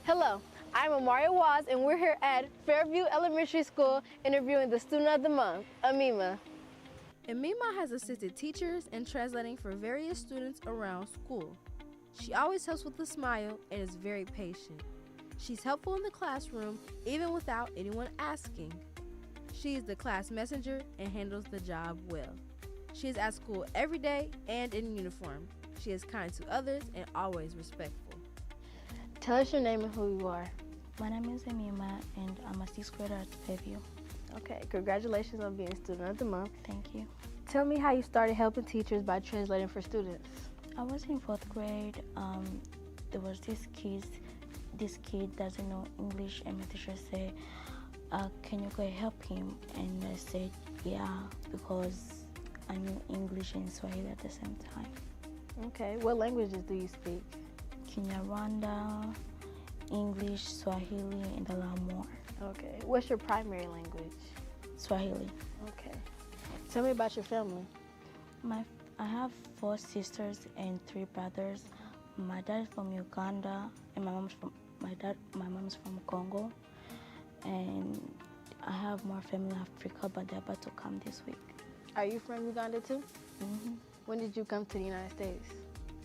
Hello, I'm Amaria Waz, and we're here at Fairview Elementary School interviewing the Student of the Month, Amima. Amima has assisted teachers in translating for various students around school. She always helps with a smile and is very patient. She's helpful in the classroom even without anyone asking. She is the class messenger and handles the job well. She is at school every day and in uniform. She is kind to others and always respectful. Tell us your name and who you are. My name is Amima, and I'm a 6th grader at Fairview. Okay, congratulations on being Student of the Month. Thank you. Tell me how you started helping teachers by translating for students. I was in 4th grade. There was this kid doesn't know English, and my teacher said, can you go help him? And I said, yeah, because I knew English and Swahili at the same time. Okay, what languages do you speak? Kinyarwanda, English, Swahili, and a lot more. Okay, what's your primary language? Swahili. Okay. Tell me about your family. I have 4 sisters and 3 brothers. My dad is from Uganda, and my mom's from Congo. And I have more family in Africa, but they're about to come this week. Are you from Uganda too? Mm-hmm. When did you come to the United States?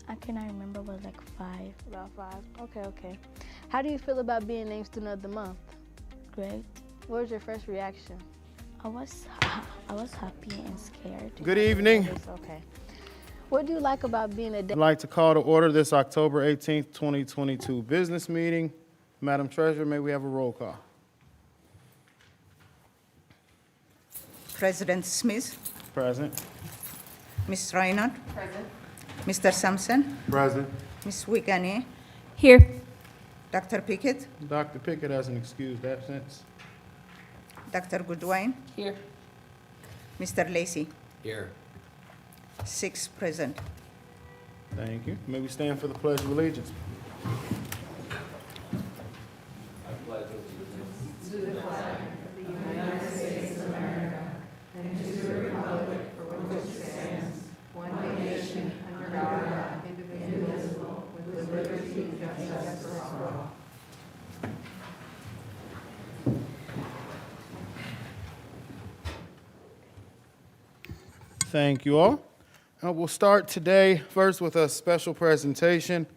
I cannot remember, but like 5. About 5. Okay. How do you feel about being named Student of the Month? Great. What was your first reaction? I was happy and scared. Good evening. Okay. What do you like about being a I'd like to call to order this October 18th, 2022 business meeting. Madam Treasurer, may we have a roll call? President Smith, Present. Ms. Reinhardt. Present. Mr. Sampson, Present. Ms. Wigani, Here. Dr. Pickett, Dr. Pickett has an excused absence. Dr. Goodwin, Here. Mr. Lacey. Here. 6 present. Thank you. May we stand for the Pledge of Allegiance? Thank you all. We'll start today first with a special presentation.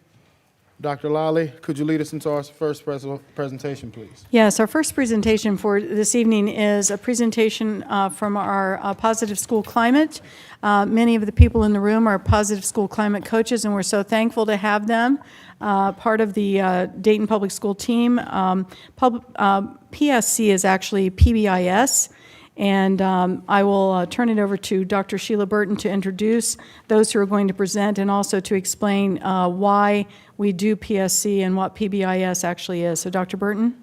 Dr. Lally, could you lead us into our first presentation, please? Yes, our first presentation for this evening is a presentation from our Positive School Climate. Many of the people in the room are Positive School Climate coaches, and we're so thankful to have them part of the Dayton Public School team. PSC is actually PBIS. And I will turn it over to Dr. Sheila Burton to introduce those who are going to present and also to explain why we do PSC and what PBIS actually is. So Dr. Burton?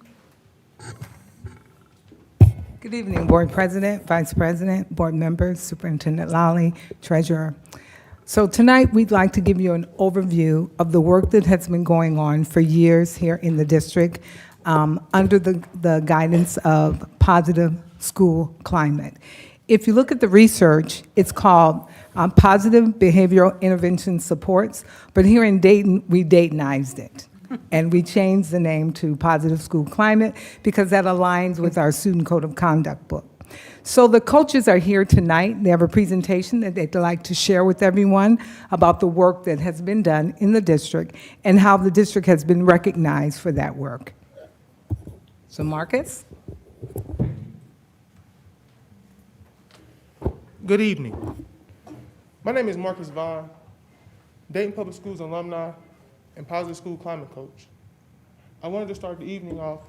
Good evening, Board President, Vice President, Board members, Superintendent Lally, Treasurer. So tonight we'd like to give you an overview of the work that has been going on for years here in the district under the guidance of Positive School Climate. If you look at the research, it's called Positive Behavioral Intervention Supports, but here in Dayton, we Daytonized it. And we changed the name to Positive School Climate because that aligns with our Student Code of Conduct book. So the coaches are here tonight. They have a presentation that they'd like to share with everyone about the work that has been done in the district and how the district has been recognized for that work. So Marcus? Good evening. My name is Marcus Vaughn, Dayton Public Schools alumni and Positive School Climate Coach. I wanted to start the evening off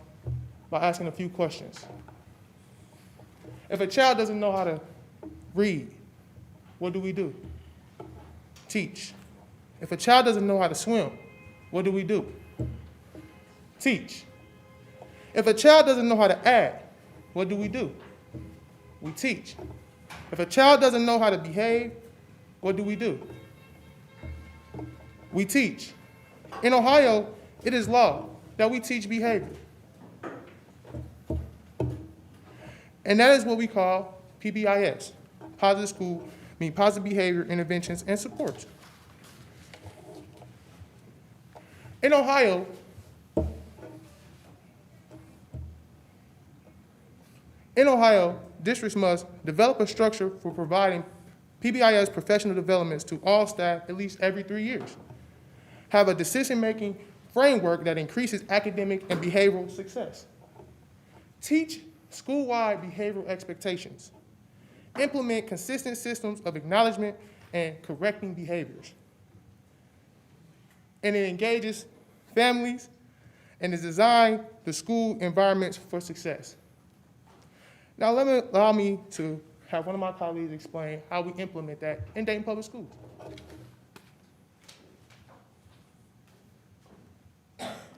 by asking a few questions. If a child doesn't know how to read, what do? Teach. If a child doesn't know how to swim, what do? Teach. If a child doesn't know how to add, what do? We teach. If a child doesn't know how to behave, what do? We teach. In Ohio, it is law that we teach behavior. And that is what we call PBIS, Positive Behavior Interventions and Supports. In Ohio, In Ohio, districts must develop a structure for providing PBIS professional developments to all staff at least every 3 years. Have a decision-making framework that increases academic and behavioral success. Teach school-wide behavioral expectations. Implement consistent systems of acknowledgement and correcting behaviors. And it engages families and is designed the school environments for success. Now allow me to have one of my colleagues explain how we implement that in Dayton Public Schools.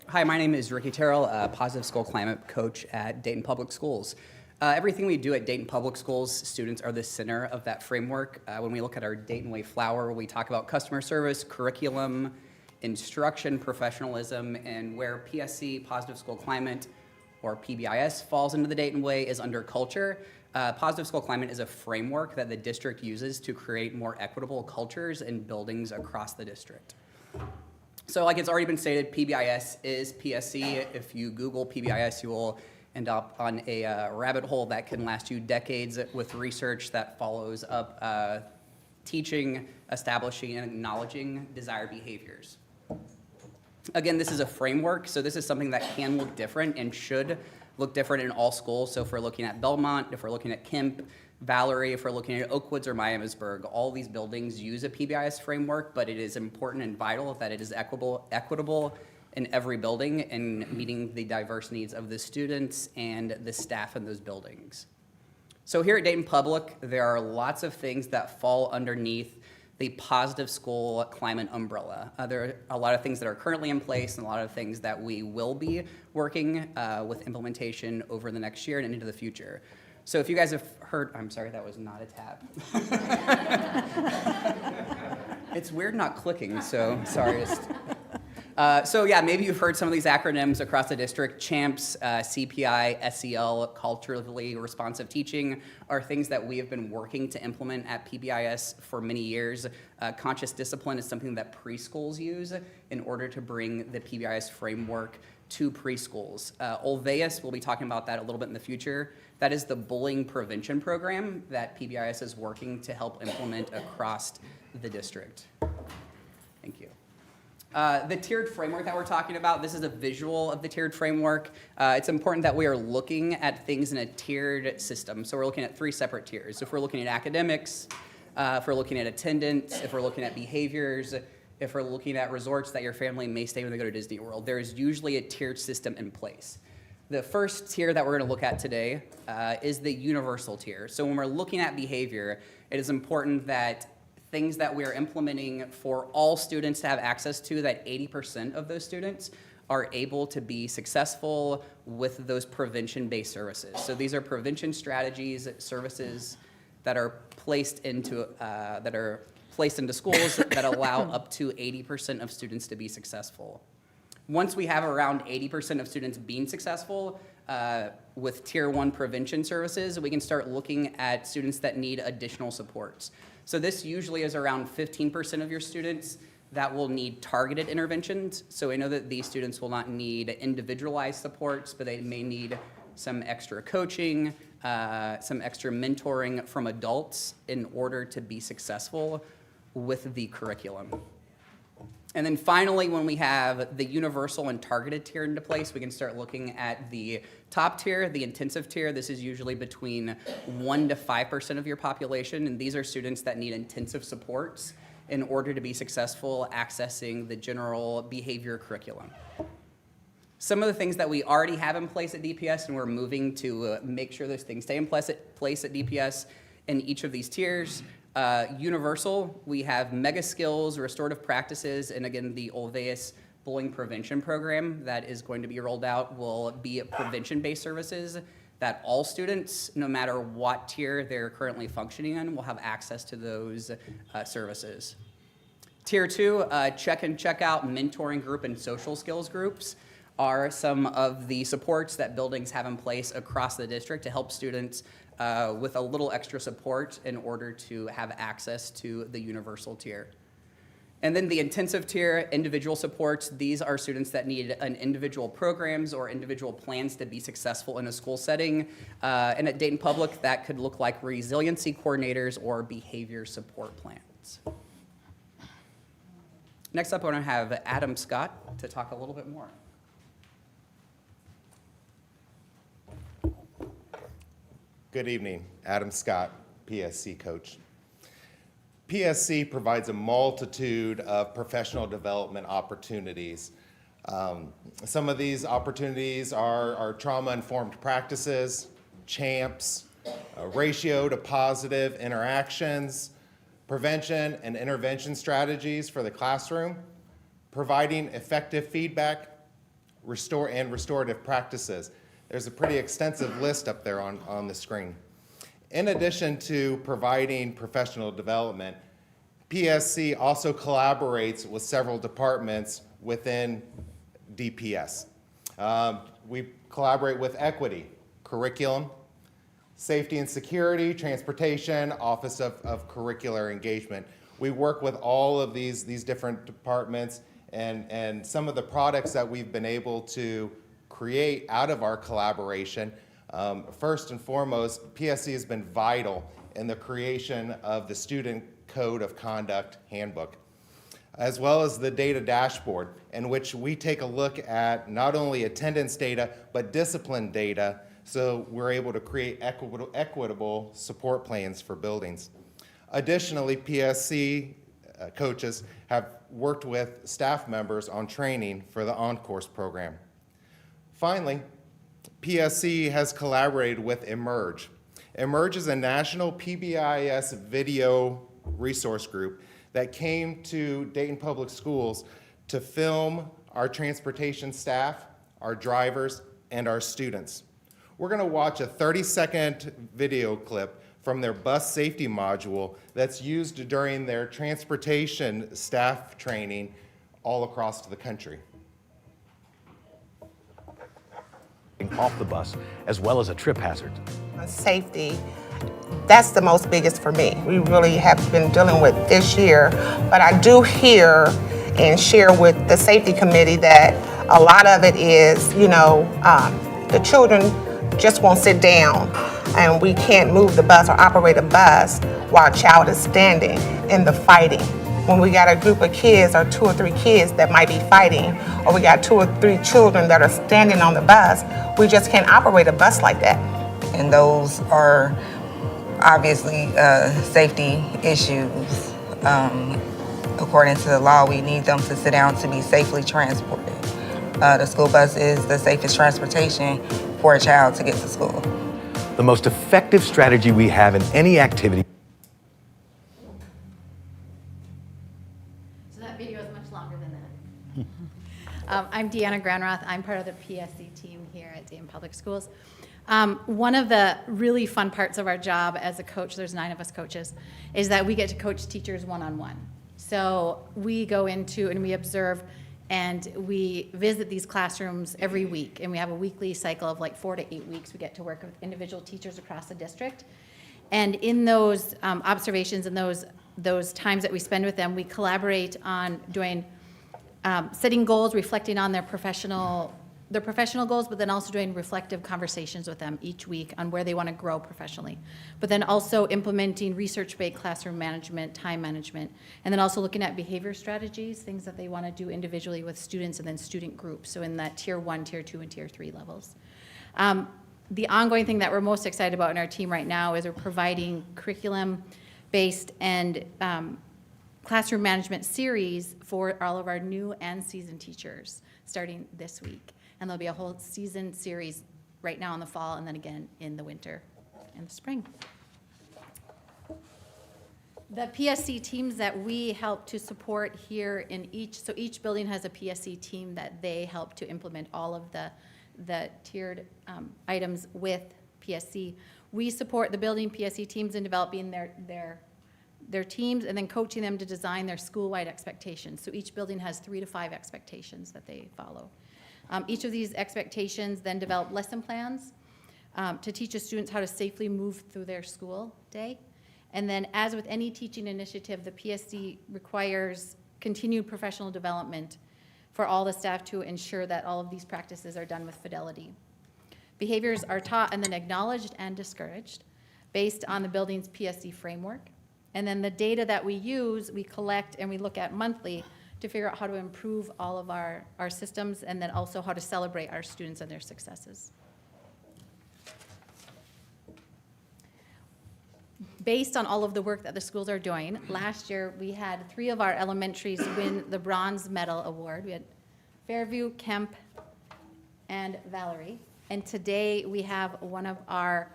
Hi, my name is Ricky Terrell, a Positive School Climate Coach at Dayton Public Schools. Everything we do at Dayton Public Schools, students are the center of that framework. When we look at our Dayton Way flower, we talk about customer service, curriculum, instruction, professionalism, and where PSC, Positive School Climate, or PBIS falls into the Dayton Way is under culture. Positive School Climate is a framework that the district uses to create more equitable cultures and buildings across the district. So like it's already been stated, PBIS is PSC. If you Google PBIS, you will end up on a rabbit hole that can last you decades with research that follows up teaching, establishing, and acknowledging desired behaviors. Again, this is a framework, so this is something that can look different and should look different in all schools. So if we're looking at Belmont, if we're looking at Kemp, Valerie, if we're looking at Oakwoods or Miamisburg, all these buildings use a PBIS framework, but it is important and vital that it is equitable in every building and meeting the diverse needs of the students and the staff in those buildings. So here at Dayton Public, there are lots of things that fall underneath the Positive School Climate umbrella. There are a lot of things that are currently in place and a lot of things that we will be working with implementation over the next year and into the future. So if you guys have heard, I'm sorry, that was not a tap. It's weird not clicking, so sorry. So yeah, maybe you've heard some of these acronyms across the district. CHAMPS, CPI, SEL, culturally responsive teaching are things that we have been working to implement at PBIS for many years. Conscious discipline is something that preschools use in order to bring the PBIS framework to preschools. Olveus, we'll be talking about that a little bit in the future. That is the bullying prevention program that PBIS is working to help implement across the district. Thank you. The tiered framework that we're talking about, this is a visual of the tiered framework. It's important that we are looking at things in a tiered system. So we're looking at 3 separate tiers. If we're looking at academics, if we're looking at attendance, if we're looking at behaviors, if we're looking at resorts that your family may stay when they go to Disney World, there's usually a tiered system in place. The first tier that we're going to look at today is the universal tier. So when we're looking at behavior, it is important that things that we are implementing for all students to have access to, that 80% of those students are able to be successful with those prevention-based services. So these are prevention strategies, services that are placed into schools that allow up to 80% of students to be successful. Once we have around 80% of students being successful with Tier 1 prevention services, we can start looking at students that need additional supports. So this usually is around 15% of your students that will need targeted interventions. So we know that these students will not need individualized supports, but they may need some extra coaching, some extra mentoring from adults in order to be successful with the curriculum. And then finally, when we have the universal and targeted tier into place, we can start looking at the top tier, the intensive tier. This is usually between 1% to 5% of your population, and these are students that need intensive supports in order to be successful accessing the general behavior curriculum. Some of the things that we already have in place at DPS, and we're moving to make sure those things stay in place at DPS in each of these tiers. Universal, we have mega skills, restorative practices, and again, the Olveus bullying prevention program that is going to be rolled out will be prevention-based services that all students, no matter what tier they're currently functioning in, will have access to those services. Tier 2, check and check out mentoring group and social skills groups are some of the supports that buildings have in place across the district to help students with a little extra support in order to have access to the universal tier. And then the intensive tier, individual supports, these are students that need an individual programs or individual plans to be successful in a school setting. And at Dayton Public, that could look like resiliency coordinators or behavior support plans. Next up, I want to have Adam Scott to talk a little bit more. Good evening, Adam Scott, PSC coach. PSC provides a multitude of professional development opportunities. Some of these opportunities are trauma-informed practices, CHAMPS, ratio to positive interactions, prevention and intervention strategies for the classroom, providing effective feedback, restorative practices. There's a pretty extensive list up there on the screen. In addition to providing professional development, PSC also collaborates with several departments within DPS. We collaborate with equity, curriculum, safety and security, transportation, Office of Curricular Engagement. We work with all of these different departments, and some of the products that we've been able to create out of our collaboration. First and foremost, PSC has been vital in the creation of the Student Code of Conduct Handbook, as well as the data dashboard, in which we take a look at not only attendance data, but discipline data, so we're able to create equitable support plans for buildings. Additionally, PSC coaches have worked with staff members on training for the on-course program. Finally, PSC has collaborated with Emerge. Emerge is a national PBIS video resource group that came to Dayton Public Schools to film our transportation staff, our drivers, and our students. We're going to watch a 30-second video clip from their bus safety module that's used during their transportation staff training all across the country. Off the bus, as well as a trip hazard. Safety, that's the most biggest for me. We really have been dealing with this year, but I do hear and share with the safety committee that a lot of it is, the children just won't sit down, and we can't move the bus or operate a bus while a child is standing in the fighting. When we got a group of kids or 2 or 3 kids that might be fighting, or we got 2 or 3 children that are standing on the bus, we just can't operate a bus like that. And those are obviously safety issues. According to the law, we need them to sit down to be safely transported. The school bus is the safest transportation for a child to get to school. The most effective strategy we have in any activity. I'm Deanna Granroth. I'm part of the PSC team here at Dayton Public Schools. One of the really fun parts of our job as a coach, there's 9 of us coaches, is that we get to coach teachers one-on-one. So we go into and we observe and we visit these classrooms every week, and we have a weekly cycle of like 4 to 8 weeks. We get to work with individual teachers across the district. And in those observations and those times that we spend with them, we collaborate on doing setting goals, reflecting on their professional goals, but then also doing reflective conversations with them each week on where they want to grow professionally. But then also implementing research-based classroom management, time management, and then also looking at behavior strategies, things that they want to do individually with students and then student groups, so in that Tier 1, Tier 2, and Tier 3 levels. The ongoing thing that we're most excited about in our team right now is we're providing curriculum-based and classroom management series for all of our new and seasoned teachers starting this week. And there'll be a whole season series right now in the fall and then again in the winter and the spring. The PSC teams that we help to support here in so each building has a PSC team that they help to implement all of the tiered items with PSC. We support the building PSC teams in developing their teams and then coaching them to design their school-wide expectations. So each building has 3 to 5 expectations that they follow. Each of these expectations then develop lesson plans to teach the students how to safely move through their school day. And then as with any teaching initiative, the PSC requires continued professional development for all the staff to ensure that all of these practices are done with fidelity. Behaviors are taught and then acknowledged and discouraged based on the building's PSC framework. And then the data that we use, we collect and we look at monthly to figure out how to improve all of our systems, and then also how to celebrate our students and their successes. Based on all of the work that the schools are doing, last year we had 3 of our elementaries win the Bronze Medal Award. We had Fairview, Kemp, and Valerie. And today we have one of our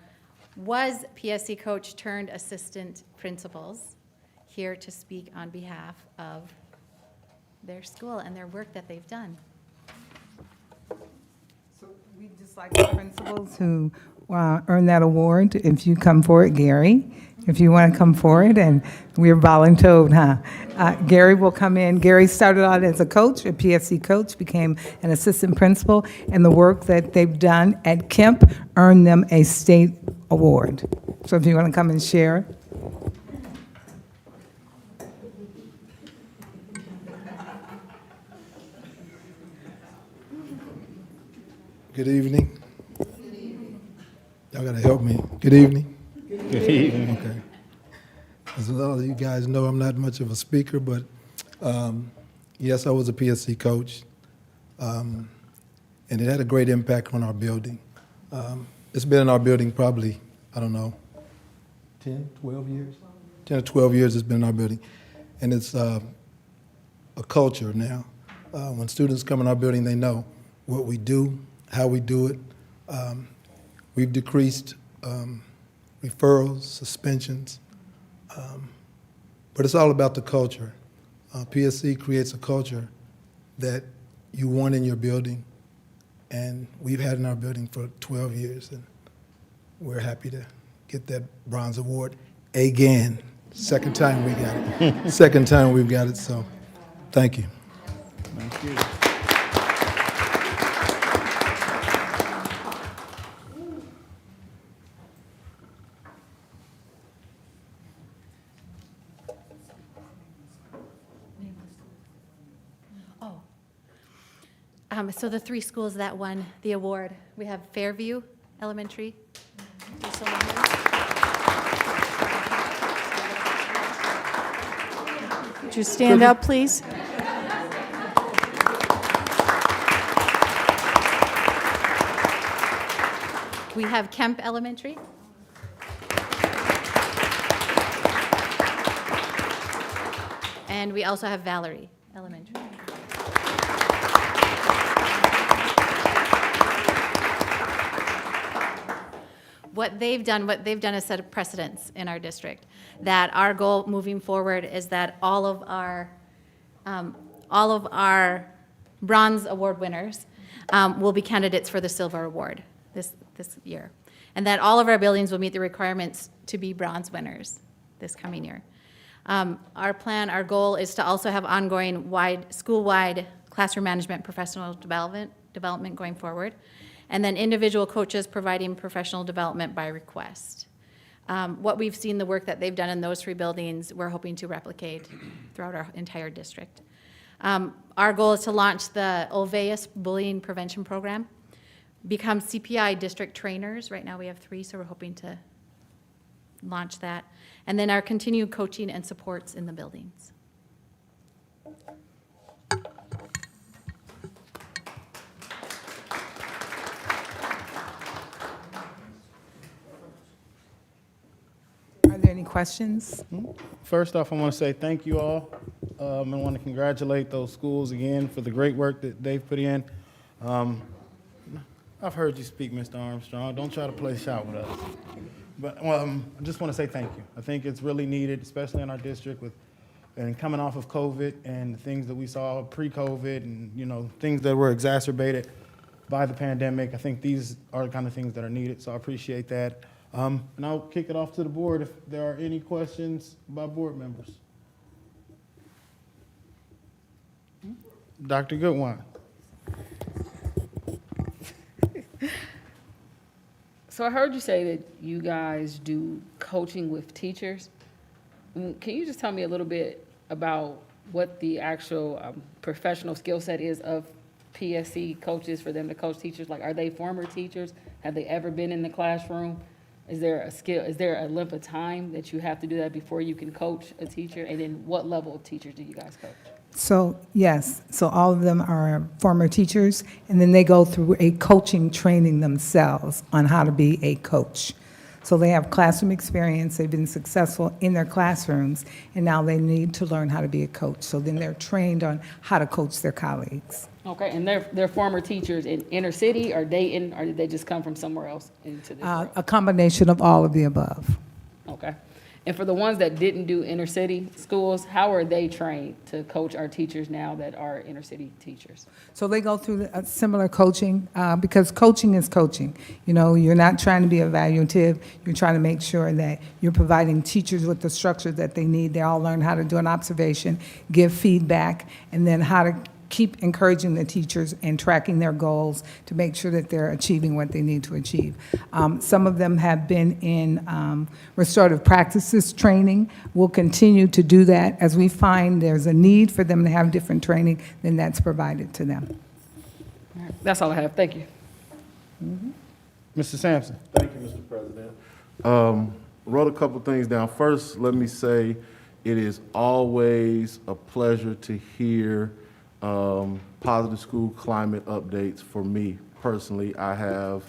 PSC coach turned assistant principals here to speak on behalf of their school and their work that they've done. So we'd just like the principals who earned that award, if you come forward, Gary, if you want to come forward, and we're voluntoed, huh? Gary will come in. Gary started out as a coach, a PSC coach, became an assistant principal, and the work that they've done at Kemp earned them a state award. So if you want to come and share. Good evening. Y'all gotta help me. Good evening. Good evening. Okay. As a lot of you guys know, I'm not much of a speaker, but yes, I was a PSC coach, and it had a great impact on our building. It's been in our building probably, I don't know, 10, 12 years? 10 or 12 years it's been in our building. And it's a culture now. When students come in our building, they know what we do, how we do it. We've decreased referrals, suspensions, but it's all about the culture. PSC creates a culture that you want in your building, and we've had in our building for 12 years, and we're happy to get that bronze award again. Second time we got it. Second time we've got it, so thank you. Thank you. So the 3 schools that won the award, we have Fairview Elementary. Could you stand up, please? We have Kemp Elementary. And we also have Valerie Elementary. What they've done is set a precedence in our district, that our goal moving forward is that all of our bronze award winners will be candidates for the silver award this year, and that all of our buildings will meet the requirements to be bronze winners this coming year. Our goal is to also have ongoing school-wide classroom management professional development going forward, and then individual coaches providing professional development by request. What we've seen, the work that they've done in those 3 buildings, we're hoping to replicate throughout our entire district. Our goal is to launch the Ulvaeus Bullying Prevention Program, become CPI district trainers. Right now we have 3, so we're hoping to launch that. And then our continued coaching and supports in the buildings. Are there any questions? First off, I want to say thank you all. I want to congratulate those schools again for the great work that they've put in. I've heard you speak, Mr. Armstrong. Don't try to play shot with us. But I just want to say thank you. I think it's really needed, especially in our district and coming off of COVID and the things that we saw pre-COVID and, things that were exacerbated by the pandemic. I think these are the kind of things that are needed, so I appreciate that. And I'll kick it off to the board if there are any questions by board members. Dr. Goodwine. So I heard you say that you guys do coaching with teachers. Can you just tell me a little bit about what the actual professional skill set is of PSC coaches for them to coach teachers? Like, are they former teachers? Have they ever been in the classroom? Is there a length of time that you have to do that before you can coach a teacher? And then what level of teachers do you guys coach? So, yes, so all of them are former teachers, and then they go through a coaching training themselves on how to be a coach. So they have classroom experience, they've been successful in their classrooms, and now they need to learn how to be a coach. So then they're trained on how to coach their colleagues. Okay, and they're former teachers in inner city or Dayton, or did they just come from somewhere else into this? A combination of all of the above. Okay. And for the ones that didn't do inner city schools, how are they trained to coach our teachers now that are inner city teachers? So they go through a similar coaching, because coaching is coaching. You know, you're not trying to be evaluative, you're trying to make sure that you're providing teachers with the structure that they need. They all learn how to do an observation, give feedback, and then how to keep encouraging the teachers and tracking their goals to make sure that they're achieving what they need to achieve. Some of them have been in restorative practices training. We'll continue to do that. As we find there's a need for them to have different training, then that's provided to them. All right, that's all I have. Thank you. Mr. Sampson. Thank you, Mr. President. Wrote a couple things down. First, let me say it is always a pleasure to hear positive school climate updates for me personally. I have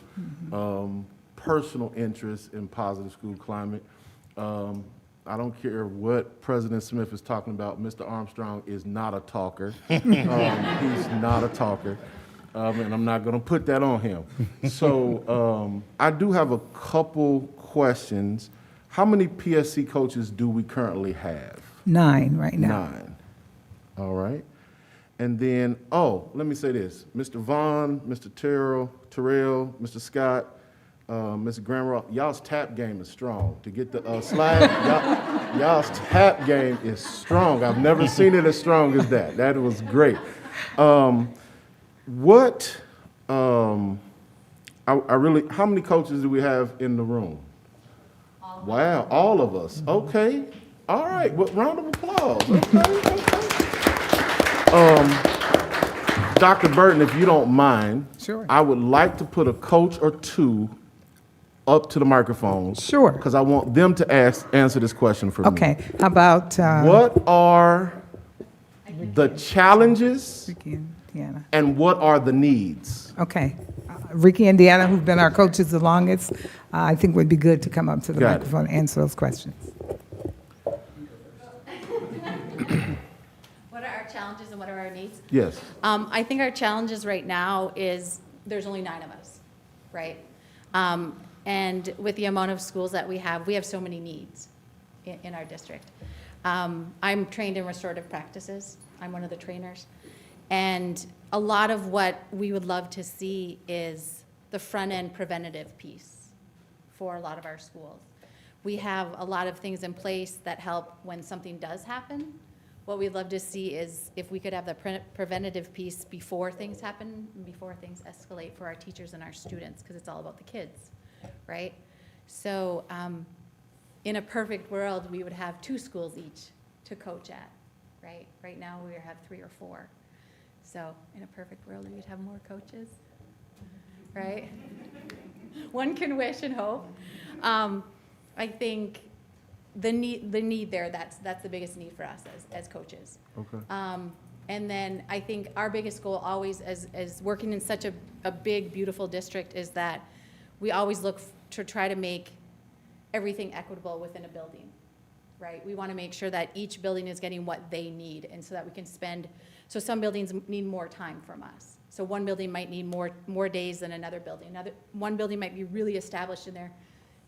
personal interest in positive school climate. I don't care what President Smith is talking about. Mr. Armstrong is not a talker. He's not a talker. And I'm not going to put that on him. So I do have a couple questions. How many PSC coaches do we currently have? 9 right now. 9. All right. And then, let me say this. Mr. Vaughn, Mr. Terrell, Mr. Scott, Mr. Granroth, y'all's tap game is strong. To get the slide, y'all's tap game is strong. I've never seen it as strong as that. That was great. How many coaches do we have in the room? Wow, all of us. Okay. All right, well, round of applause. Okay. Dr. Burton, if you don't mind, Sure. I would like to put a coach or two up to the microphone. Sure. Because I want them to answer this question for me. Okay, how about What are the challenges Ricky and Deanna? and what are the needs? Okay. Ricky and Deanna, who've been our coaches the longest, I think would be good to come up to the Got it. microphone and answer those questions. What are our challenges and what are our needs? Yes. I think our challenges right now is there's only 9 of us, right? And with the amount of schools that we have so many needs in our district. I'm trained in restorative practices. I'm one of the trainers. And a lot of what we would love to see is the front-end preventative piece for a lot of our schools. We have a lot of things in place that help when something does happen. What we'd love to see is if we could have the preventative piece before things happen, before things escalate for our teachers and our students, because it's all about the kids, right? So in a perfect world, we would have 2 schools each to coach at, right? Right now, we have 3 or 4. So in a perfect world, we'd have more coaches, right? One can wish and hope. I think the need there, that's the biggest need for us as coaches. Okay. And then I think our biggest goal always as working in such a big, beautiful district is that we always look to try to make everything equitable within a building, right? We want to make sure that each building is getting what they need, and so that we can so some buildings need more time from us. So one building might need more days than another building. One building might be really established in their,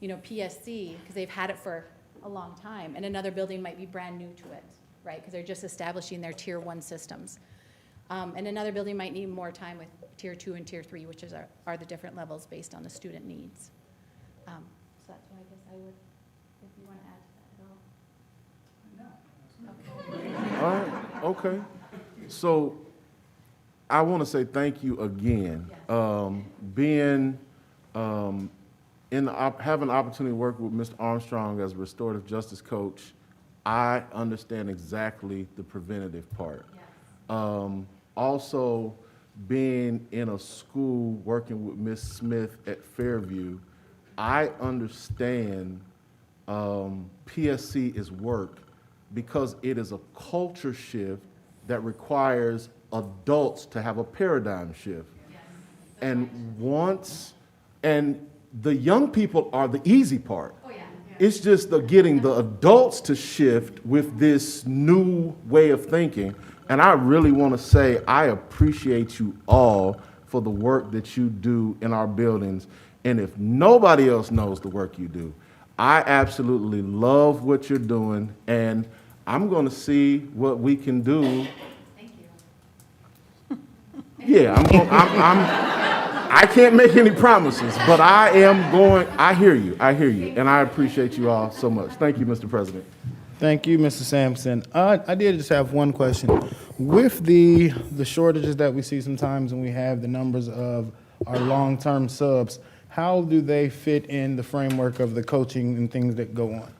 PSC, because they've had it for a long time, and another building might be brand new to it, right? Because they're just establishing their tier 1 systems. And another building might need more time with tier 2 and tier 3, which are the different levels based on the student needs. So that's what I guess I would, if you want to add to that at all. All right, okay. So I want to say thank you again. Having the opportunity to work with Mr. Armstrong as a restorative justice coach I understand exactly the preventative part. Also, being in a school working with Ms. Smith at Fairview, I understand PSC is work because it is a culture shift that requires adults to have a paradigm shift. And the young people are the easy part. It's just getting the adults to shift with this new way of thinking. And I really want to say I appreciate you all for the work that you do in our buildings. And if nobody else knows the work you do, I absolutely love what you're doing. And I'm going to see what we can do. Thank you. Yeah, I can't make any promises, but I hear you, and I appreciate you all so much. Thank you, Mr. President. Thank you, Mr. Sampson. I did just have one question. With the shortages that we see sometimes when we have the numbers of our long-term subs, how do they fit in the framework of the coaching and things that go on?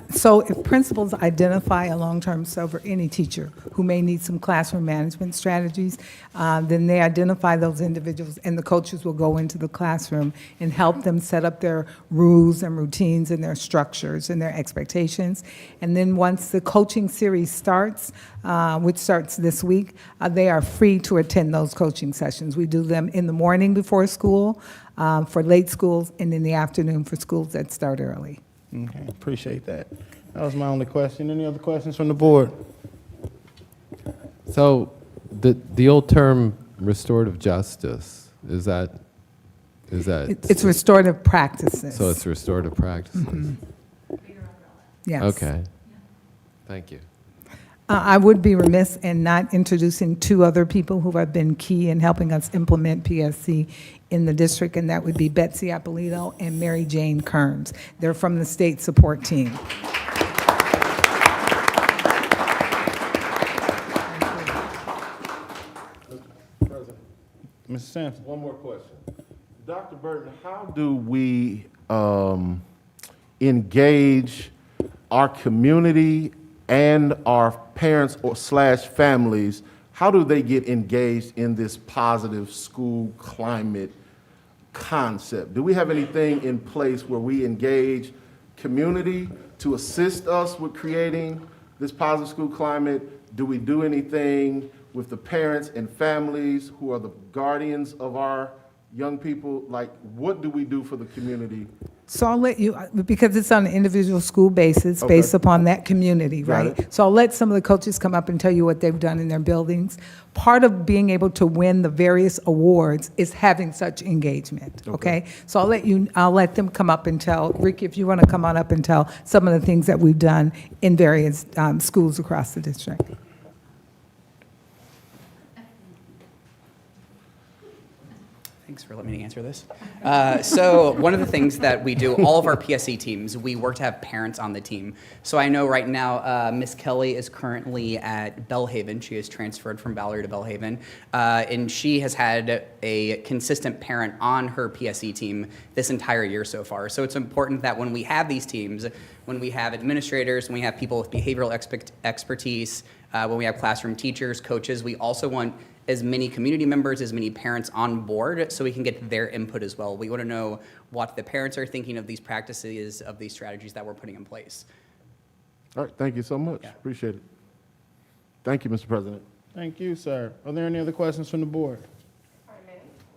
So if principals identify a long-term sub or any teacher who may need some classroom management strategies, then they identify those individuals, and the coaches will go into the classroom and help them set up their rules and routines and their structures and their expectations. And then once the coaching series starts, which starts this week, they are free to attend those coaching sessions. We do them in the morning before school, for late schools, and in the afternoon for schools that start early. Okay, appreciate that. That was my only question. Any other questions from the board? So the old term restorative justice, is that? It's restorative practices. So it's restorative practices. Mm-hmm. Yes. Okay. Thank you. I would be remiss in not introducing two other people who have been key in helping us implement PSC in the district, and that would be Betsy Apolito and Mary Jane Kearns. They're from the state support team. Mr. Sampson. One more question. Dr. Burton, how do we engage our community and our parents or / families? How do they get engaged in this positive school climate concept? Do we have anything in place where we engage community to assist us with creating this positive school climate? Do we do anything with the parents and families who are the guardians of our young people? Like, what do we do for the community? So I'll let you, because it's on an individual school basis, based upon that community, right? So I'll let some of the coaches come up and tell you what they've done in their buildings. Part of being able to win the various awards is having such engagement, okay? So I'll let them come up and tell. Rick, if you want to come on up and tell some of the things that we've done in various schools across the district. Thanks for letting me answer this. So one of the things that we do, all of our PSC teams, we work to have parents on the team. So I know right now Miss Kelly is currently at Belhaven. She has transferred from Valerie to Belhaven. And she has had a consistent parent on her PSC team this entire year so far. So it's important that when we have these teams, when we have administrators, when we have people with behavioral expertise, when we have classroom teachers, coaches, we also want as many community members, as many parents on board so we can get their input as well. We want to know what the parents are thinking of these practices, of these strategies that we're putting in place. All right, thank you so much. Appreciate it. Thank you, Mr. President. Thank you, sir. Are there any other questions from the board?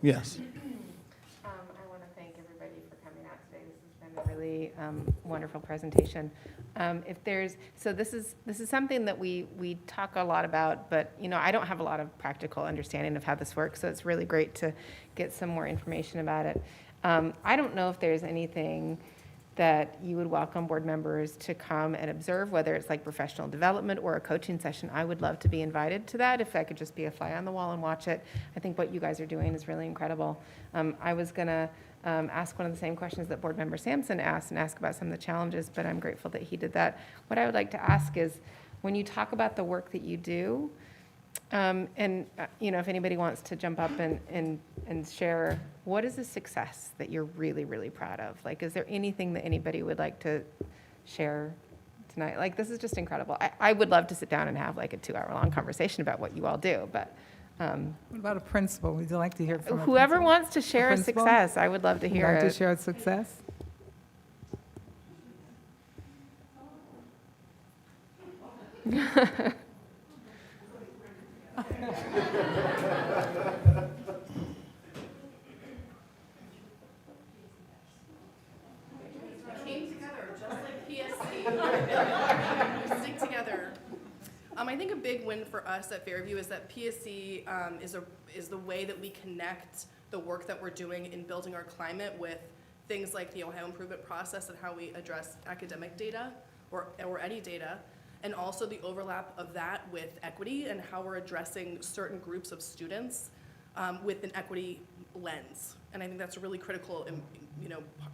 Yes. I want to thank everybody for coming out today. This has been a really wonderful presentation. This is something that we talk a lot about, but I don't have a lot of practical understanding of how this works, so it's really great to get some more information about it. I don't know if there's anything that you would welcome board members to come and observe, whether it's like professional development or a coaching session. I would love to be invited to that if I could just be a fly on the wall and watch it. I think what you guys are doing is really incredible. I was going to ask one of the same questions that board member Sampson asked and ask about some of the challenges, but I'm grateful that he did that. What I would like to ask is, when you talk about the work that you do, if anybody wants to jump up and share, what is a success that you're really, really proud of? Like, is there anything that anybody would like to share tonight. Like, this is just incredible. I would love to sit down and have like a 2-hour-long conversation about what you all do, but What about a principal? Would you like to hear from a whoever principal? wants to share a principal? success, I would love to Would hear you like it. to share a success? Came together just like PSC. We stick together. I think a big win for us at Fairview is that PSC is the way that we connect the work that we're doing in building our climate with things like the Ohio Improvement Process and how we address academic data or any data, and also the overlap of that with equity and how we're addressing certain groups of students with an equity lens. And I think that's a really critical,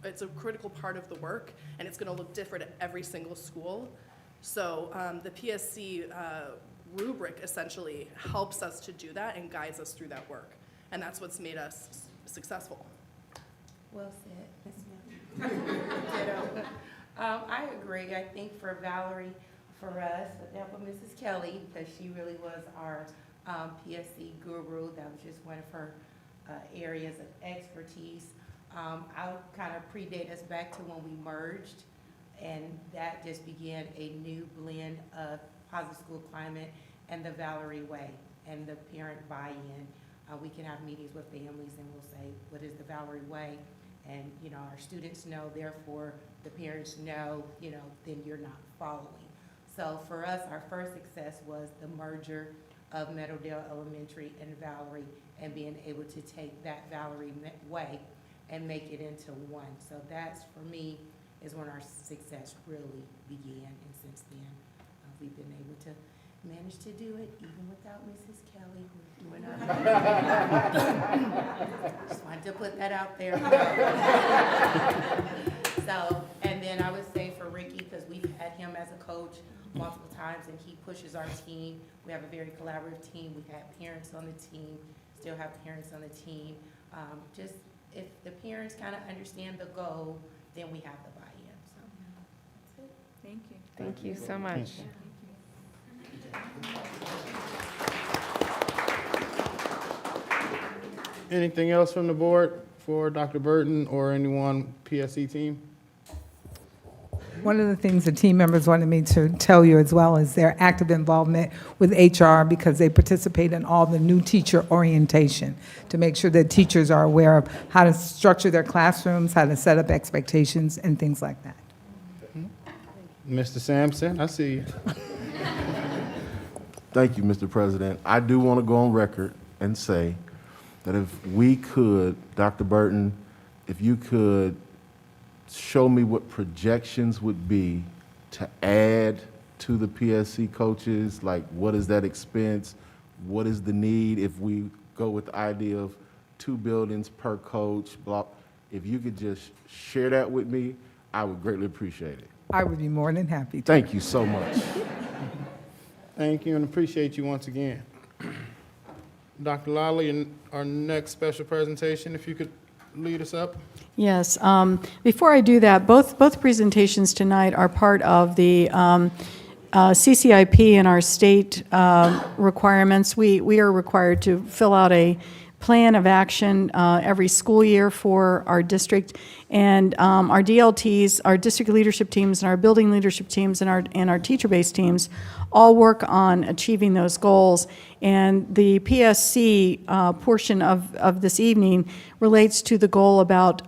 it's a critical part of the work, and it's gonna look different at every single school. So the PSC rubric essentially helps us to do that and guides us through that work. And that's what's made us successful. Well said, Ms. Ditto. I agree. I think for Valerie, for us, but that was Mrs. Kelly, because she really was our PSC guru. That was just one of her areas of expertise. I'll kind of predate us back to when we merged, and that just began a new blend of Positive School Climate and the Valerie Way and the parent buy-in. We can have meetings with families and we'll say, what is the Valerie Way? And, our students know, therefore the parents know, then you're not following. So for us, our first success was the merger of Meadowdale Elementary and Valerie, and being able to take that Valerie Way and make it into one. So that's, for me, is when our success really began, and since then, we've been able to manage to do it even without Mrs. Kelly, who's doing her. Just wanted to put that out there. So, and then I would say for Ricky, because we've had him as a coach multiple times, and he pushes our team. We have a very collaborative team. We've had parents on the team, still have parents on the team. Just if the parents kind of understand the goal, then we have the buy-in. So that's it. Thank you. Thank you so much. Anything else from the board for Dr. Burton or anyone PSC team? One of the things the team members wanted me to tell you as well is their active involvement with HR, because they participate in all the new teacher orientation to make sure that teachers are aware of how to structure their classrooms, how to set up expectations, and things like that. Mr. Sampson, I see you. Thank you, Mr. President. I do want to go on record and say that if we could, Dr. Burton, if you could show me what projections would be to add to the PSC coaches, like what is that expense? What is the need if we go with the idea of 2 buildings per coach? If you could just share that with me, I would greatly appreciate it. I would be more than happy to. Thank you so much. Thank you and appreciate you once again. Dr. Lally, our next special presentation, if you could lead us up. Yes. Before I do that, both presentations tonight are part of the CCIP and our state requirements. We are required to fill out a plan of action every school year for our district, and our DLTs, our district leadership teams, and our building leadership teams, and our teacher-based teams all work on achieving those goals. And the PSC portion of this evening relates to the goal about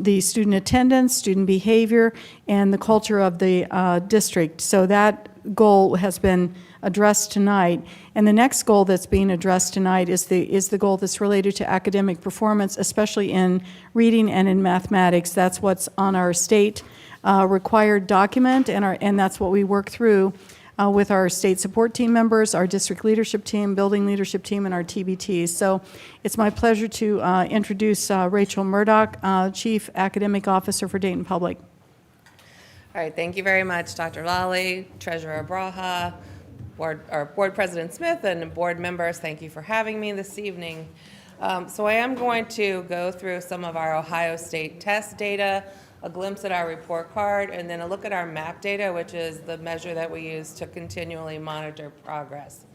the student attendance, student behavior, and the culture of the district. So that goal has been addressed tonight. And the next goal that's being addressed tonight is the goal that's related to academic performance, especially in reading and in mathematics. That's what's on our state required document, and that's what we work through with our state support team members, our district leadership team, building leadership team, and our TBTs. So it's my pleasure to introduce Rachel Murdoch, Chief Academic Officer for Dayton Public. All right, thank you very much, Dr. Lally, Treasurer Braha, Board President Smith, and board members. Thank you for having me this evening. So I am going to go through some of our Ohio State test data, a glimpse at our report card, and then a look at our MAP data, which is the measure that we use to continually monitor progress.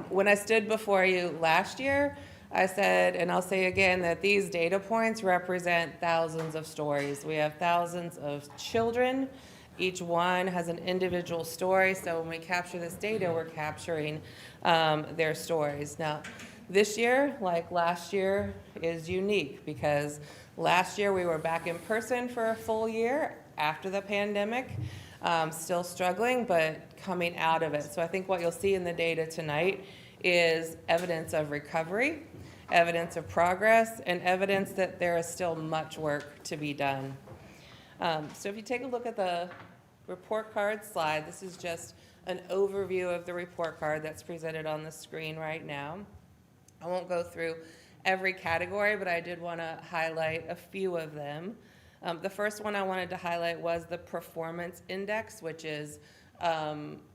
When I stood before you last year, I said, and I'll say again, that these data points represent thousands of stories. We have thousands of children. Each one has an individual story, so when we capture this data, we're capturing their stories. Now, this year, like last year, is unique because last year we were back in person for a full year after the pandemic, still struggling, but coming out of it. So I think what you'll see in the data tonight is evidence of recovery, evidence of progress, and evidence that there is still much work to be done. So if you take a look at the report card slide, this is just an overview of the report card that's presented on the screen right now. I won't go through every category, but I did want to highlight a few of them. The first one I wanted to highlight was the performance index, which is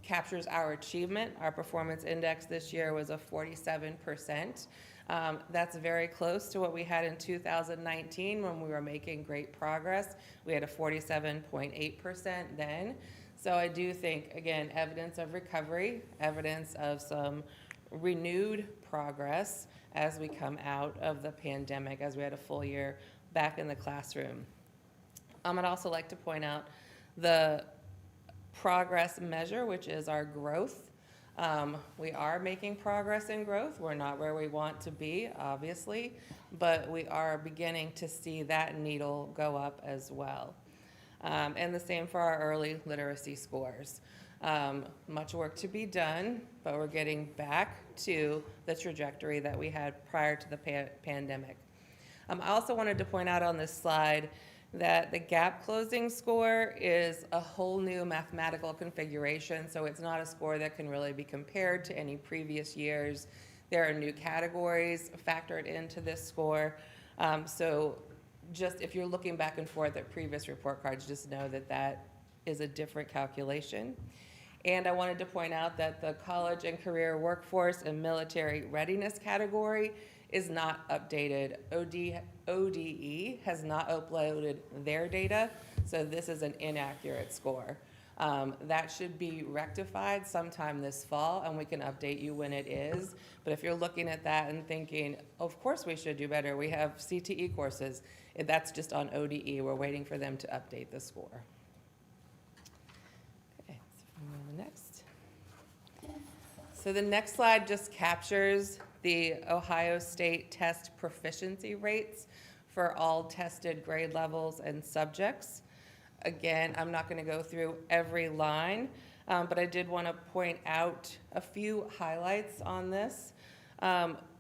captures our achievement. Our performance index this year was a 47%. That's very close to what we had in 2019 when we were making great progress. We had a 47.8% then. So I do think, again, evidence of recovery, evidence of some renewed progress as we come out of the pandemic, as we had a full year back in the classroom. I'd also like to point out the progress measure, which is our growth. We are making progress in growth. We're not where we want to be, obviously, but we are beginning to see that needle go up as well. And the same for our early literacy scores. Much work to be done, but we're getting back to the trajectory that we had prior to the pandemic. I also wanted to point out on this slide that the gap closing score is a whole new mathematical configuration, so it's not a score that can really be compared to any previous years. There are new categories factored into this score. So just if you're looking back and forth at previous report cards, just know that that is a different calculation. And I wanted to point out that the college and career workforce and military readiness category is not updated. ODE has not uploaded their data, so this is an inaccurate score. That should be rectified sometime this fall, and we can update you when it is. But if you're looking at that and thinking, of course we should do better, we have CTE courses, that's just on ODE. We're waiting for them to update the score. Okay, so move on to the next. So the next slide just captures the Ohio State test proficiency rates for all tested grade levels and subjects. Again, I'm not going to go through every line, but I did want to point out a few highlights on this.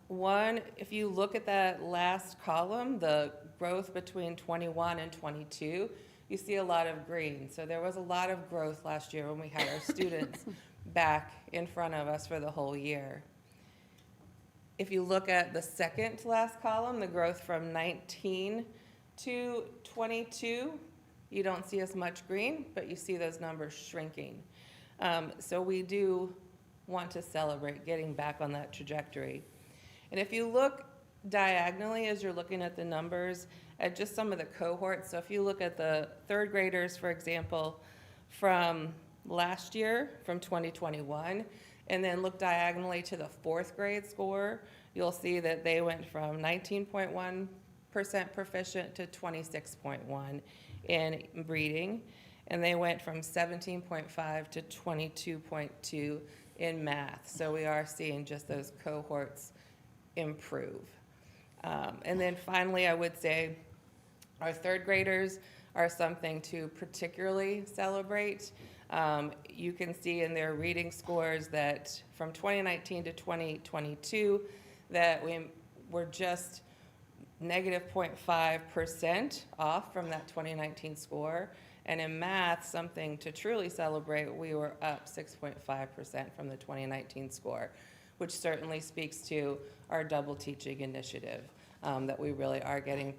One, if you look at that last column, the growth between 21 and 22, you see a lot of green. So there was a lot of growth last year when we had our students back in front of us for the whole year. If you look at the second to last column, the growth from 19 to 22, you don't see as much green, but you see those numbers shrinking. So we do want to celebrate getting back on that trajectory. And if you look diagonally as you're looking at the numbers at just some of the cohorts, so if you look at the third graders, for example, from last year, from 2021, and then look diagonally to the fourth grade score, you'll see that they went from 19.1% proficient to 26.1 in reading, and they went from 17.5 to 22.2 in math. So we are seeing just those cohorts improve. And then finally, I would say our third graders are something to particularly celebrate. You can see in their reading scores that from 2019 to 2022 that we were just negative 0.5% off from that 2019 score. And in math, something to truly celebrate, we were up 6.5% from the 2019 score, which certainly speaks to our double teaching initiative, that we really are getting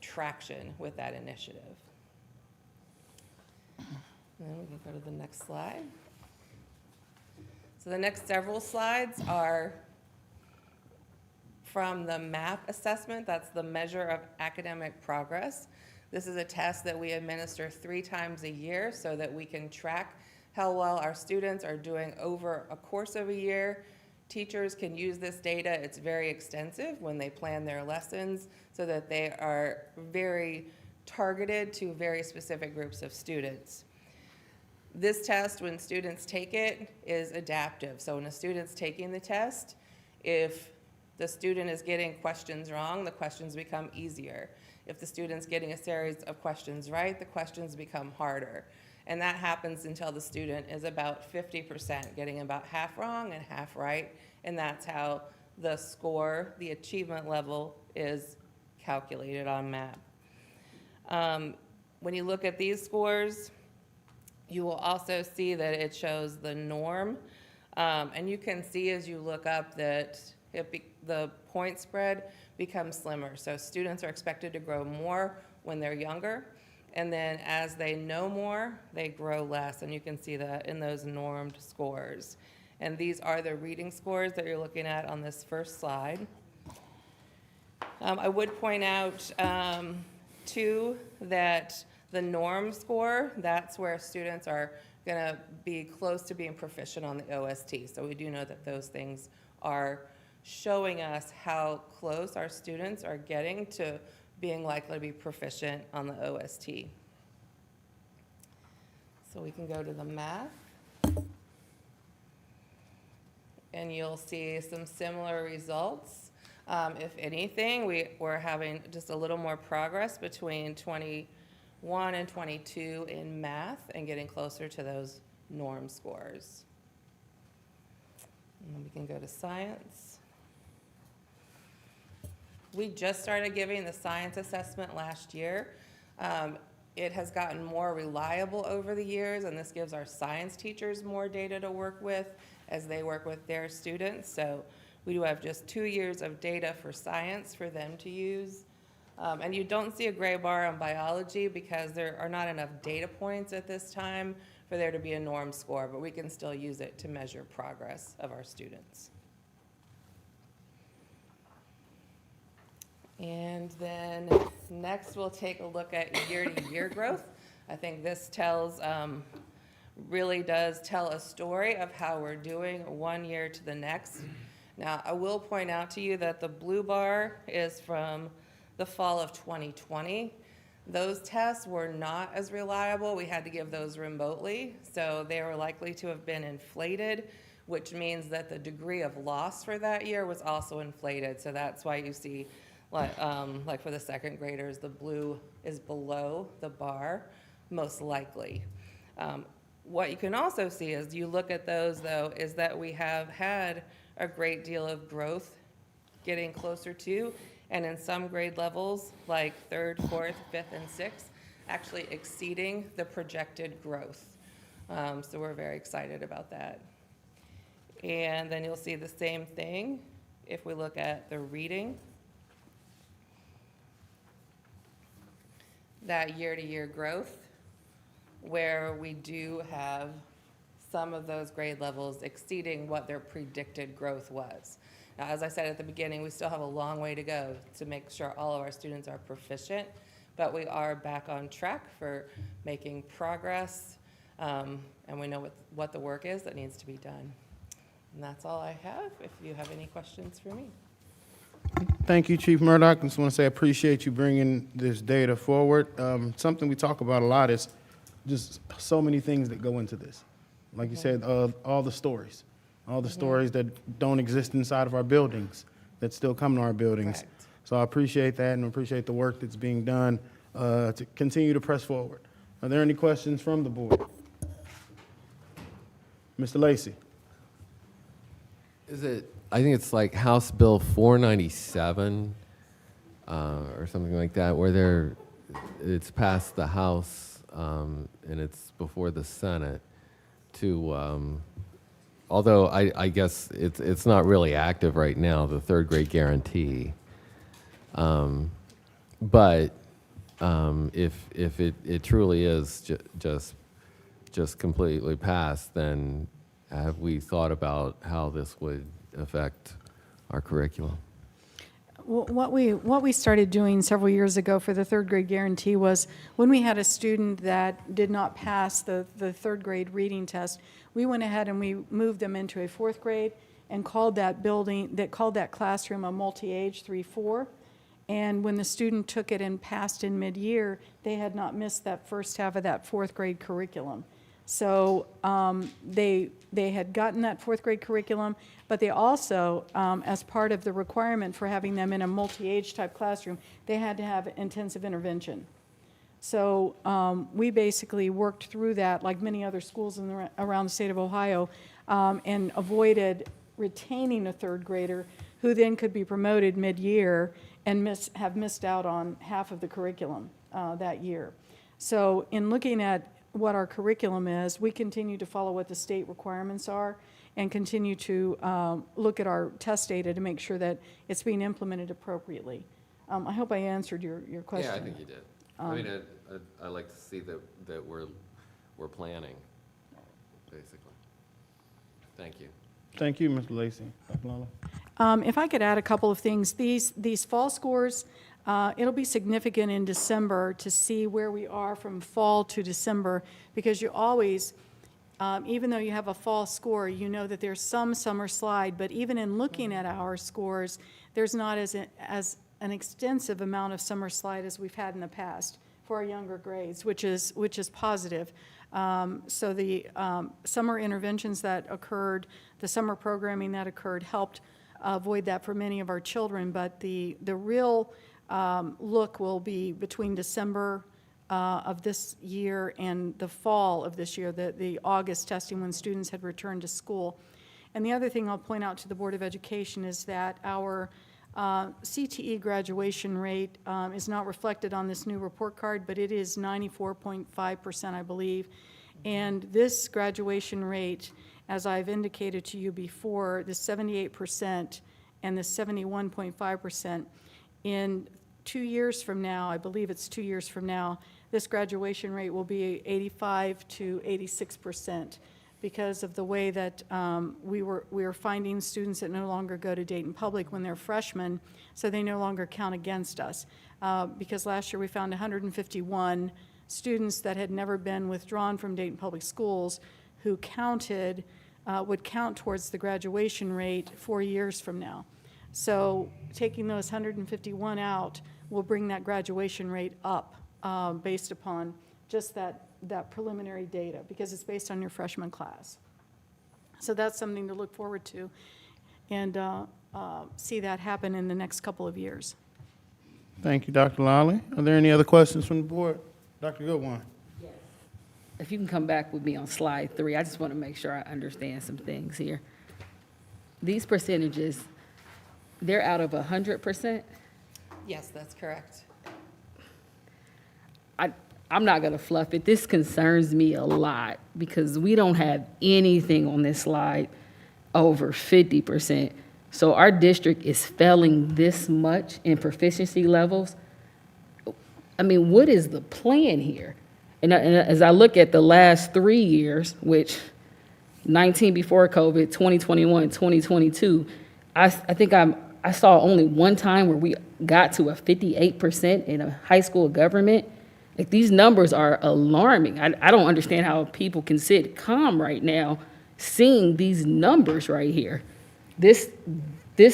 traction with that initiative. And then we can go to the next slide. So the next several slides are from the MAP assessment. That's the measure of academic progress. This is a test that we administer 3 times a year so that we can track how well our students are doing over a course of a year. Teachers can use this data. It's very extensive when they plan their lessons so that they are very targeted to very specific groups of students. This test, when students take it, is adaptive. So when a student's taking the test, if the student is getting questions wrong, the questions become easier. If the student's getting a series of questions right, the questions become harder. And that happens until the student is about 50%, getting about half wrong and half right. And that's how the score, the achievement level, is calculated on MAP. When you look at these scores, you will also see that it shows the norm. And you can see as you look up that the point spread becomes slimmer. So students are expected to grow more when they're younger. And then as they know more, they grow less. And you can see that in those normed scores. And these are the reading scores that you're looking at on this first slide. I would point out, too, that the norm score, that's where students are going to be close to being proficient on the OST. So we do know that those things are showing us how close our students are getting to being likely to be proficient on the OST. So we can go to the math. And you'll see some similar results. If anything, we're having just a little more progress between 21 and 22 in math and getting closer to those norm scores. And then we can go to science. We just started giving the science assessment last year. It has gotten more reliable over the years, and this gives our science teachers more data to work with as they work with their students. So we do have just 2 years of data for science for them to use. And you don't see a gray bar on biology because there are not enough data points at this time for there to be a norm score, but we can still use it to measure progress of our students. And then next we'll take a look at year-to-year growth. I think this really does tell a story of how we're doing one year to the next. Now, I will point out to you that the blue bar is from the fall of 2020. Those tests were not as reliable. We had to give those remotely, so they were likely to have been inflated, which means that the degree of loss for that year was also inflated. So that's why you see, like for the second graders, the blue is below the bar, most likely. What you can also see as you look at those, though, is that we have had a great deal of growth getting closer to, and in some grade levels, like 3rd, 4th, 5th, and 6th, actually exceeding the projected growth. So we're very excited about that. And then you'll see the same thing if we look at the reading. That year-to-year growth, where we do have some of those grade levels exceeding what their predicted growth was. Now, as I said at the beginning, we still have a long way to go to make sure all of our students are proficient, but we are back on track for making progress, and we know what the work is that needs to be done. And that's all I have, if you have any questions for me. Thank you, Chief Murdoch. I just want to say I appreciate you bringing this data forward. Something we talk about a lot is just so many things that go into this. Like you said, all the stories that don't exist inside of our buildings that still come to our buildings. Correct. So I appreciate that and appreciate the work that's being done to continue to press forward. Are there any questions from the board? Mr. Lacy. I think it's like House Bill 497 or something like that, where it's passed the House and it's before the Senate to, although I guess it's not really active right now, the 3rd grade guarantee. But if it truly is just completely passed, then have we thought about how this would affect our curriculum? What we started doing several years ago for the third grade guarantee was when we had a student that did not pass the third grade reading test, we went ahead and we moved them into a fourth grade and called that classroom a multi-age 3-4. And when the student took it and passed in mid-year, they had not missed that first half of that fourth grade curriculum. So they had gotten that fourth grade curriculum, but they also, as part of the requirement for having them in a multi-age type classroom, they had to have intensive intervention. So we basically worked through that, like many other schools around the state of Ohio, and avoided retaining a third grader who then could be promoted mid-year and have missed out on half of the curriculum that year. So in looking at what our curriculum is, we continue to follow what the state requirements are and continue to look at our test data to make sure that it's being implemented appropriately. I hope I answered your question. Yeah, I think you did. I mean, I like to see that we're planning, basically. Thank you. Thank you, Mr. Lacy. Dr. Lala. If I could add a couple of things, these fall scores, it'll be significant in December to see where we are from fall to December, because you always, even though you have a fall score, you know that there's some summer slide, but even in looking at our scores, there's not as an extensive amount of summer slide as we've had in the past for our younger grades, which is positive. So the summer interventions that occurred, the summer programming that occurred helped avoid that for many of our children, but the real look will be between December of this year and the fall of this year, the August testing when students had returned to school. And the other thing I'll point out to the Board of Education is that our CTE graduation rate is not reflected on this new report card, but it is 94.5%, I believe. And this graduation rate, as I've indicated to you before, the 78% and the 71.5%, in 2 years from now, I believe it's 2 years from now, this graduation rate will be 85 to 86%. Because of the way that we are finding students that no longer go to Dayton Public when they're freshmen, so they no longer count against us. Because last year we found 151 students that had never been withdrawn from Dayton Public Schools who would count towards the graduation rate 4 years from now. So taking those 151 out will bring that graduation rate up based upon just that preliminary data, because it's based on your freshman class. So that's something to look forward to and see that happen in the next couple of years. Thank you, Dr. Lally. Are there any other questions from the board? Dr. Goodwine. If you can come back with me on slide 3, I just want to make sure I understand some things here. These percentages, they're out of 100%? Yes, that's correct. I'm not going to fluff it. This concerns me a lot because we don't have anything on this slide over 50%. So our district is failing this much in proficiency levels. I mean, what is the plan here? And as I look at the last 3 years, which 19 before COVID, 2021, 2022, I think I saw only one time where we got to a 58% in a high school government. Like, these numbers are alarming. I don't understand how people can sit calm right now seeing these numbers right here. This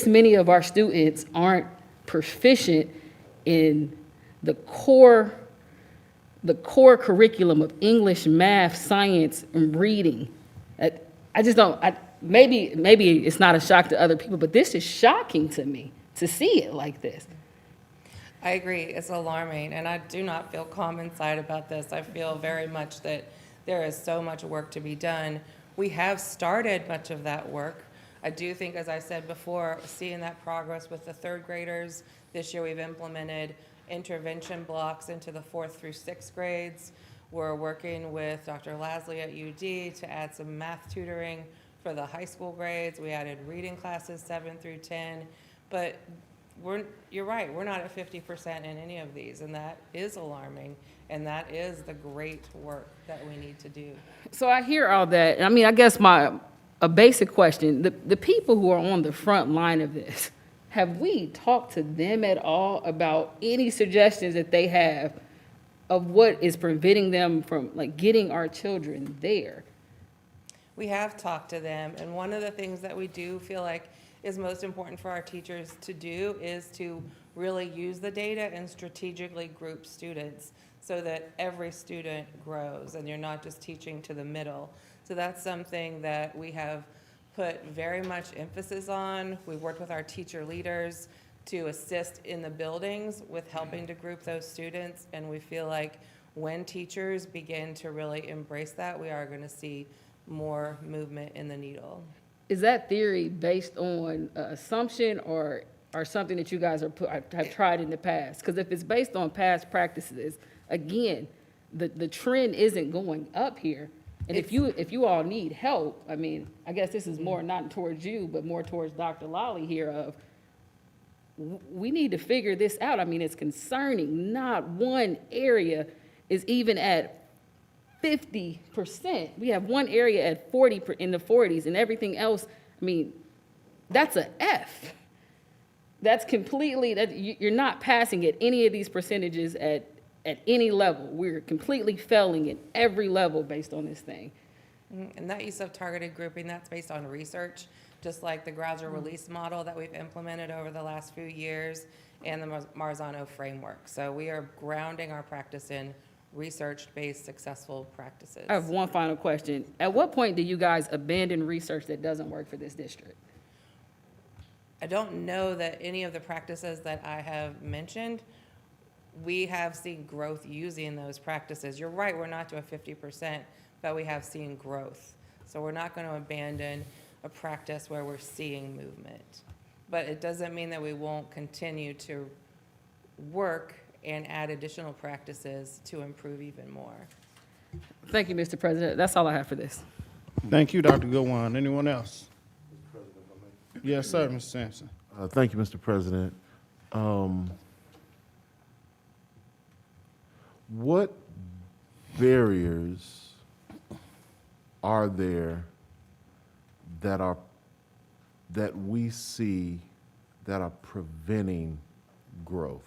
many of our students aren't proficient in the core curriculum of English, math, science, and reading. I just don't, maybe it's not a shock to other people, but this is shocking to me to see it like this. I agree, it's alarming, and I do not feel calm inside about this. I feel very much that there is so much work to be done. We have started much of that work. I do think, as I said before, seeing that progress with the third graders. This year we've implemented intervention blocks into the 4th through 6th grades. We're working with Dr. Lasley at UD to add some math tutoring for the high school grades. We added reading classes 7 through 10, but you're right, we're not at 50% in any of these, and that is alarming, and that is the great work that we need to do. So I hear all that. I mean, I guess a basic question, the people who are on the front line of this, have we talked to them at all about any suggestions that they have of what is preventing them from like getting our children there? We have talked to them, and one of the things that we do feel like is most important for our teachers to do is to really use the data and strategically group students so that every student grows and you're not just teaching to the middle. So that's something that we have put very much emphasis on. We've worked with our teacher leaders to assist in the buildings with helping to group those students, and we feel like when teachers begin to really embrace that, we are going to see more movement in the needle. Is that theory based on assumption or something that you guys have tried in the past? Because if it's based on past practices, again, the trend isn't going up here. And if you all need help, I mean, I guess this is more not towards you, but more towards Dr. Lawley here of, we need to figure this out. I mean, it's concerning. Not one area is even at 50%. We have one area at 40 in the 40s, and everything else, I mean, that's a F. That's completely, you're not passing at any of these percentages at any level. We're completely failing at every level based on this thing. And that use of targeted grouping, that's based on research, just like the gradual release model that we've implemented over the last few years and the Marzano framework. So we are grounding our practice in research-based successful practices. I have one final question. At what point do you guys abandon research that doesn't work for this district? I don't know that any of the practices that I have mentioned, we have seen growth using those practices. You're right, we're not to a 50%, but we have seen growth. So we're not going to abandon a practice where we're seeing movement. But it doesn't mean that we won't continue to work and add additional practices to improve even more. Thank you, Mr. President. That's all I have for this. Thank you, Dr. Goodwin. Anyone else? Yes, sir, Mr. Sampson. Thank you, Mr. President. What barriers are there that we see that are preventing growth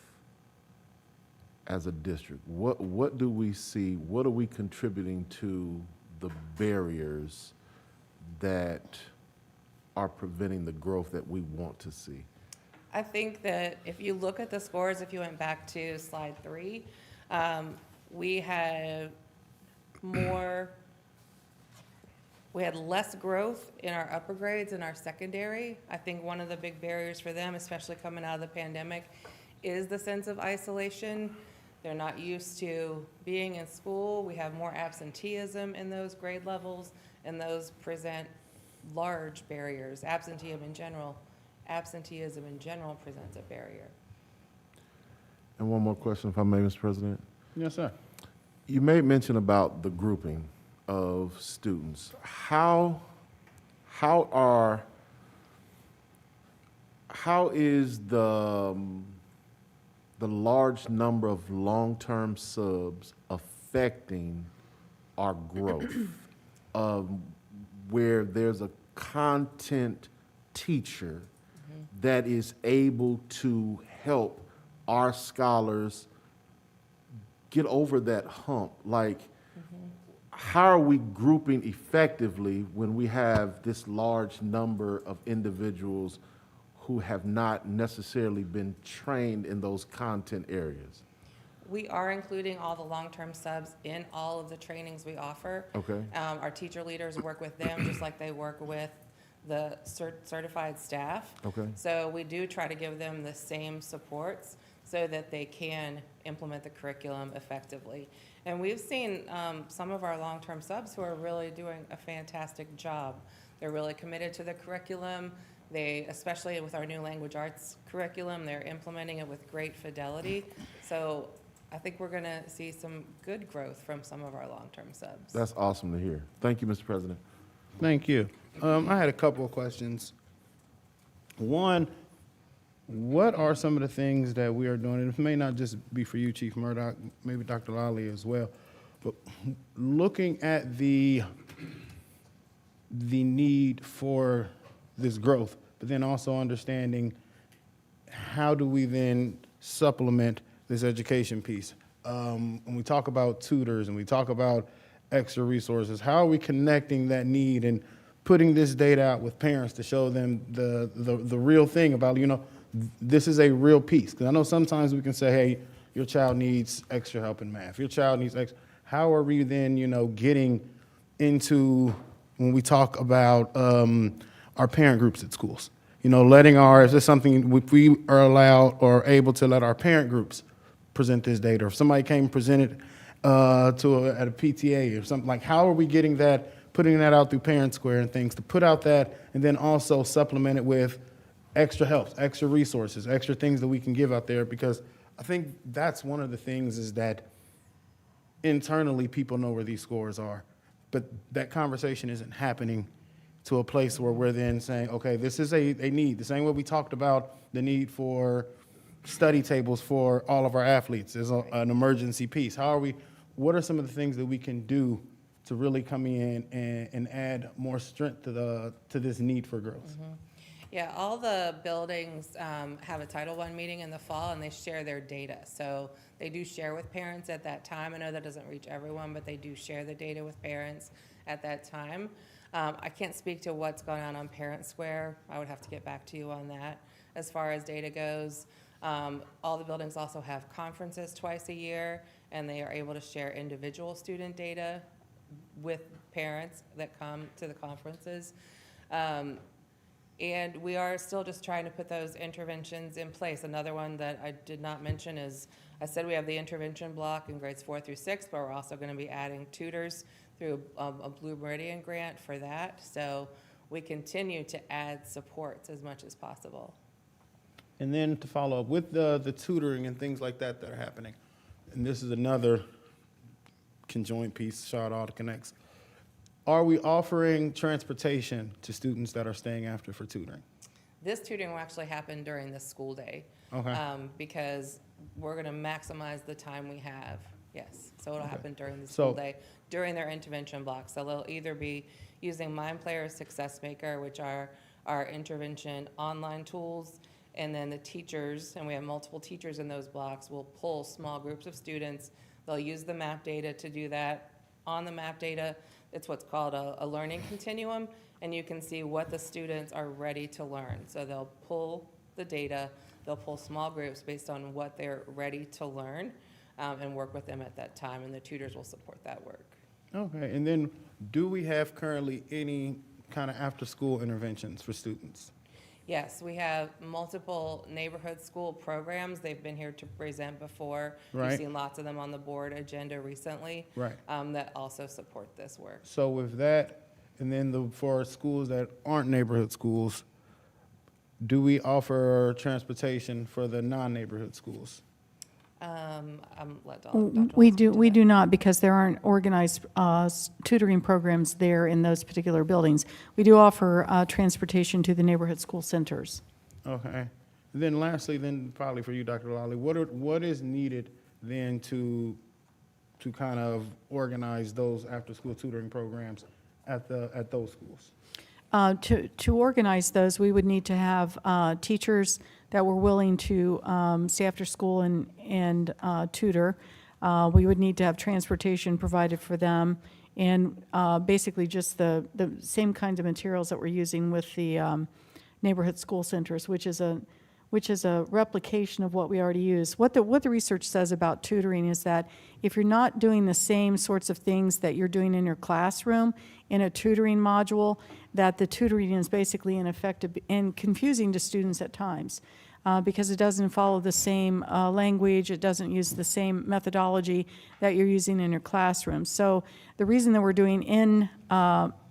as a district? What do we see? What are we contributing to the barriers that are preventing the growth that we want to see? I think that if you look at the scores, if you went back to slide 3, we had less growth in our upper grades and our secondary. I think one of the big barriers for them, especially coming out of the pandemic, is the sense of isolation. They're not used to being in school. We have more absenteeism in those grade levels, and those present large barriers. Absenteeism in general presents a barrier. And one more question, if I may, Mr. President. Yes, sir. You made mention about the grouping of students. How is the large number of long-term subs affecting our growth? Where there's a content teacher that is able to help our scholars get over that hump. Like, how are we grouping effectively when we have this large number of individuals who have not necessarily been trained in those content areas? We are including all the long-term subs in all of the trainings we offer. Okay. Our teacher leaders work with them just like they work with the certified staff. Okay. So we do try to give them the same supports so that they can implement the curriculum effectively. And we've seen some of our long-term subs who are really doing a fantastic job. They're really committed to the curriculum. They, especially with our new language arts curriculum, they're implementing it with great fidelity. So I think we're going to see some good growth from some of our long-term subs. That's awesome to hear. Thank you, Mr. President. Thank you. I had a couple of questions. One, what are some of the things that we are doing? And it may not just be for you, Chief Murdoch, maybe Dr. Lawley as well, but looking at the need for this growth, but then also understanding how do we then supplement this education piece? When we talk about tutors and we talk about extra resources, how are we connecting that need and putting this data out with parents to show them the real thing about, this is a real piece? Because I know sometimes we can say, hey, your child needs extra help in math. Your child needs extra. How are we then, getting into, when we talk about our parent groups at schools? Letting is this something, if we are allowed or able to let our parent groups present this data, or if somebody came and presented at a PTA or something, like how are we getting that, putting that out through Parent Square and things, to put out that and then also supplement it with extra help, extra resources, extra things that we can give out there? Because I think that's one of the things, is that internally people know where these scores are, but that conversation isn't happening to a place where we're then saying, okay, this is a need. The same way we talked about the need for study tables for all of our athletes is an emergency piece. What are some of the things that we can do to really come in and add more strength to this need for girls? Mm-hmm. Yeah, all the buildings have a Title I meeting in the fall, and they share their data. So they do share with parents at that time. I know that doesn't reach everyone, but they do share the data with parents at that time. I can't speak to what's going on Parent Square. I would have to get back to you on that. As far as data goes, all the buildings also have conferences twice a year, and they are able to share individual student data with parents that come to the conferences. And we are still just trying to put those interventions in place. Another one that I did not mention is, I said we have the intervention block in grades 4 through 6, but we're also going to be adding tutors through a Blue Meridian grant for that. So we continue to add supports as much as possible. And then to follow up with the tutoring and things like that are happening, and this is another conjoint piece, shout out to Connects. Are we offering transportation to students that are staying after for tutoring? This tutoring will actually happen during the school day. Okay. Because we're going to maximize the time we have. Yes, so it'll happen during the school day, during their intervention blocks. So they'll either be using MindPlay or Success Maker, which are our intervention online tools, and then the teachers, and we have multiple teachers in those blocks, will pull small groups of students. They'll use the map data to do that. On the map data, it's what's called a learning continuum, and you can see what the students are ready to learn. So they'll pull the data, they'll pull small groups based on what they're ready to learn, and work with them at that time, and the tutors will support that work. Okay, and then do we have currently any kind of after-school interventions for students? Yes, we have multiple neighborhood school programs. They've been here to present before. Right. You've seen lots of them on the board agenda recently. Right. That also support this work. So with that, and then for schools that aren't neighborhood schools, do we offer transportation for the non-neighborhood schools? We do not, because there aren't organized tutoring programs there in those particular buildings. We do offer transportation to the neighborhood school centers. Okay. Then lastly, then probably for you, Dr. Lally, what is needed then to kind of organize those after-school tutoring programs at those schools? To organize those, we would need to have teachers that were willing to stay after school and tutor. We would need to have transportation provided for them, and basically just the same kinds of materials that we're using with the neighborhood school centers, which is a replication of what we already use. What the research says about tutoring is that if you're not doing the same sorts of things that you're doing in your classroom in a tutoring module, that the tutoring is basically ineffective and confusing to students at times, because it doesn't follow the same language, it doesn't use the same methodology that you're using in your classroom. So the reason that we're doing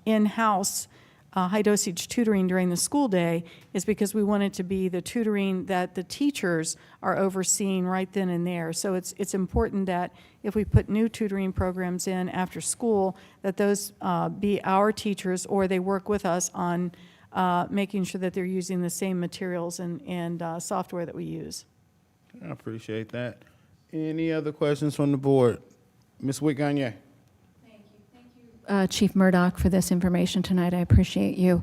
in-house high-dosage tutoring during the school day is because we want it to be the tutoring that the teachers are overseeing right then and there. So it's important that if we put new tutoring programs in after school, that those be our teachers, or they work with us on making sure that they're using the same materials and software that we use. I appreciate that. Any other questions from the board? Ms. Witt-Gagne. Chief Murdoch, for this information tonight. I appreciate you.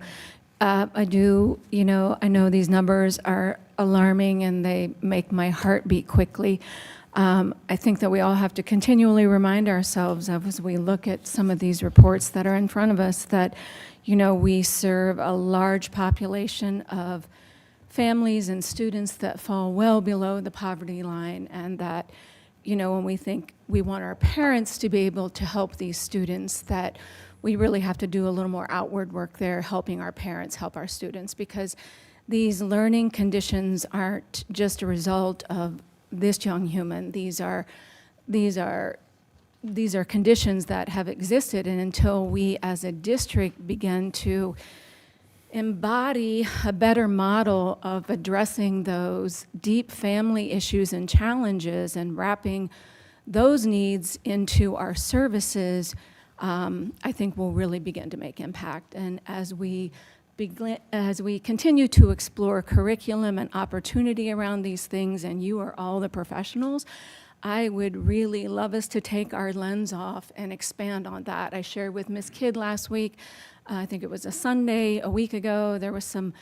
I know these numbers are alarming and they make my heart beat quickly. I think that we all have to continually remind ourselves of, as we look at some of these reports that are in front of us, that, you know, we serve a large population of families and students that fall well below the poverty line, and that, you know, when we think we want our parents to be able to help these students, that we really have to do a little more outward work there, helping our parents help our students, because these learning conditions aren't just a result of this young human. These are conditions that have existed, and until we as a district begin to embody a better model of addressing those deep family issues and challenges and wrapping those needs into our services, I think we'll really begin to make impact. And as we continue to explore curriculum and opportunity around these things, and you are all the professionals, I would really love us to take our lens off and expand on that. I shared with Ms. Kidd last week, I think it was a Sunday, a week ago, there was some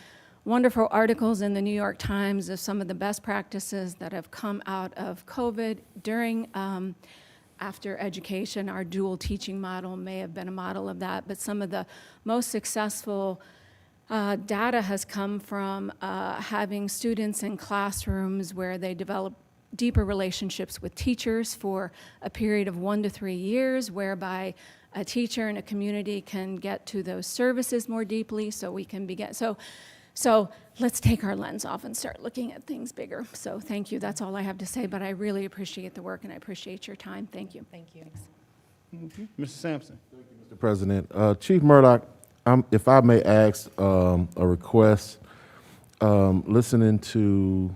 wonderful articles in the New York Times of some of the best practices that have come out of COVID during after education. Our dual teaching model may have been a model of that, but some of the most successful data has come from having students in classrooms where they develop deeper relationships with teachers for a period of 1 to 3 years, whereby a teacher and a community can get to those services more deeply, so we can begin. So let's take our lens off and start looking at things bigger. So thank you. That's all I have to say, but I really appreciate the work and I appreciate your time. Thank you. Thank you. Mr. Sampson. Thank you, Mr. President. Chief Murdoch, if I may ask a request, listening to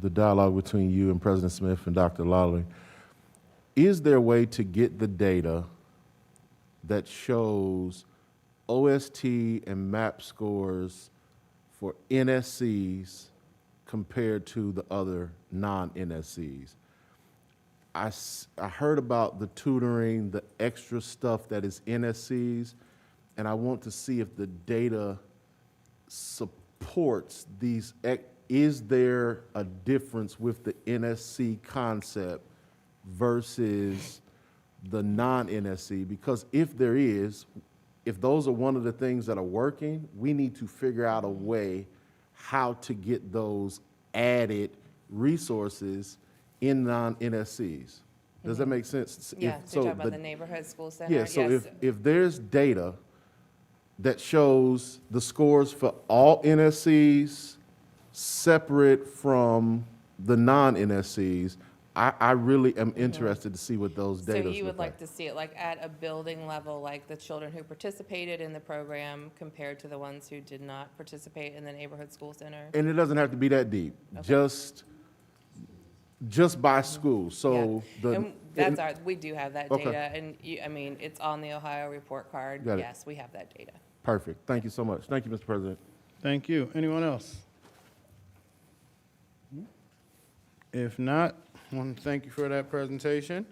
the dialogue between you and President Smith and Dr. Lawley, is there a way to get the data that shows OST and MAP scores for NSCs compared to the other non-NSCs? I heard about the tutoring, the extra stuff that is NSCs, and I want to see if the data supports these. Is there a difference with the NSC concept versus the non-NSC? Because if there is, if those are one of the things that are working, we need to figure out a way how to get those added resources in non-NSCs. Does that make sense? Yeah, so you're talking about the neighborhood school center? Yeah, so yes. if there's data that shows the scores for all NSCs separate from the non-NSCs, I really am interested to see what those data. So you would like to see it like at a building level, like the children who participated in the program compared to the ones who did not participate in the neighborhood school center? And it doesn't have to be that deep, Okay. just by school. So And that's our, we do have that Okay. data, and I mean, it's on the Ohio report card. Got it. Yes, we have that data. Perfect. Thank you so much. Thank you, Mr. President. Thank you. Anyone else? If not, I want to thank you for that presentation.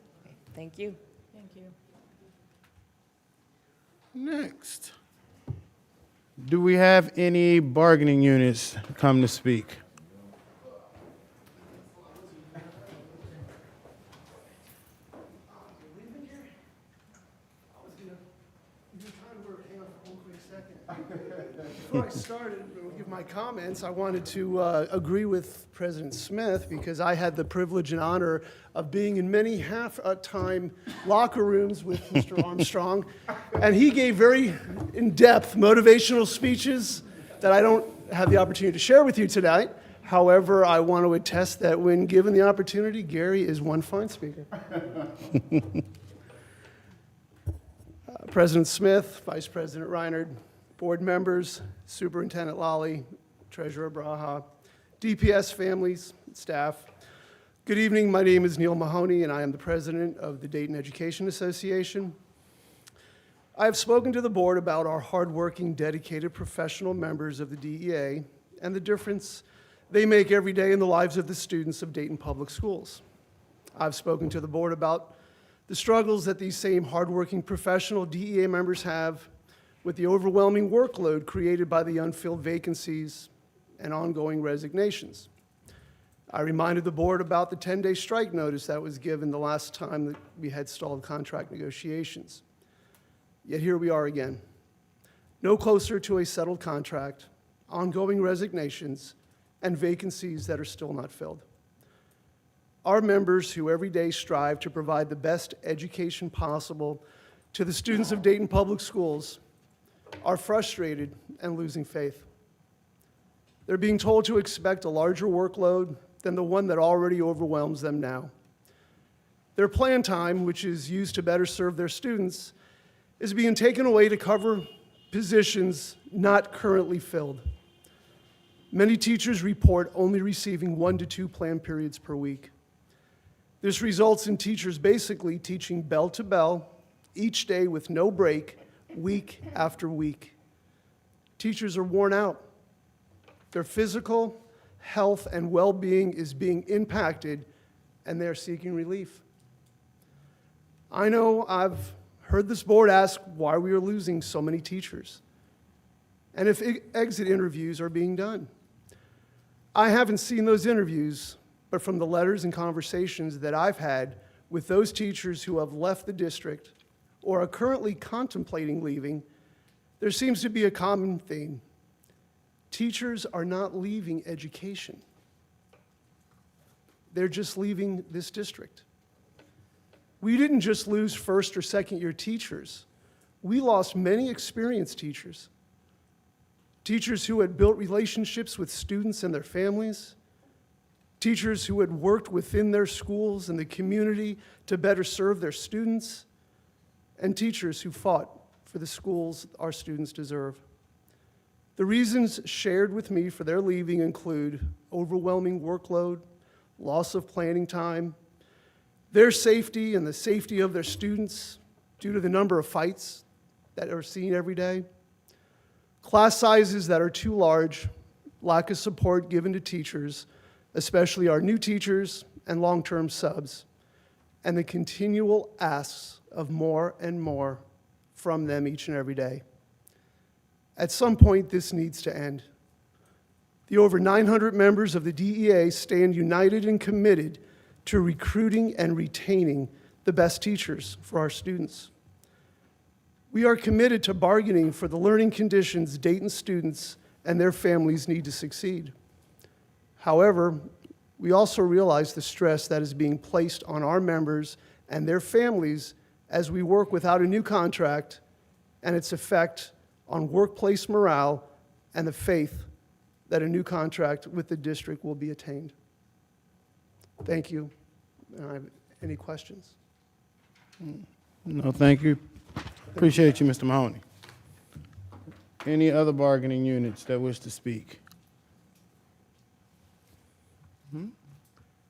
Thank you. Thank you. Next, do we have any bargaining units come to speak? Before I started to give my comments, I wanted to agree with President Smith because I had the privilege and honor of being in many half-time locker rooms with Mr. Armstrong, and he gave very in-depth motivational speeches that I don't have the opportunity to share with you tonight. However, I want to attest that when given the opportunity, Gary is one fine speaker. President Smith, Vice President Reinhardt, board members, Superintendent Lawley, Treasurer Braha, DPS families, staff. Good evening. My name is Neil Mahoney, and I am the president of the Dayton Education Association. I have spoken to the board about our hardworking, dedicated professional members of the DEA and the difference they make every day in the lives of the students of Dayton Public Schools. I've spoken to the board about the struggles that these same hardworking professional DEA members have with the overwhelming workload created by the unfilled vacancies and ongoing resignations. I reminded the board about the 10-day strike notice that was given the last time that we had stalled contract negotiations. Yet here we are again. No closer to a settled contract, ongoing resignations, and vacancies that are still not filled. Our members who every day strive to provide the best education possible to the students of Dayton Public Schools are frustrated and losing faith. They're being told to expect a larger workload than the one that already overwhelms them now. Their plan time, which is used to better serve their students, is being taken away to cover positions not currently filled. Many teachers report only receiving 1 to 2 plan periods per week. This results in teachers basically teaching bell to bell each day with no break, week after week. Teachers are worn out. Their physical health and well-being is being impacted, and they're seeking relief. I know I've heard this board ask why we are losing so many teachers, and if exit interviews are being done. I haven't seen those interviews, but from the letters and conversations that I've had with those teachers who have left the district or are currently contemplating leaving, there seems to be a common theme. Teachers are not leaving education. They're just leaving this district. We didn't just lose first or second year teachers. We lost many experienced teachers. Teachers who had built relationships with students and their families. Teachers who had worked within their schools and the community to better serve their students. And teachers who fought for the schools our students deserve. The reasons shared with me for their leaving include overwhelming workload, loss of planning time, their safety and the safety of their students due to the number of fights that are seen every day, class sizes that are too large, lack of support given to teachers, especially our new teachers and long-term subs, and the continual asks of more and more from them each and every day. At some point, this needs to end. The over 900 members of the DEA stand united and committed to recruiting and retaining the best teachers for our students. We are committed to bargaining for the learning conditions Dayton students and their families need to succeed. However, we also realize the stress that is being placed on our members and their families as we work without a new contract and its effect on workplace morale and the faith that a new contract with the district will be attained. Thank you. Any questions? No, thank you. Appreciate you, Mr. Mahoney. Any other bargaining units that wish to speak?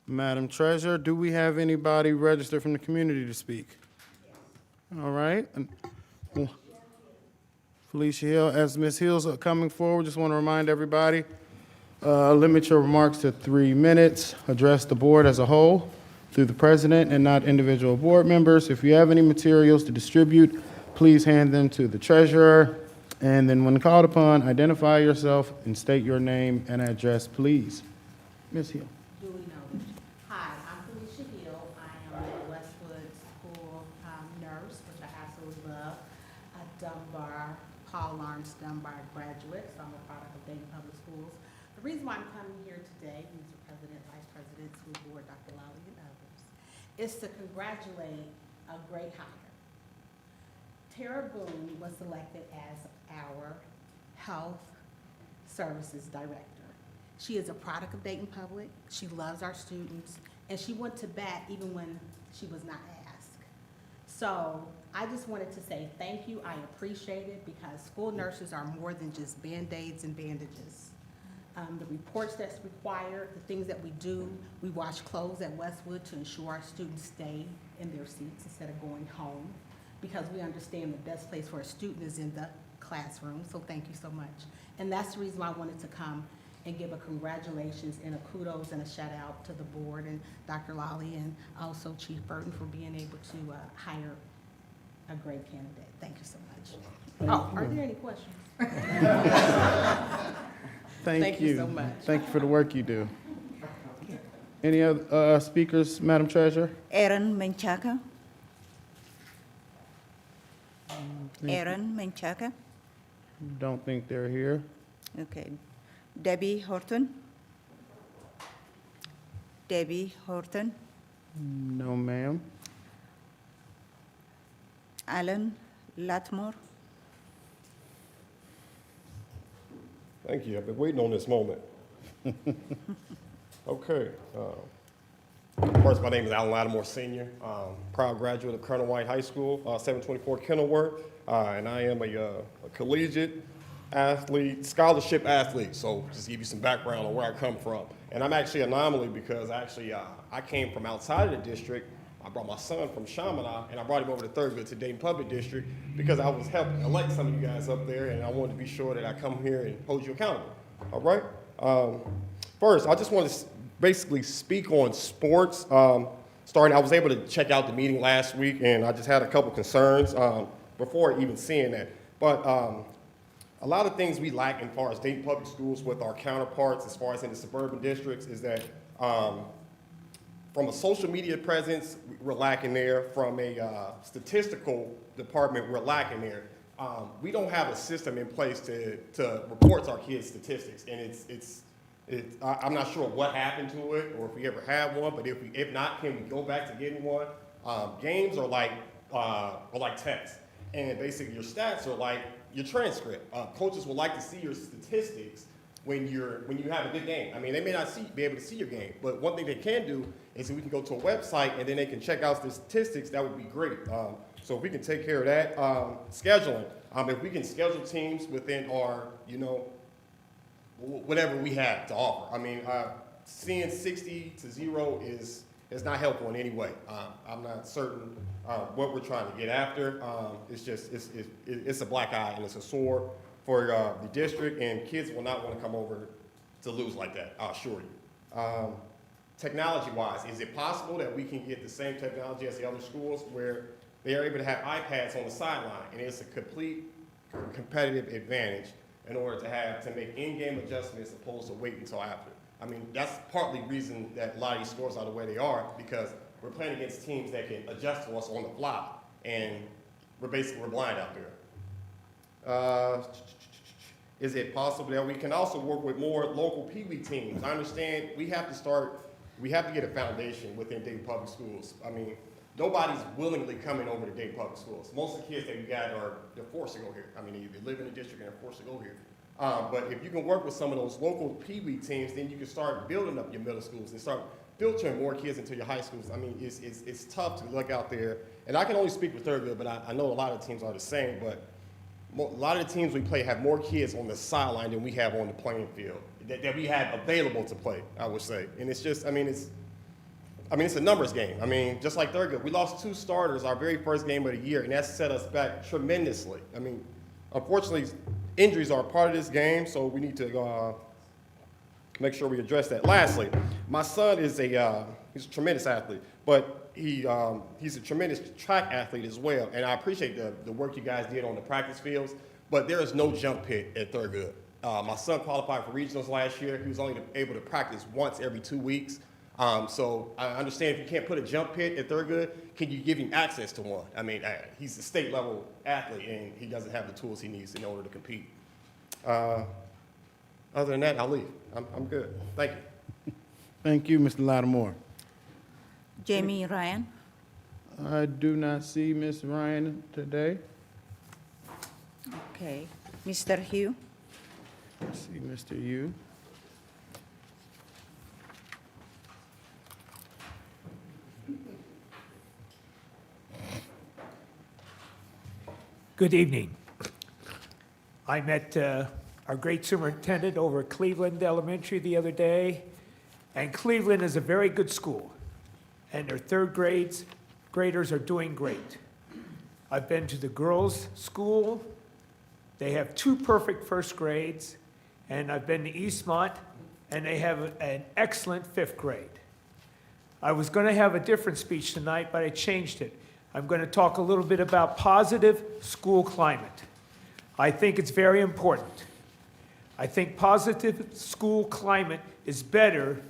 Madam Treasurer, do we have anybody registered from the community to speak? All right. Felicia Hill, as Ms. Hill's coming forward, just want to remind everybody, limit your remarks to 3 minutes. Address the board as a whole through the president and not individual board members. If you have any materials to distribute, please hand them to the treasurer. And then when called upon, identify yourself and state your name and address, please. Ms. Hill. Duly noted. Hi, I'm Felicia Hill. I am a Westwood School nurse, which I absolutely love. A Dunbar, Paul Lawrence Dunbar graduate, so I'm a product of Dayton Public Schools. The reason why I'm coming here today, Mr. President, Vice President, School Board, Dr. Lally, and others, is to congratulate a great hire. Tara Boone was selected as our Health Services Director. She is a product of Dayton Public. She loves our students, and she went to bat even when she was not asked. So I just wanted to say thank you. I appreciate it because school nurses are more than just Band-Aids and bandages. The reports that's required, the things that we do, we wash clothes at Westwood to ensure our students stay in their seats instead of going home, because we understand the best place for a student is in the classroom, so thank you so much. And that's the reason why I wanted to come and give a congratulations and a kudos and a shout out to the board and Dr. Lally and also Chief Burton for being able to hire a great candidate. Thank you so much. Oh, are there any questions? Thank you so much. Thank you for the work you do. Any other speakers, Madam Treasurer? Aaron Menchaca. Aaron Menchaca. Don't think they're here. Okay. Debbie Horton. Debbie Horton. No, ma'am. Alan Latmore. Thank you. I've been waiting on this moment. Okay. First, my name is Alan Lattimore, Sr., proud graduate of Colonel White High School, 724 Kenilworth, and I am a collegiate athlete, scholarship athlete. So just to give you some background on where I come from. And I'm actually an anomaly because actually I came from outside of the district. I brought my son from Chaminade, and I brought him over to Thurgood to Dayton Public District because I was helping elect some of you guys up there, and I wanted to be sure that I come here and hold you accountable. All right? First, I just want to basically speak on sports. I was able to check out the meeting last week, and I just had a couple concerns before even seeing that. But a lot of things we lack as far as Dayton Public Schools with our counterparts as far as in the suburban districts is that from a social media presence, we're lacking there. From a statistical department, we're lacking there. We don't have a system in place to report our kids' statistics, and I'm not sure what happened to it or if we ever had one, but if not, can we go back to getting one? Games are like tests, and basically your stats are like your transcript. Coaches would like to see your statistics when you have a good game. I mean, they may not be able to see your game, but one thing they can do is we can go to a website and then they can check out the statistics. That would be great. So if we can take care of that, scheduling. If we can schedule teams within our, whatever we have to offer. I mean, seeing 60-0 is not helpful in any way. I'm not certain what we're trying to get after. It's a black eye and it's a sore for the district, and kids will not want to come over to lose like that, I'll assure you. Technology-wise, is it possible that we can get the same technology as the other schools where they are able to have iPads on the sideline, and it's a complete competitive advantage in order to make in-game adjustments as opposed to wait until after? I mean, that's partly the reason that a lot of these scores are the way they are, because we're playing against teams that can adjust to us on the fly, and we're blind out there. Is it possible that we can also work with more local Pee Wee teams? I understand we have to get a foundation within Dayton Public Schools. I mean, nobody's willingly coming over to Dayton Public Schools. Most of the kids that we got they're forced to go here. I mean, they live in the district and they're forced to go here. But if you can work with some of those local Pee Wee teams, then you can start building up your middle schools and start filtering more kids into your high schools. I mean, it's tough to look out there. And I can only speak for Thurgood, but I know a lot of teams are the same. But a lot of the teams we play have more kids on the sideline than we have on the playing field, that we have available to play, I would say. And it's just, it's a numbers game. I mean, just like Thurgood, we lost 2 starters our very first game of the year, and that set us back tremendously. I mean, unfortunately, injuries are a part of this game, so we need to make sure we address that. Lastly, my son is he's a tremendous athlete, but he's a tremendous track athlete as well, and I appreciate the work you guys did on the practice fields, but there is no jump pit at Thurgood. My son qualified for regionals last year. He was only able to practice once every 2 weeks. So I understand if you can't put a jump pit at Thurgood, can you give him access to one? I mean, he's a state level athlete and he doesn't have the tools he needs in order to compete. Other than that, I'll leave. I'm good. Thank you. Thank you, Mr. Lattimore. Jamie Ryan. I do not see Ms. Ryan today. Okay. Mr. Hugh. I see Mr. Yu. Good evening. I met our great superintendent over at Cleveland Elementary the other day, and Cleveland is a very good school, and their third graders are doing great. I've been to the girls' school. They have 2 perfect first grades, and I've been to Eastmont, and they have an excellent 5th grade. I was going to have a different speech tonight, but I changed it. I'm going to talk a little bit about positive school climate. I think it's very important. I think positive school climate is better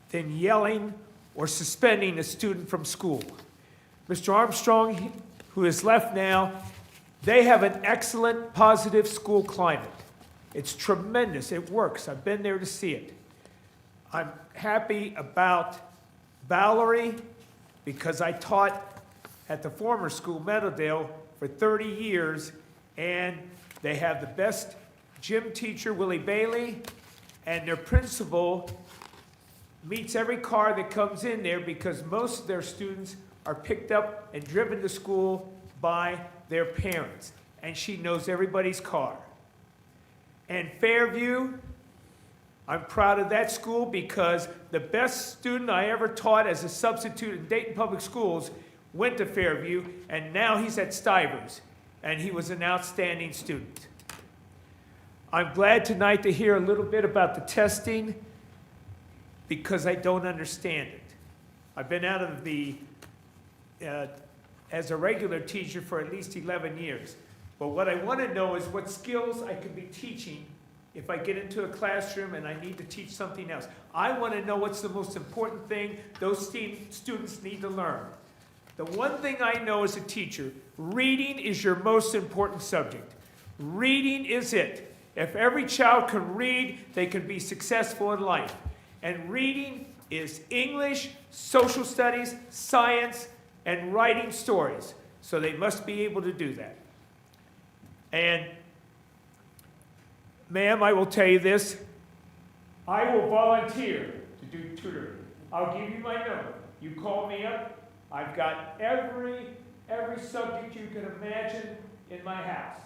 than yelling or suspending a student from school. Mr. Armstrong, who is left now, they have an excellent positive school climate. It's tremendous. It works. I've been there to see it. I'm happy about Valerie because I taught at the former school, Meadowdale, for 30 years, and they have the best gym teacher, Willie Bailey, and their principal meets every car that comes in there because most of their students are picked up and driven to school by their parents, and she knows everybody's car. And Fairview, I'm proud of that school because the best student I ever taught as a substitute in Dayton Public Schools went to Fairview, and now he's at Stivers, and he was an outstanding student. I'm glad tonight to hear a little bit about the testing because I don't understand it. I've been out of the, as a regular teacher for at least 11 years. But what I want to know is what skills I could be teaching if I get into a classroom and I need to teach something else. I want to know what's the most important thing those students need to learn. The one thing I know as a teacher, reading is your most important subject. Reading is it. If every child can read, they can be successful in life. And reading is English, social studies, science, and writing stories. So they must be able to do that. And, ma'am, I will tell you this. I will volunteer to do tutoring. I'll give you my number. You call me up. I've got every subject you can imagine in my house.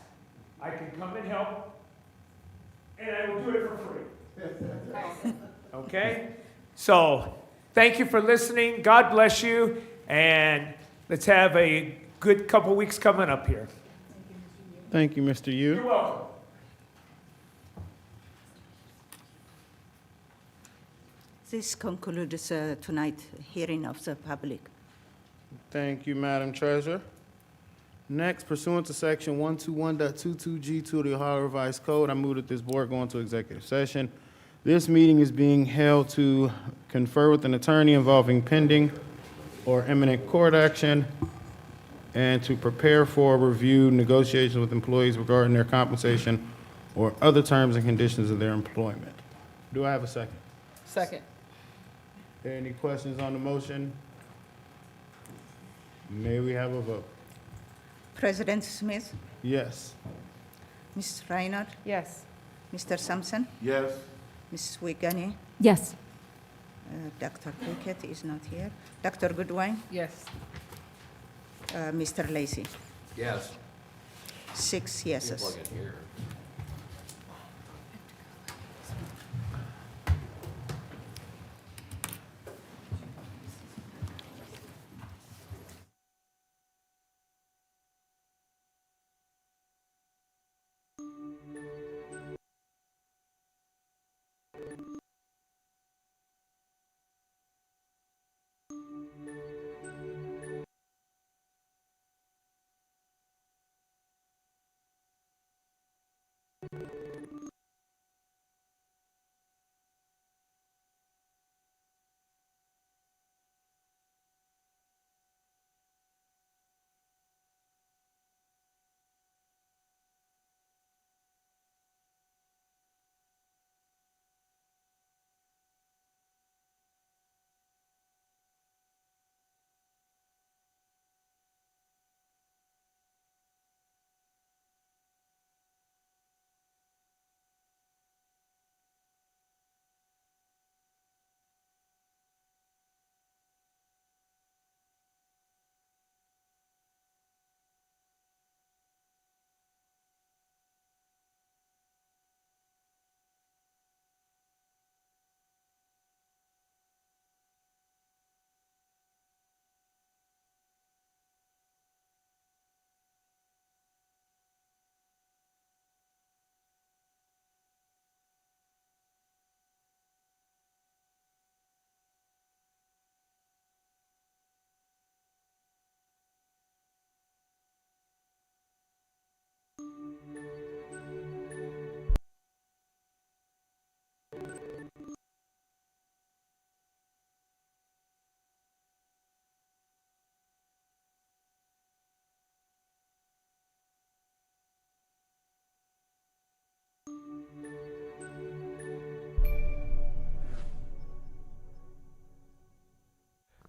I can come and help, and I will do it for free. Okay? So, thank you for listening. God bless you, and let's have a good couple weeks coming up here. Thank you, Mr. Yu. You're welcome. This concludes tonight's hearing of the public. Thank you, Madam Treasurer. Next, pursuant to Section 121.22G2 of the Ohio Revised Code, I move that this board go into executive session. This meeting is being held to confer with an attorney involving pending or imminent court action and to prepare for review negotiations with employees regarding their compensation or other terms and conditions of their employment. Do I have a second? Second. Any questions on the motion? May we have a vote? President Smith, Yes. Ms. Reinhardt, Yes. Mr. Sampson, Yes. Ms. Wigani, Yes. Dr. Pickett is not here, Dr. Goodwin, Yes. Mr. Lacy. Yes. 6 yeses. Plug in here.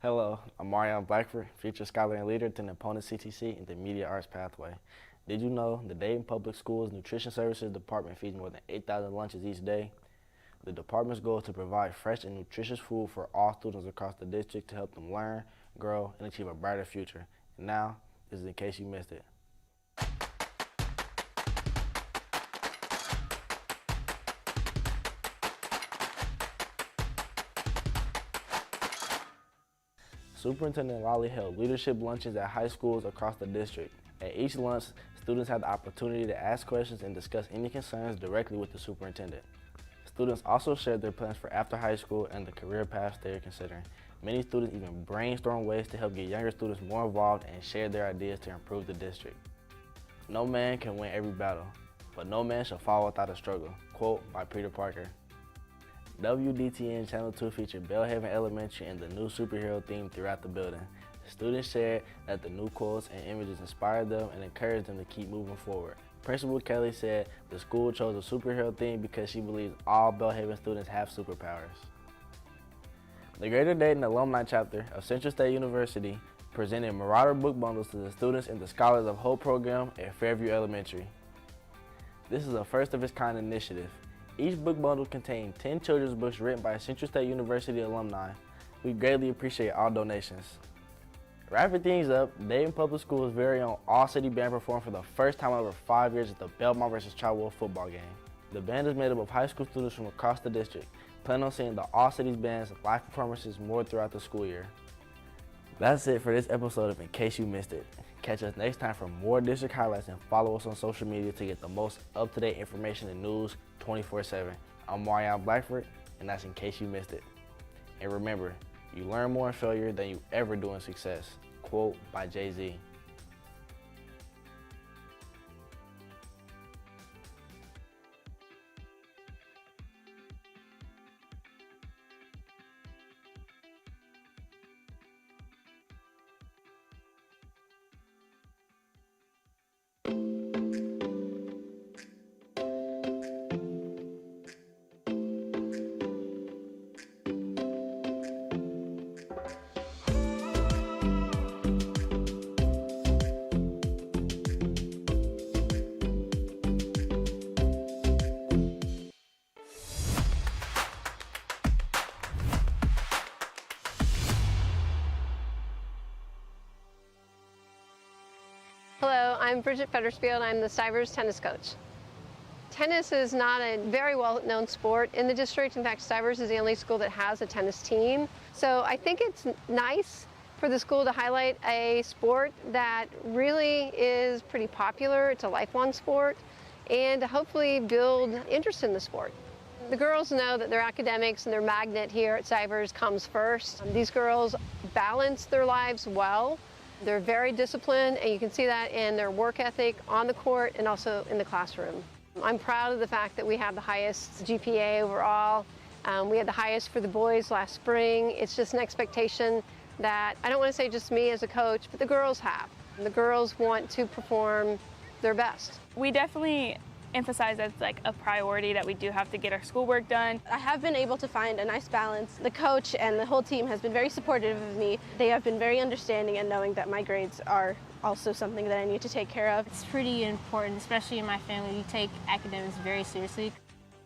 Hello, I'm Marion Blackford, future scholar and leader to the opponent CTC in the Media Arts pathway. Did you know the Dayton Public Schools Nutrition Services Department feeds more than 8,000 lunches each day? The department's goal is to provide fresh and nutritious food for all students across the district to help them learn, grow, and achieve a brighter future. And now, this is in case you missed it. Superintendent Lawley held leadership luncheons at high schools across the district. At each lunch, students had the opportunity to ask questions and discuss any concerns directly with the superintendent. Students also shared their plans for after high school and the career paths they are considering. Many students even brainstormed ways to help get younger students more involved and share their ideas to improve the district. No man can win every battle, but no man shall fall without a struggle. Quote by Peter Parker. WDTN Channel 2 featured Belhaven Elementary and the new superhero theme throughout the building. Students shared that the new quotes and images inspired them and encouraged them to keep moving forward. Principal Kelly said the school chose a superhero theme because she believes all Belhaven students have superpowers. The Greater Dayton Alumni Chapter of Central State University presented Marauder book bundles to the students in the Scholars of Hope program at Fairview Elementary. This is a first of its kind initiative. Each book bundle contained 10 children's books written by Central State University alumni. We greatly appreciate all donations. Wrapping things up, Dayton Public Schools' very own all-city band performed for the first time in over 5 years at the Belmont vs. Chartwell football game. The band is made up of high school students from across the district. Plan on seeing the all-cities band's live performances more throughout the school year. That's it for this episode of In Case You Missed It. Catch us next time for more district highlights and follow us on social media to get the most up-to-date information and news 24/7. I'm Marion Blackford, and that's In Case You Missed It. And remember, you learn more in failure than you ever do in success. Quote by Jay-Z. Hello, I'm Bridget Fettersfield. I'm the Stivers tennis coach. Tennis is not a very well-known sport in the district. In fact, Stivers is the only school that has a tennis team. So I think it's nice for the school to highlight a sport that really is pretty popular. It's a lifelong sport, and to hopefully build interest in the sport. The girls know that their academics and their magnet here at Stivers comes first. These girls balance their lives well. They're very disciplined, and you can see that in their work ethic on the court and also in the classroom. I'm proud of the fact that we have the highest GPA overall. We had the highest for the boys last spring. It's just an expectation that, I don't want to say just me as a coach, but the girls have. The girls want to perform their best. We definitely emphasize that's like a priority that we do have to get our schoolwork done. I have been able to find a nice balance. The coach and the whole team has been very supportive of me. They have been very understanding and knowing that my grades are also something that I need to take care of. It's pretty important, especially in my family. We take academics very seriously.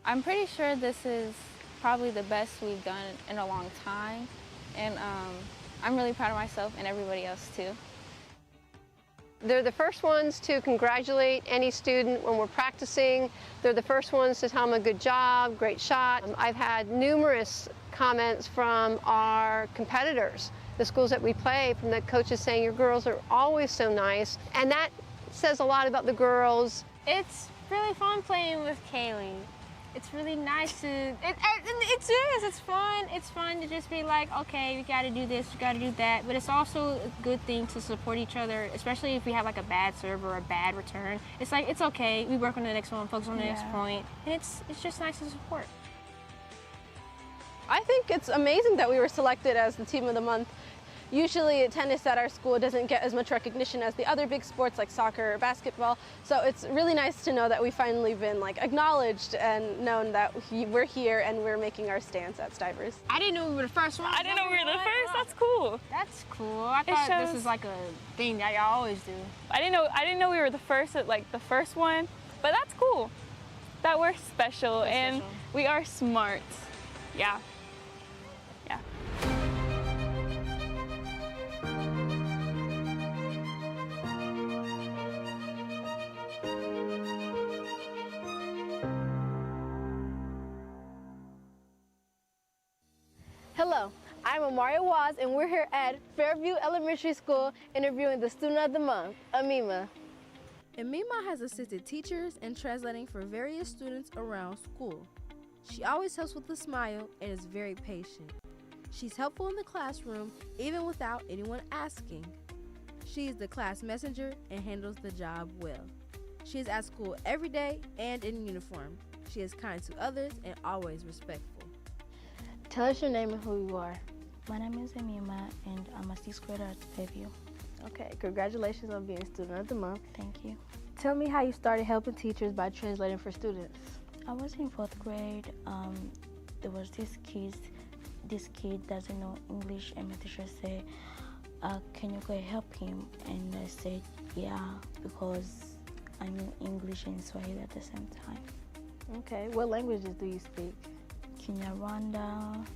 I'm pretty sure this is probably the best we've done in a long time, and I'm really proud of myself and everybody else too. They're the first ones to congratulate any student when we're practicing. They're the first ones to tell them a good job, great shot. I've had numerous comments from our competitors, the schools that we play, from the coaches saying your girls are always so nice. And that says a lot about the girls. It's really fun playing with Kaylee. It's really nice to, it's fun. It's fun to just be like, okay, we gotta do this, we gotta do that. But it's also a good thing to support each other, especially if we have like a bad serve or a bad return. It's like, it's okay, we work on the next one, focus on the next point. And it's just nice to support. I think it's amazing that we were selected as the team of the month. Usually tennis at our school doesn't get as much recognition as the other big sports like soccer or basketball. So it's really nice to know that we've finally been like acknowledged and known that we're here and we're making our stance at Stivers. I didn't know we were the first one. I didn't know we were the first. That's cool. That's cool. I thought this is like a thing that y'all always do. I didn't know we were the first, like the first one, but that's cool. That we're special and we are smart. Yeah. Yeah. Hello, I'm Amaria Waz and we're here at Fairview Elementary School interviewing the Student of the Month, Amima. Amima has assisted teachers in translating for various students around school. She always helps with a smile and is very patient. She's helpful in the classroom even without anyone asking. She is the class messenger and handles the job well. She is at school every day and in uniform. She is kind to others and always respectful. Tell us your name and who you are. My name is Amima and I'm a 6th grader at Fairview. Okay, congratulations on being Student of the Month. Thank you. Tell me how you started helping teachers by translating for students. I was in 4th grade. There was this kid doesn't know English and my teacher said, can you go help him? And I said, yeah, because I knew English and Swahili at the same time. Okay, what languages do you speak? Kinyarwanda,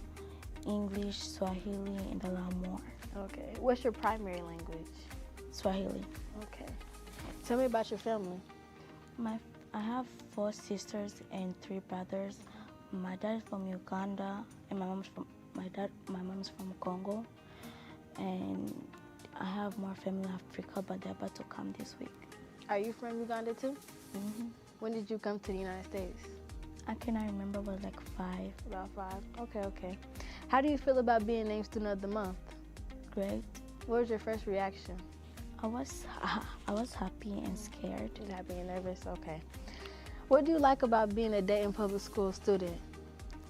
English, Swahili, and a lot more. Okay, what's your primary language? Swahili. Okay. Tell me about your family. I have 4 sisters and 3 brothers. My dad is from Uganda, and my mom's from Congo. And I have more family in Africa, but they're about to come this week. Are you from Uganda too? Mm-hmm. When did you come to the United States? I cannot remember, but like 5. About 5. Okay. How do you feel about being named Student of the Month? Great. What was your first reaction? I was happy and scared. Happy and nervous, okay. What do you like about being a Dayton Public School student?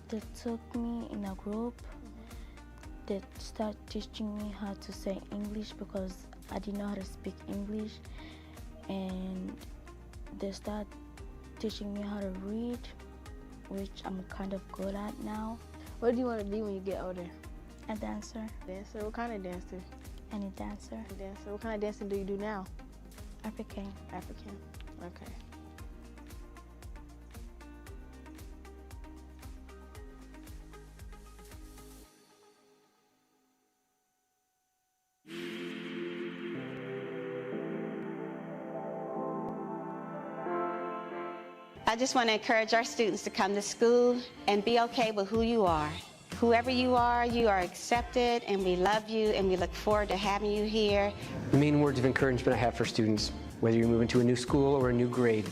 They took me in a group. They started teaching me how to say English because I didn't know how to speak English. And they started teaching me how to read, which I'm kind of good at now. What do you want to be when you get older? A dancer. Dancer? What kind of dancer? Any dancer. A dancer. What kind of dancing do you do now? African. African. Okay. I just want to encourage our students to come to school and be okay with who you are. Whoever you are accepted, and we love you, and we look forward to having you here. The main words of encouragement I have for students, whether you're moving to a new school or a new grade,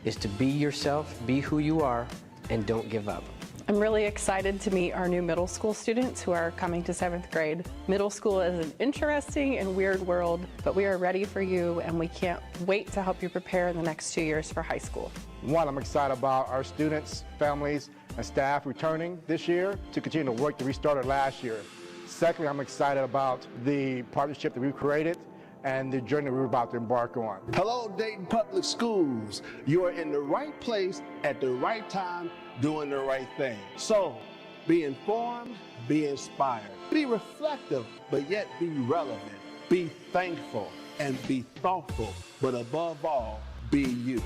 is to be yourself, be who you are, and don't give up. I'm really excited to meet our new middle school students who are coming to 7th grade. Middle school is an interesting and weird world, but we are ready for you, and we can't wait to help you prepare in the next 2 years for high school. One, I'm excited about our students, families, and staff returning this year to continue the work that we started last year. Secondly, I'm excited about the partnership that we've created and the journey we're about to embark on. Hello, Dayton Public Schools. You are in the right place at the right time, doing the right thing. So, be informed, be inspired, be reflective, but yet be relevant. Be thankful and be thoughtful, but above all, be you.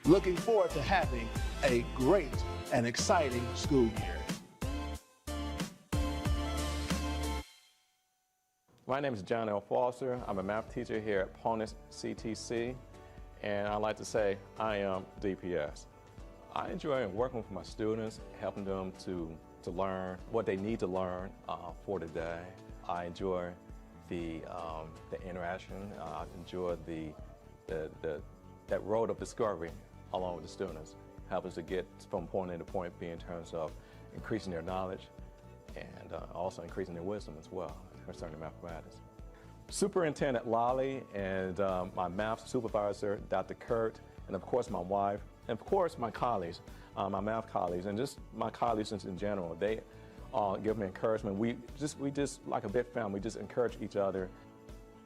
Looking forward to having a great and exciting school year. My name is John L. Foster. I'm a math teacher here at Ponus CTC, and I'd like to say I am DPS. I enjoy working with my students, helping them to learn what they need to learn for the day. I enjoy the interaction. I enjoy that road of discovery along with the students, help us to get from point A to point B in terms of increasing their knowledge and also increasing their wisdom as well concerning mathematics. Superintendent Lolly and my math supervisor, Dr. Kurt, and of course my wife, and of course my colleagues, my math colleagues, and just my colleagues in general. They give them encouragement. We just like a big family, we just encourage each other.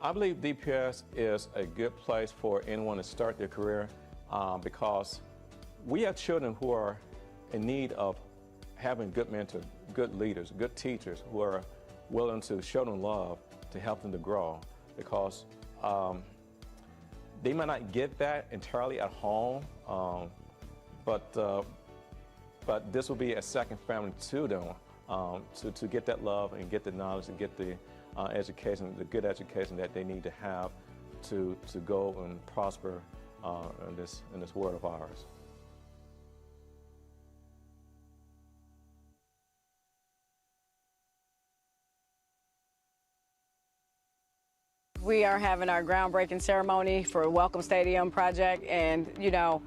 I believe DPS is a good place for anyone to start their career because we have children who are in need of having good mentors, good leaders, good teachers who are willing to show them love to help them to grow, because they might not get that entirely at home, but this will be a second family to them, to get that love and get the knowledge and get the education, the good education that they need to have to go and prosper in this world of ours. We are having our groundbreaking ceremony for Welcome Stadium project, and you know,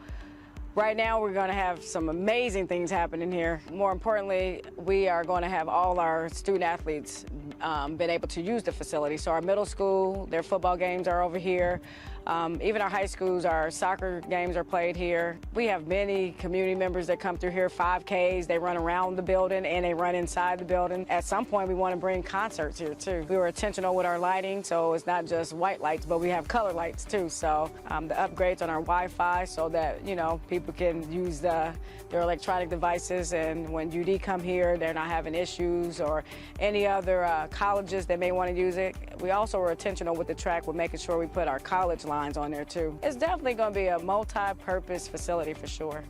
right now we're going to have some amazing things happening here. More importantly, we are going to have all our student athletes been able to use the facility. So our middle school, their football games are over here. Even our high schools, our soccer games are played here. We have many community members that come through here, 5Ks, they run around the building and they run inside the building. At some point, we want to bring concerts here too. We were intentional with our lighting, so it's not just white lights, but we have color lights too. So the upgrades on our Wi-Fi so that, you know, people can use their electronic devices, and when UD come here, they're not having issues, or any other colleges that may want to use it. We also were intentional with the track with making sure we put our college lines on there too. It's definitely going to be a multi-purpose facility for sure.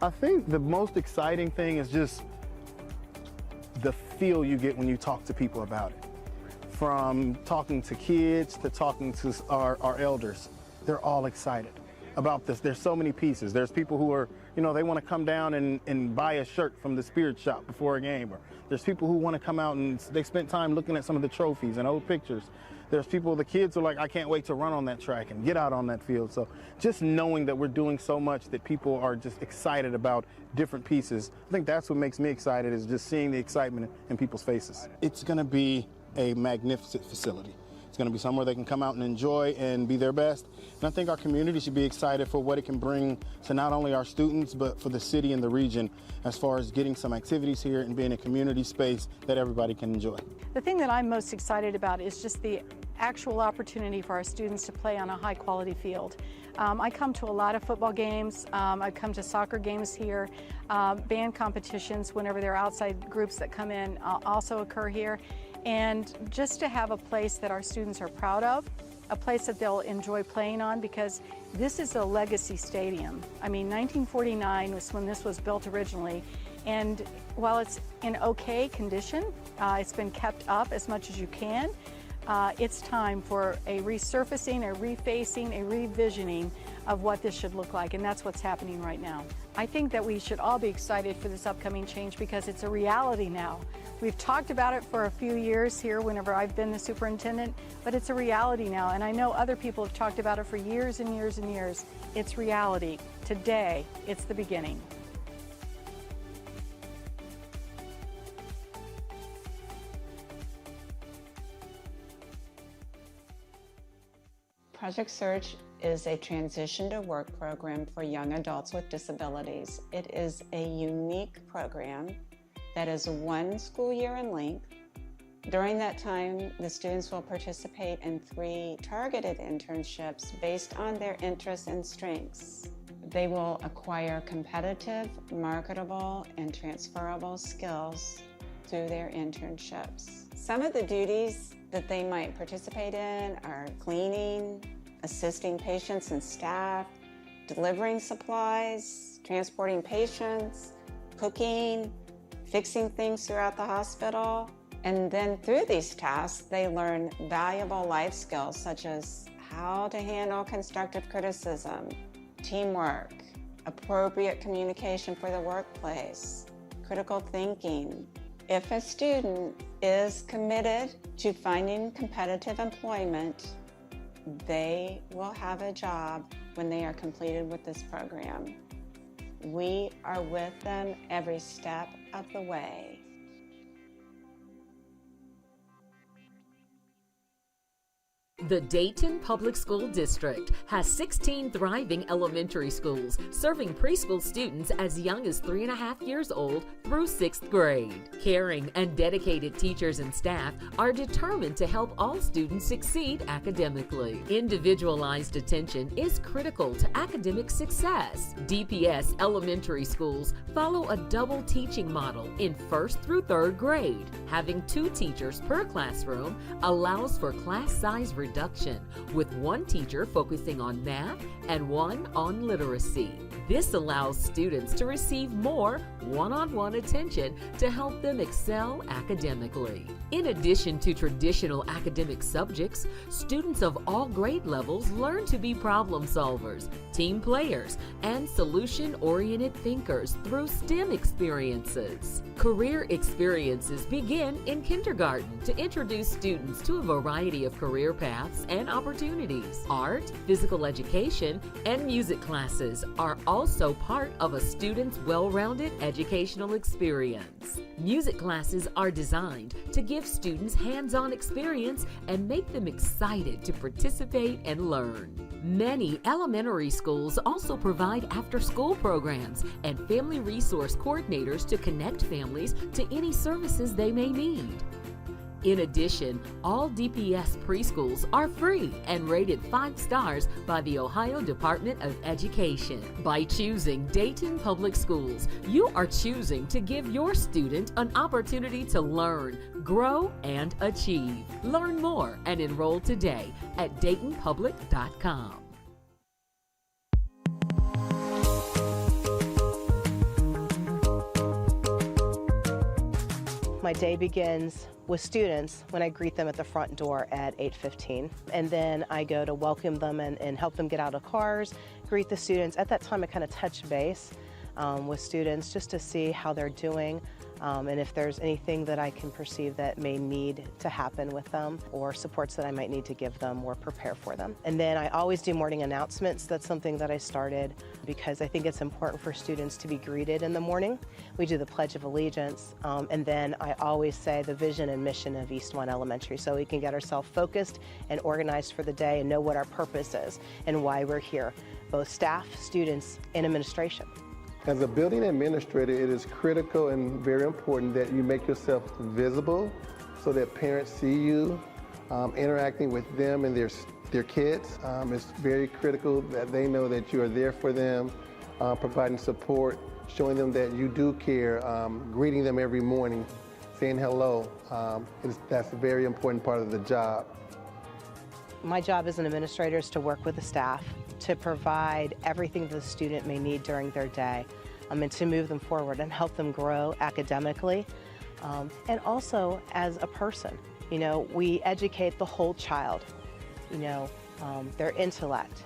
I think the most exciting thing is just the feel you get when you talk to people about it. From talking to kids to talking to our elders, they're all excited about this. There's so many pieces. There's people who are, you know, they want to come down and buy a shirt from the Spirit Shop before a game. Or there's people who want to come out and they spent time looking at some of the trophies and old pictures. There's people, the kids are like, I can't wait to run on that track and get out on that field. So just knowing that we're doing so much that people are just excited about different pieces, I think that's what makes me excited, is just seeing the excitement in people's faces. It's going to be a magnificent facility. It's going to be somewhere they can come out and enjoy and be their best. And I think our community should be excited for what it can bring to not only our students, but for the city and the region, as far as getting some activities here and being a community space that everybody can enjoy. The thing that I'm most excited about is just the actual opportunity for our students to play on a high quality field. I come to a lot of football games. I come to soccer games here. Band competitions, whenever there are outside groups that come in, also occur here. And just to have a place that our students are proud of, a place that they'll enjoy playing on, because this is a legacy stadium. I mean, 1949 was when this was built originally, and while it's in okay condition, it's been kept up as much as you can. It's time for a resurfacing, a refacing, a revisioning of what this should look like, and that's what's happening right now. I think that we should all be excited for this upcoming change because it's a reality now. We've talked about it for a few years here whenever I've been the superintendent, but it's a reality now, and I know other people have talked about it for years and years and years. It's reality. Today, it's the beginning. Project Surge is a transition to work program for young adults with disabilities. It is a unique program that is 1 school year in length. During that time, the students will participate in 3 targeted internships based on their interests and strengths. They will acquire competitive, marketable, and transferable skills through their internships. Some of the duties that they might participate in are cleaning, assisting patients and staff, delivering supplies, transporting patients, cooking, fixing things throughout the hospital. And then through these tasks, they learn valuable life skills such as how to handle constructive criticism, teamwork, appropriate communication for the workplace, critical thinking. If a student is committed to finding competitive employment, they will have a job when they are completed with this program. We are with them every step of the way. The Dayton Public School District has 16 thriving elementary schools serving preschool students as young as 3.5 years old through 6th grade. Caring and dedicated teachers and staff are determined to help all students succeed academically. Individualized attention is critical to academic success. DPS elementary schools follow a double teaching model in 1st through 3rd grade. Having 2 teachers per classroom allows for class size reduction, with 1 teacher focusing on math and 1 on literacy. This allows students to receive more one-on-one attention to help them excel academically. In addition to traditional academic subjects, students of all grade levels learn to be problem solvers, team players, and solution-oriented thinkers through STEM experiences. Career experiences begin in kindergarten to introduce students to a variety of career paths and opportunities. Art, physical education, and music classes are also part of a student's well-rounded educational experience. Music classes are designed to give students hands-on experience and make them excited to participate and learn. Many elementary schools also provide after-school programs and family resource coordinators to connect families to any services they may need. In addition, all DPS preschools are free and rated 5 stars by the Ohio Department of Education. By choosing Dayton Public Schools, you are choosing to give your student an opportunity to learn, grow, and achieve. Learn more and enroll today at DaytonPublic.com. My day begins with students when I greet them at the front door at 8:15. And then I go to welcome them and help them get out of cars, greet the students. At that time, I kind of touch base with students just to see how they're doing and if there's anything that I can perceive that may need to happen with them or supports that I might need to give them or prepare for them. And then I always do morning announcements. That's something that I started because I think it's important for students to be greeted in the morning. We do the Pledge of Allegiance, and then I always say the vision and mission of East One Elementary so we can get ourselves focused and organized for the day and know what our purpose is and why we're here, both staff, students, and administration. As a building administrator, it is critical and very important that you make yourself visible so that parents see you interacting with them and their kids. It's very critical that they know that you are there for them, providing support, showing them that you do care, greeting them every morning, saying hello. That's a very important part of the job. My job as an administrator is to work with the staff to provide everything the student may need during their day and to move them forward and help them grow academically and also as a person. You know, we educate the whole child, you know, their intellect,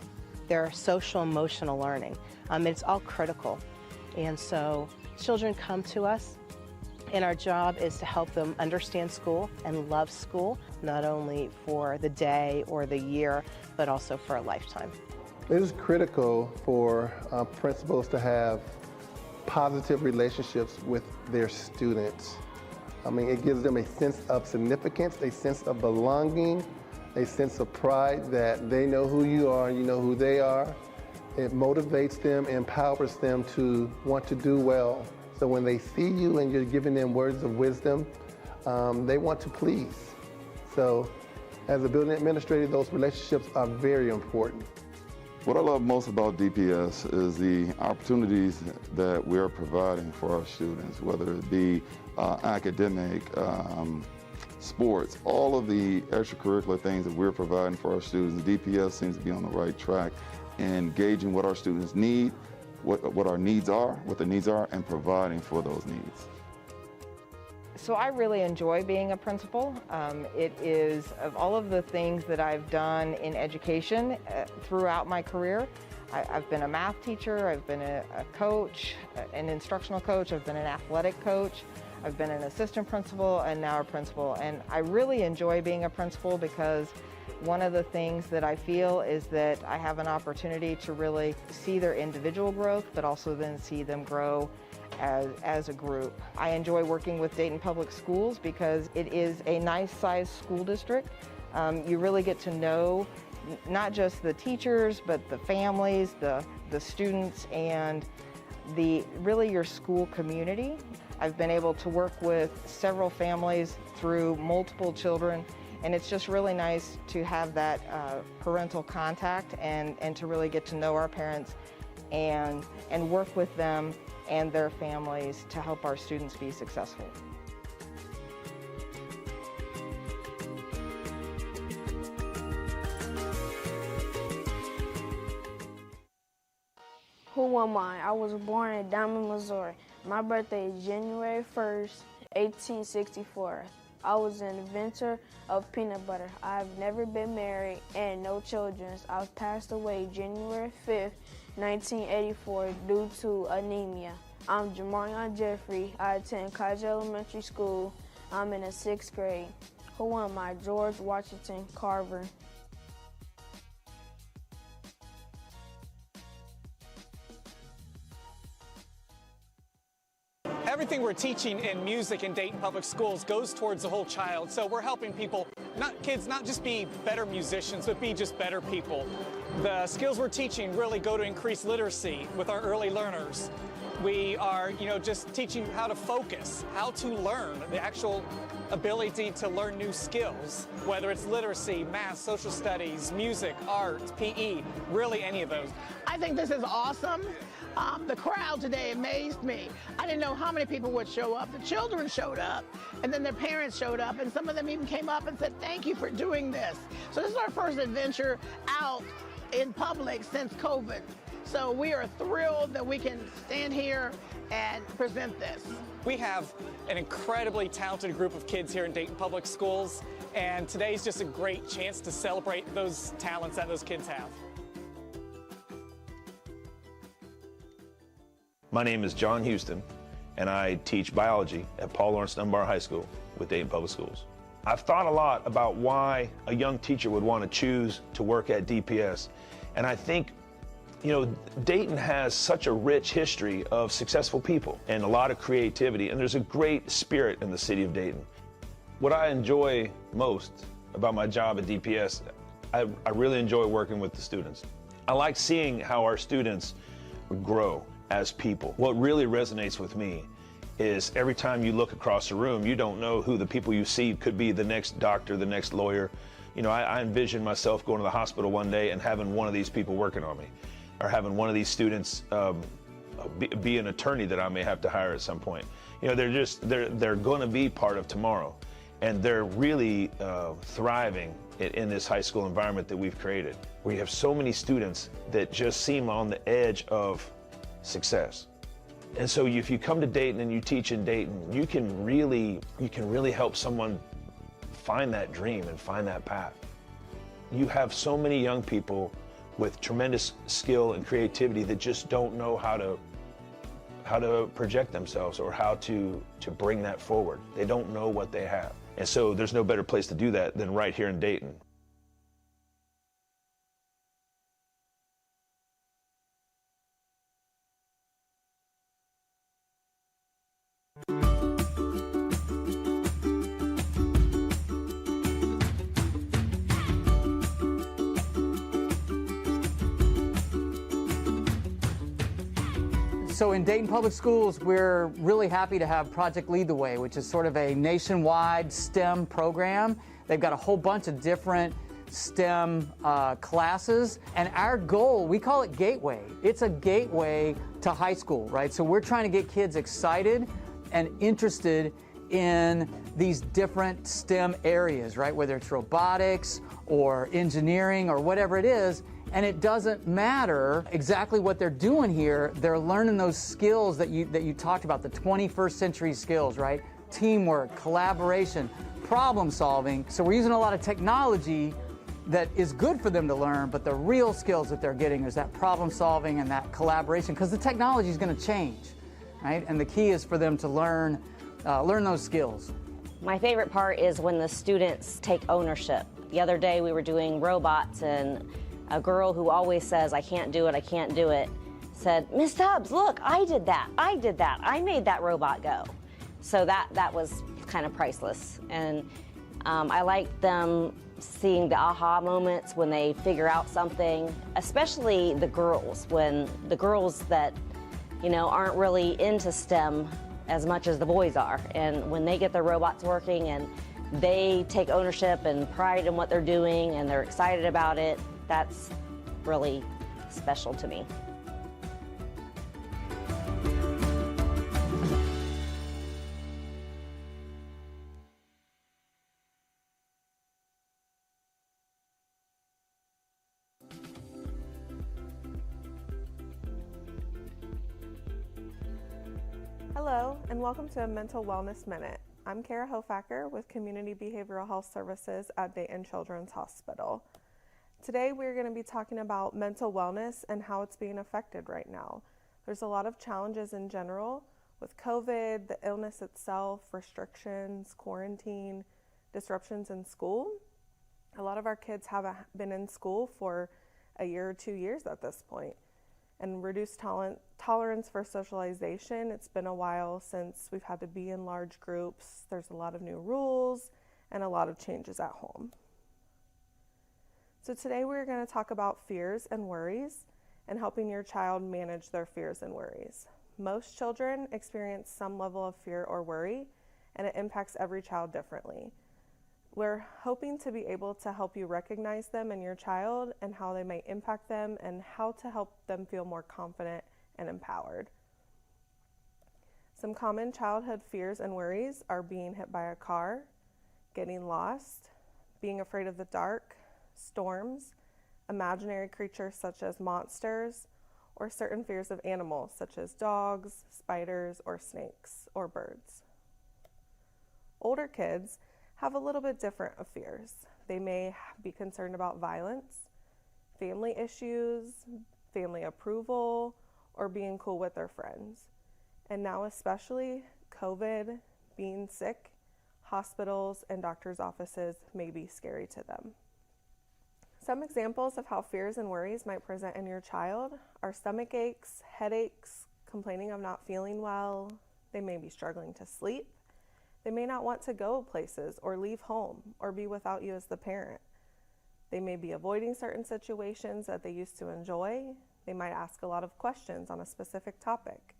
their social emotional learning. It's all critical. And so children come to us and our job is to help them understand school and love school, not only for the day or the year, but also for a lifetime. It is critical for principals to have positive relationships with their students. I mean, it gives them a sense of significance, a sense of belonging, a sense of pride that they know who you are and you know who they are. It motivates them, empowers them to want to do well. So when they see you and you're giving them words of wisdom, they want to please. So as a building administrator, those relationships are very important. What I love most about DPS is the opportunities that we're providing for our students, whether it be academic, sports, all of the extracurricular things that we're providing for our students. DPS seems to be on the right track in gauging what our students need, what our needs are, what the needs are, and providing for those needs. So I really enjoy being a principal. It is, of all of the things that I've done in education throughout my career, I've been a math teacher, I've been a coach, an instructional coach, I've been an athletic coach, I've been an assistant principal, and now a principal. And I really enjoy being a principal because one of the things that I feel is that I have an opportunity to really see their individual growth, but also then see them grow as a group. I enjoy working with Dayton Public Schools because it is a nice sized school district You really get to know not just the teachers, but the families, the students, and really your school community. I've been able to work with several families through multiple children, and it's just really nice to have that parental contact and to really get to know our parents and work with them and their families to help our students be successful. Who am I? I was born in Diamond, Missouri. My birthday is January 1st, 1864. I was an inventor of peanut butter. I've never been married and no children. I passed away January 5th, 1984 due to anemia. I'm Jamarion Jeffrey. I attend Kaiser Elementary School. I'm in the 6th grade. Who am I? George Washington Carver. Everything we're teaching in music in Dayton Public Schools goes towards the whole child. So we're helping people, kids not just be better musicians, but be just better people. The skills we're teaching really go to increase literacy with our early learners. We are, just teaching how to focus, how to learn, the actual ability to learn new skills, whether it's literacy, math, social studies, music, art, PE, really any of those. I think this is awesome. The crowd today amazed me. I didn't know how many people would show up. The children showed up, and then their parents showed up, and some of them even came up and said, thank you for doing this. So this is our first adventure out in public since COVID. So we are thrilled that we can stand here and present this. We have an incredibly talented group of kids here in Dayton Public Schools, and today's just a great chance to celebrate those talents that those kids have. My name is John Houston, and I teach biology at Paul Laurence Dunbar High School with Dayton Public Schools. I've thought a lot about why a young teacher would want to choose to work at DPS, and I think, Dayton has such a rich history of successful people and a lot of creativity, and there's a great spirit in the city of Dayton. What I enjoy most about my job at DPS, I really enjoy working with the students. I like seeing how our students grow as people. What really resonates with me is every time you look across the room, you don't know who the people you see could be, the next doctor, the next lawyer. I envision myself going to the hospital one day and having one of these people working on me, or having one of these students be an attorney that I may have to hire at some point. They're going to be part of tomorrow, and they're really thriving in this high school environment that we've created. We have so many students that just seem on the edge of success. And so if you come to Dayton and you teach in Dayton, you can really help someone find that dream and find that path. You have so many young people with tremendous skill and creativity that just don't know how to project themselves or how to bring that forward. They don't know what they have. And so there's no better place to do that than right here in Dayton. So in Dayton Public Schools, we're really happy to have Project Lead the Way, which is sort of a nationwide STEM program. They've got a whole bunch of different STEM classes, and our goal, we call it Gateway. It's a gateway to high school, right? So we're trying to get kids excited and interested in these different STEM areas, right? Whether it's robotics or engineering or whatever it is. And it doesn't matter exactly what they're doing here. They're learning those skills that you talked about, the 21st century skills, right? Teamwork, collaboration, problem solving. So we're using a lot of technology that is good for them to learn, but the real skills that they're getting is that problem solving and that collaboration, because the technology is going to change, right? And the key is for them to learn those skills. My favorite part is when the students take ownership. The other day we were doing robots, and a girl who always says, I can't do it, said, Miss Tubbs, look, I did that, I made that robot go. So that was kind of priceless. And I like them seeing the aha moments when they figure out something, especially the girls, when the girls that, you know, aren't really into STEM as much as the boys are. And when they get their robots working and they take ownership and pride in what they're doing and they're excited about it, that's really special to me. Hello, and welcome to Mental Wellness Minute. I'm Kara Hofacker with Community Behavioral Health Services at Dayton Children's Hospital. Today we're going to be talking about mental wellness and how it's being affected right now. There's a lot of challenges in general with COVID, the illness itself, restrictions, quarantine, disruptions in school. A lot of our kids haven't been in school for a year or 2 years at this point. And reduced tolerance for socialization. It's been a while since we've had to be in large groups. There's a lot of new rules and a lot of changes at home. So today we're going to talk about fears and worries and helping your child manage their fears and worries. Most children experience some level of fear or worry, and it impacts every child differently. We're hoping to be able to help you recognize them in your child and how they might impact them and how to help them feel more confident and empowered. Some common childhood fears and worries are being hit by a car, getting lost, being afraid of the dark, storms, imaginary creatures such as monsters, or certain fears of animals such as dogs, spiders, or snakes, or birds. Older kids have a little bit different of fears. They may be concerned about violence, family issues, family approval, or being cool with their friends. And now especially COVID, being sick, hospitals and doctors' offices may be scary to them. Some examples of how fears and worries might present in your child are stomach aches, headaches, complaining of not feeling well. They may be struggling to sleep. They may not want to go places or leave home or be without you as the parent. They may be avoiding certain situations that they used to enjoy. They might ask a lot of questions on a specific topic.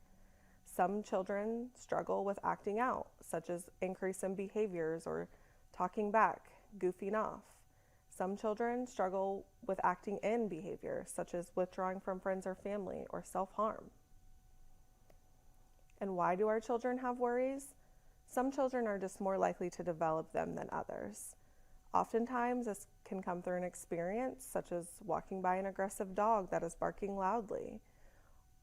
Some children struggle with acting out, such as increase in behaviors or talking back, goofing off. Some children struggle with acting in behavior, such as withdrawing from friends or family or self-harm. And why do our children have worries? Some children are just more likely to develop them than others. Oftentimes, this can come through an experience such as walking by an aggressive dog that is barking loudly,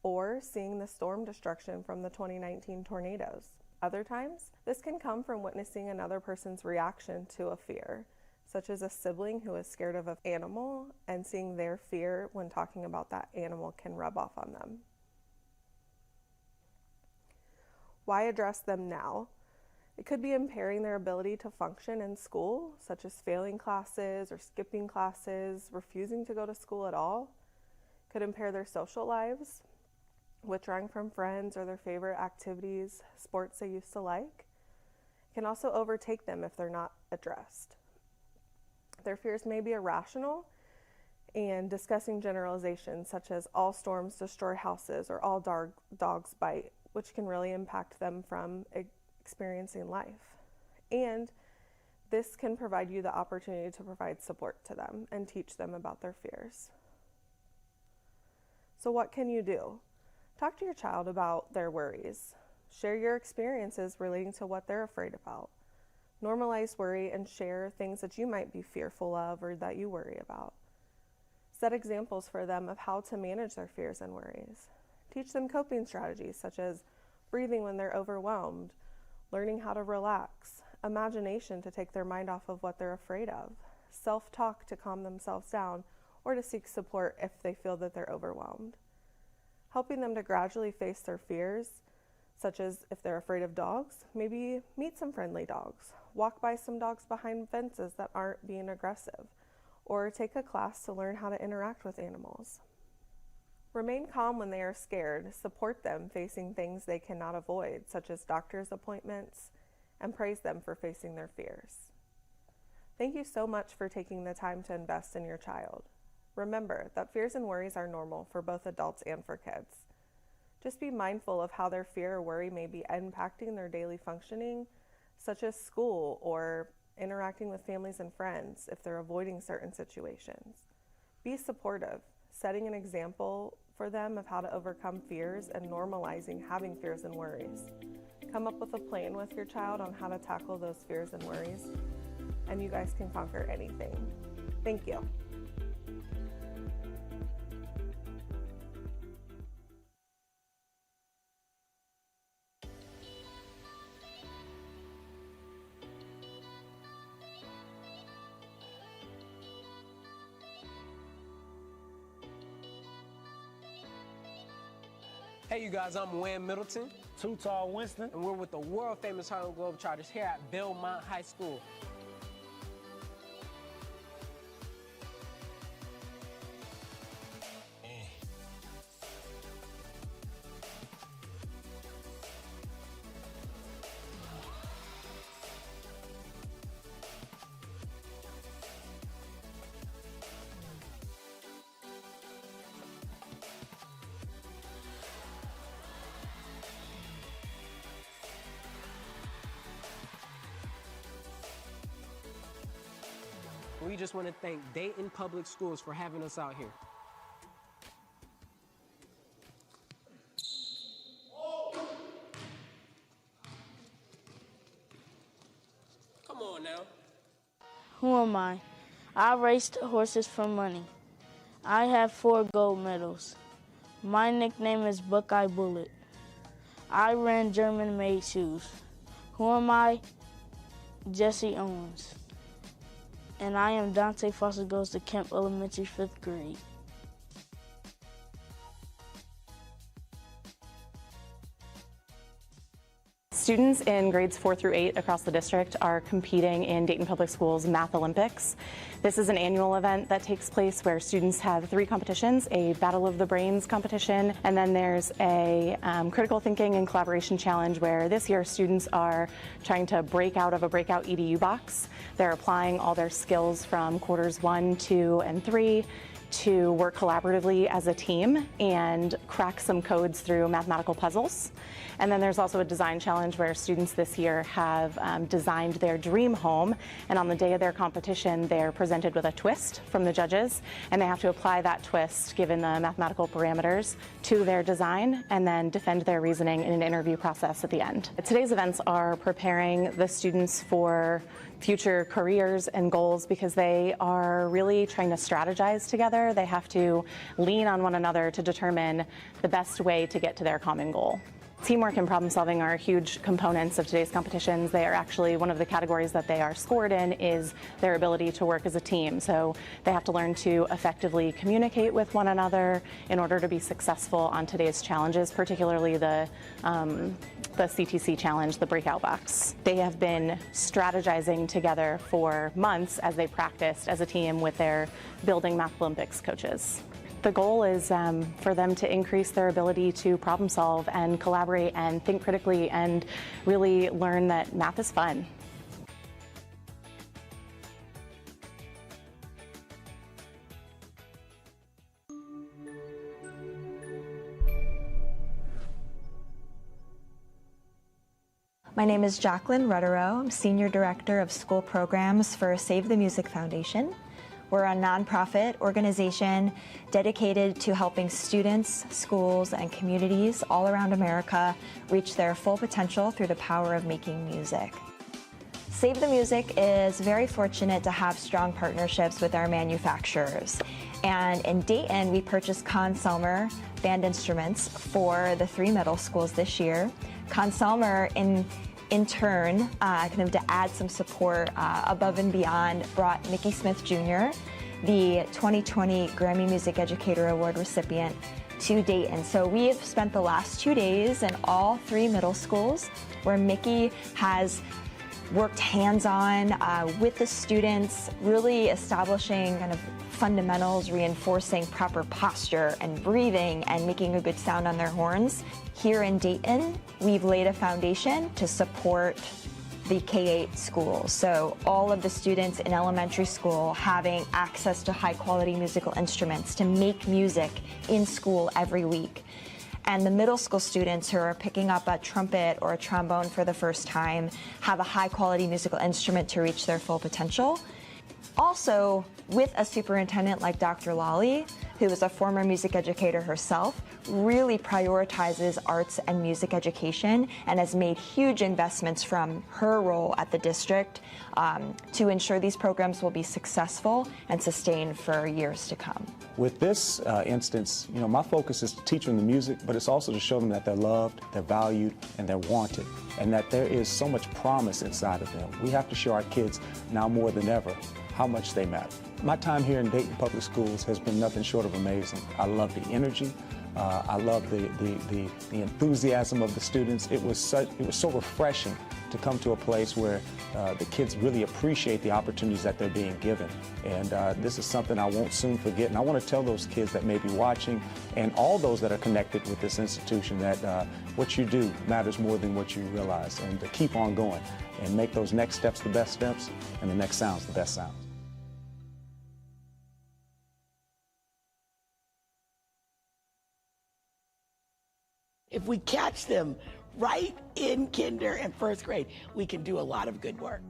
or seeing the storm destruction from the 2019 tornadoes. Other times, this can come from witnessing another person's reaction to a fear, such as a sibling who is scared of an animal and seeing their fear when talking about that animal can rub off on them. Why address them now? It could be impairing their ability to function in school, such as failing classes or skipping classes, refusing to go to school at all. It could impair their social lives, withdrawing from friends or their favorite activities, sports they used to like. It can also overtake them if they're not addressed. Their fears may be irrational, and discussing generalizations such as all storms destroy houses or all dogs bite, which can really impact them from experiencing life. And this can provide you the opportunity to provide support to them and teach them about their fears. So what can you do? Talk to your child about their worries. Share your experiences relating to what they're afraid about. Normalize worry and share things that you might be fearful of or that you worry about. Set examples for them of how to manage their fears and worries. Teach them coping strategies such as breathing when they're overwhelmed, learning how to relax, imagination to take their mind off of what they're afraid of, self-talk to calm themselves down, or to seek support if they feel that they're overwhelmed. Helping them to gradually face their fears, such as if they're afraid of dogs, maybe meet some friendly dogs, walk by some dogs behind fences that aren't being aggressive, or take a class to learn how to interact with animals. Remain calm when they are scared. Support them facing things they cannot avoid, such as doctor's appointments, and praise them for facing their fears. Thank you so much for taking the time to invest in your child. Remember that fears and worries are normal for both adults and for kids. Just be mindful of how their fear or worry may be impacting their daily functioning, such as school or interacting with families and friends if they're avoiding certain situations. Be supportive, setting an example for them of how to overcome fears and normalizing having fears and worries. Come up with a plan with your child on how to tackle those fears and worries, and you guys can conquer anything. Thank you. Hey you guys, I'm Wayne Middleton. Too Tall Winston. And we're with the world famous Harlem Globetrotters here at Belmont High School. We just want to thank Dayton Public Schools for having us out here. Come on now. Who am I? I raced horses for money. I have 4 gold medals. My nickname is Buckeye Bullet. I ran German-made shoes. Who am I? Jesse Owens. And I am Dante Foster Goes to Kemp Elementary 5th grade. Students in grades 4 through 8 across the district are competing in Dayton Public Schools Math Olympics. This is an annual event that takes place where students have 3 competitions, a Battle of the Brains competition, and then there's a critical thinking and collaboration challenge where this year students are trying to break out of a breakout EDU box. They're applying all their skills from quarters 1, 2, and 3 to work collaboratively as a team and crack some codes through mathematical puzzles. And then there's also a design challenge where students this year have designed their dream home, and on the day of their competition they're presented with a twist from the judges, and they have to apply that twist given the mathematical parameters to their design and then defend their reasoning in an interview process at the end. Today's events are preparing the students for future careers and goals because they are really trying to strategize together. They have to lean on one another to determine the best way to get to their common goal. Teamwork and problem solving are huge components of today's competitions. They are actually one of the categories that they are scored in is their ability to work as a team. So they have to learn to effectively communicate with one another in order to be successful on today's challenges, particularly the CTC challenge, the breakout box. They have been strategizing together for months as they practiced as a team with their Building Math Olympics coaches. The goal is for them to increase their ability to problem solve and collaborate and think critically and really learn that math is fun. My name is Jacqueline Rutterow. I'm Senior Director of School Programs for Save the Music Foundation. We're a nonprofit organization dedicated to helping students, schools, and communities all around America reach their full potential through the power of making music. Save the Music is very fortunate to have strong partnerships with our manufacturers. And in Dayton, we purchased Conn-Selmer band instruments for the 3 middle schools this year. Conn-Selmer, in turn, kind of to add some support above and beyond, brought Mickey Smith Jr., the 2020 Grammy Music Educator Award recipient, to Dayton. So we have spent the last 2 days in all 3 middle schools where Mickey has worked hands-on with the students, really establishing kind of fundamentals, reinforcing proper posture and breathing and making a good sound on their horns. Here in Dayton, we've laid a foundation to support the K-8 schools. So all of the students in elementary school having access to high quality musical instruments to make music in school every week. And the middle school students who are picking up a trumpet or a trombone for the first time have a high quality musical instrument to reach their full potential. Also, with a superintendent like Dr. Lally, who is a former music educator herself, really prioritizes arts and music education and has made huge investments from her role at the district to ensure these programs will be successful and sustained for years to come. With this instance, my focus is to teach them the music, but it's also to show them that they're loved, they're valued, and they're wanted, and that there is so much promise inside of them. We have to show our kids now more than ever how much they matter. My time here in Dayton Public Schools has been nothing short of amazing. I love the energy. I love the enthusiasm of the students. It was so refreshing to come to a place where the kids really appreciate the opportunities that they're being given. And this is something I won't soon forget. And I want to tell those kids that may be watching and all those that are connected with this institution that what you do matters more than what you realize. And to keep on going and make those next steps the best steps and the next sounds the best sounds. If we catch them right in kinder and first grade, we can do a lot of good work.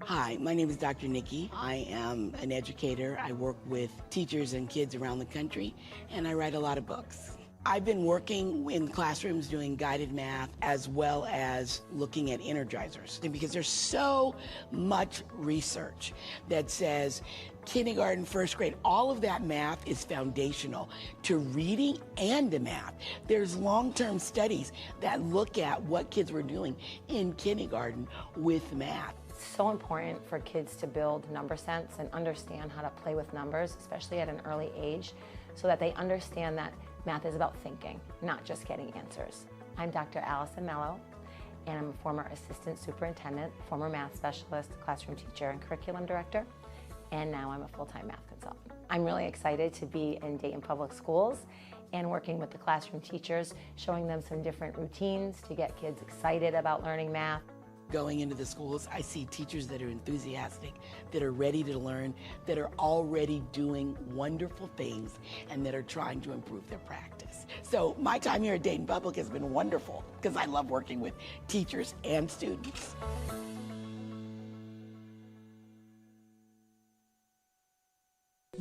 Hi, my name is Dr. Nikki. I am an educator. I work with teachers and kids around the country, and I write a lot of books. I've been working in classrooms doing guided math as well as looking at energizers, because there's so much research that says kindergarten, first grade, all of that math is foundational to reading and to math. There's long-term studies that look at what kids were doing in kindergarten with math. It's so important for kids to build number sense and understand how to play with numbers, especially at an early age, so that they understand that math is about thinking, not just getting answers. I'm Dr. Allison Mello, and I'm a former assistant superintendent, former math specialist, classroom teacher, and curriculum director, and now I'm a full-time math consultant. I'm really excited to be in Dayton Public Schools and working with the classroom teachers, showing them some different routines to get kids excited about learning math. Going into the schools, I see teachers that are enthusiastic, that are ready to learn, that are already doing wonderful things, and that are trying to improve their practice. So my time here at Dayton Public has been wonderful because I love working with teachers and students.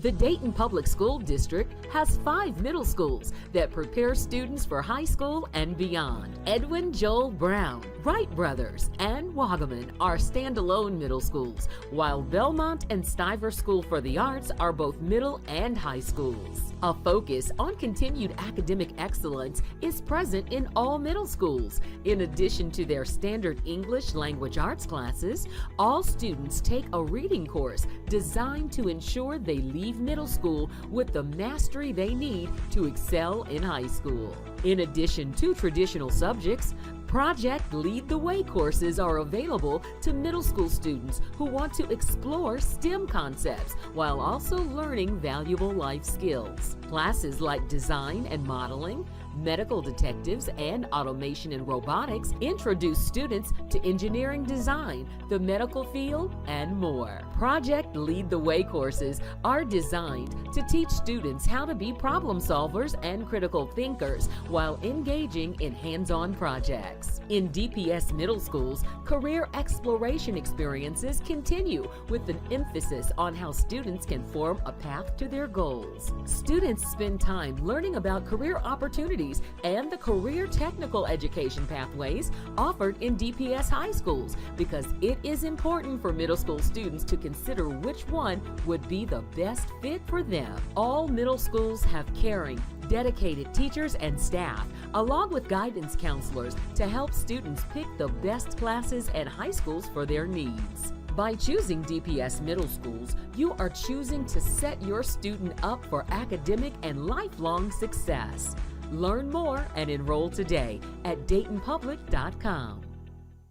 The Dayton Public School District has 5 middle schools that prepare students for high school and beyond. Edwin Joel Brown, Wright Brothers, and Wagaman are standalone middle schools, while Belmont and Stiver School for the Arts are both middle and high schools. A focus on continued academic excellence is present in all middle schools. In addition to their standard English language arts classes, all students take a reading course designed to ensure they leave middle school with the mastery they need to excel in high school. In addition to traditional subjects, Project Lead the Way courses are available to middle school students who want to explore STEM concepts while also learning valuable life skills. Classes like design and modeling, medical detectives, and automation and robotics introduce students to engineering design, the medical field, and more. Project Lead the Way courses are designed to teach students how to be problem solvers and critical thinkers while engaging in hands-on projects. In DPS middle schools, career exploration experiences continue with an emphasis on how students can form a path to their goals. Students spend time learning about career opportunities and the career technical education pathways offered in DPS high schools because it is important for middle school students to consider which one would be the best fit for them. All middle schools have caring, dedicated teachers and staff, along with guidance counselors to help students pick the best classes and high schools for their needs. By choosing DPS middle schools, you are choosing to set your student up for academic and lifelong success. Learn more and enroll today at DaytonPublic.com.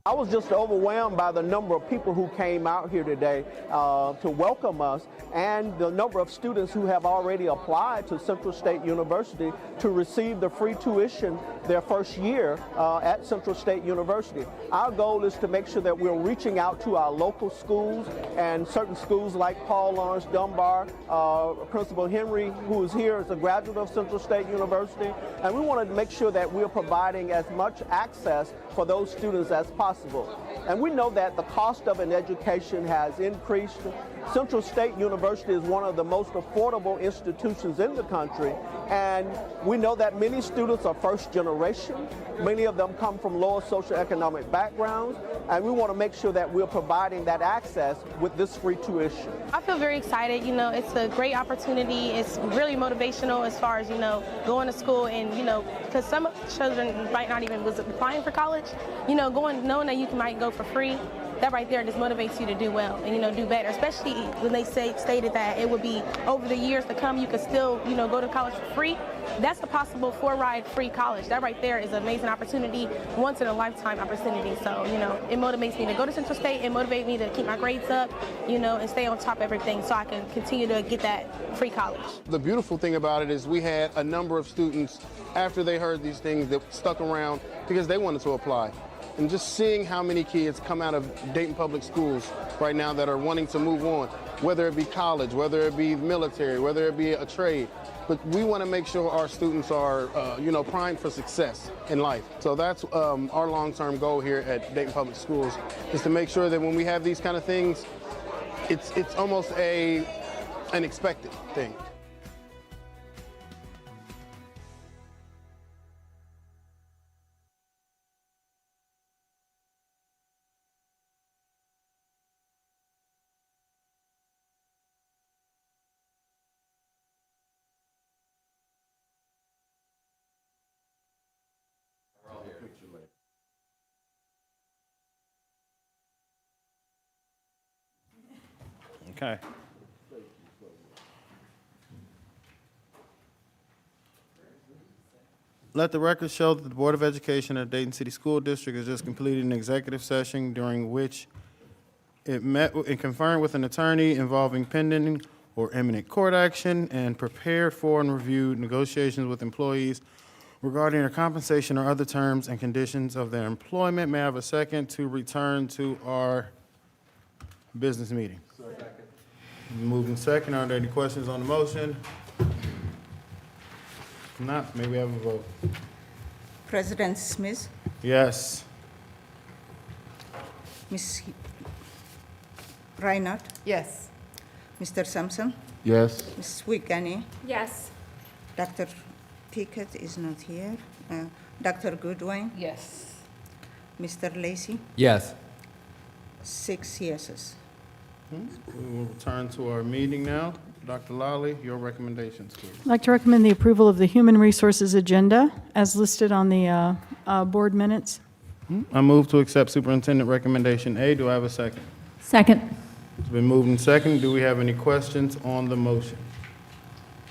I was just overwhelmed by the number of people who came out here today to welcome us, and the number of students who have already applied to Central State University to receive the free tuition their first year at Central State University. Our goal is to make sure that we're reaching out to our local schools and certain schools like Paul Laurence Dunbar. Principal Henry, who is here, is a graduate of Central State University, and we want to make sure that we're providing as much access for those students as possible. And we know that the cost of an education has increased. Central State University is one of the most affordable institutions in the country, and we know that many students are first generation. Many of them come from lower socioeconomic backgrounds, and we want to make sure that we're providing that access with this free tuition. I feel very excited. You know, it's a great opportunity. It's really motivational as far as, you know, going to school and, you know, because some children might not even was applying for college, you know, knowing that you might go for free. That right there just motivates you to do well and, you know, do better, especially when they stated that it would be over the years to come, you could still, you know, go to college for free. That's a possible 4-ride free college. That right there is an amazing opportunity, once in a lifetime opportunity. So, you know, it motivates me to go to Central State. It motivates me to keep my grades up, you know, and stay on top of everything so I can continue to get that free college. The beautiful thing about it is we had a number of students after they heard these things that stuck around because they wanted to apply. And just seeing how many kids come out of Dayton Public Schools right now that are wanting to move on, whether it be college, whether it be military, whether it be a trade. But we want to make sure our students are, you know, primed for success in life. So that's our long-term goal here at Dayton Public Schools, is to make sure that when we have these kind of things, it's almost an expected thing. Okay. Let the record show that the Board of Education at Dayton City School District has just completed an executive session during which it met and conferred with an attorney involving pending or imminent court action and prepared for and reviewed negotiations with employees regarding their compensation or other terms and conditions of their employment. May I have a second to return to our business meeting? Moving second. Are there any questions on the motion? If not, may we have a vote? President Smith, Yes. Ms. Reinhardt, Yes. Mr. Sampson, Yes. Ms. Wiegany, Yes. Dr. Pickett is not here, Dr. Goodwin, Yes. Mr. Lacey, Yes. 6 yeses. We will return to our meeting now. Dr. Lally, your recommendations, please. I'd like to recommend the approval of the Human Resources Agenda as listed on the board minutes. I move to accept Superintendent Recommendation A. Do I have a second? Second. It's been moved and second. Do we have any questions on the motion?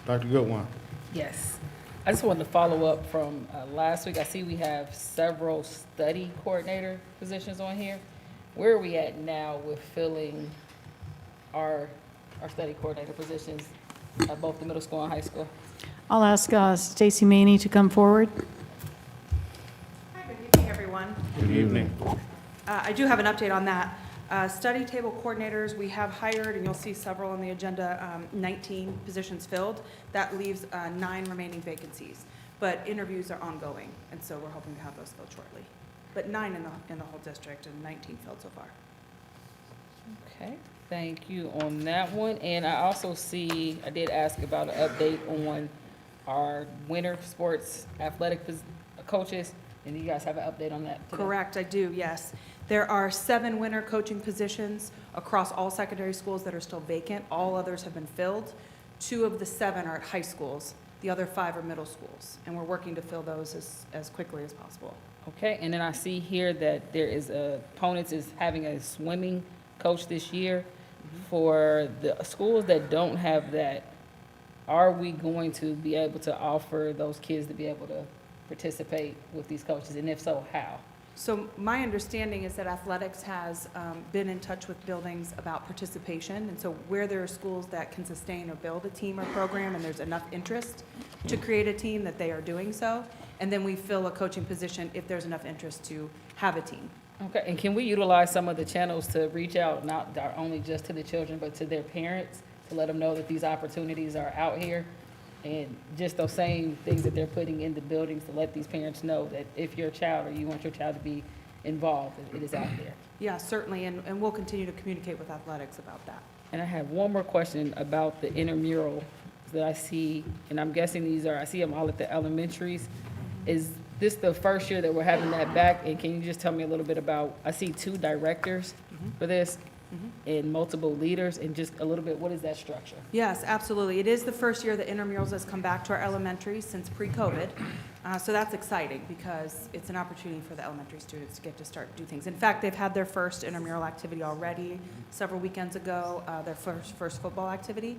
Dr. Goodwin. Yes. I just wanted to follow up from last week. I see we have several study coordinator positions on here. Where are we at now with filling our study coordinator positions at both the middle school and high school? I'll ask Stacy Maney to come forward. Hi, good evening, everyone. Good evening. I do have an update on that. Study table coordinators, we have hired, and you'll see several on the agenda, 19 positions filled. That leaves 9 remaining vacancies, but interviews are ongoing, and so we're hoping to have those filled shortly. But 9 in the whole district and 19 filled so far. Okay, thank you on that one. And I also see, I did ask about an update on our winter sports athletic coaches. And you guys have an update on that today? Correct, I do, yes. There are 7 winter coaching positions across all secondary schools that are still vacant. All others have been filled. 2 of the 7 are at high schools. The other 5 are middle schools. And we're working to fill those as quickly as possible. Okay, and then I see here that there is opponents is having a swimming coach this year. For the schools that don't have that, are we going to be able to offer those kids to be able to participate with these coaches? And if so, how? So my understanding is that athletics has been in touch with buildings about participation, and so where there are schools that can sustain or build a team or program and there's enough interest to create a team, that they are doing so, and then we fill a coaching position if there's enough interest to have a team. Okay, and can we utilize some of the channels to reach out, not only just to the children, but to their parents, to let them know that these opportunities are out here? And just those same things that they're putting in the buildings to let these parents know that if your child or you want your child to be involved, it is out there. Yeah, certainly, and we'll continue to communicate with athletics about that. And I have one more question about the intramural that I see, and I'm guessing I see them all at the elementaries. Is this the first year that we're having that back? And can you just tell me a little bit about, I see 2 directors for this and multiple leaders, and just a little bit, what is that structure? Yes, absolutely. It is the first year that intramurals has come back to our elementary since pre-COVID. So that's exciting because it's an opportunity for the elementary students to get to start do things. In fact, they've had their first intramural activity already several weekends ago, their first football activity.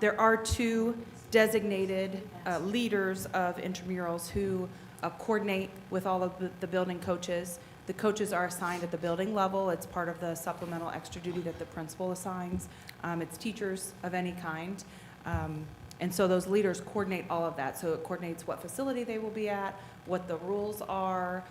There are 2 designated leaders of intramurals who coordinate with all of the building coaches. The coaches are assigned at the building level. It's part of the supplemental extra duty that the principal assigns. It's teachers of any kind. And so those leaders coordinate all of that. So it coordinates what facility they will be at, what the rules are,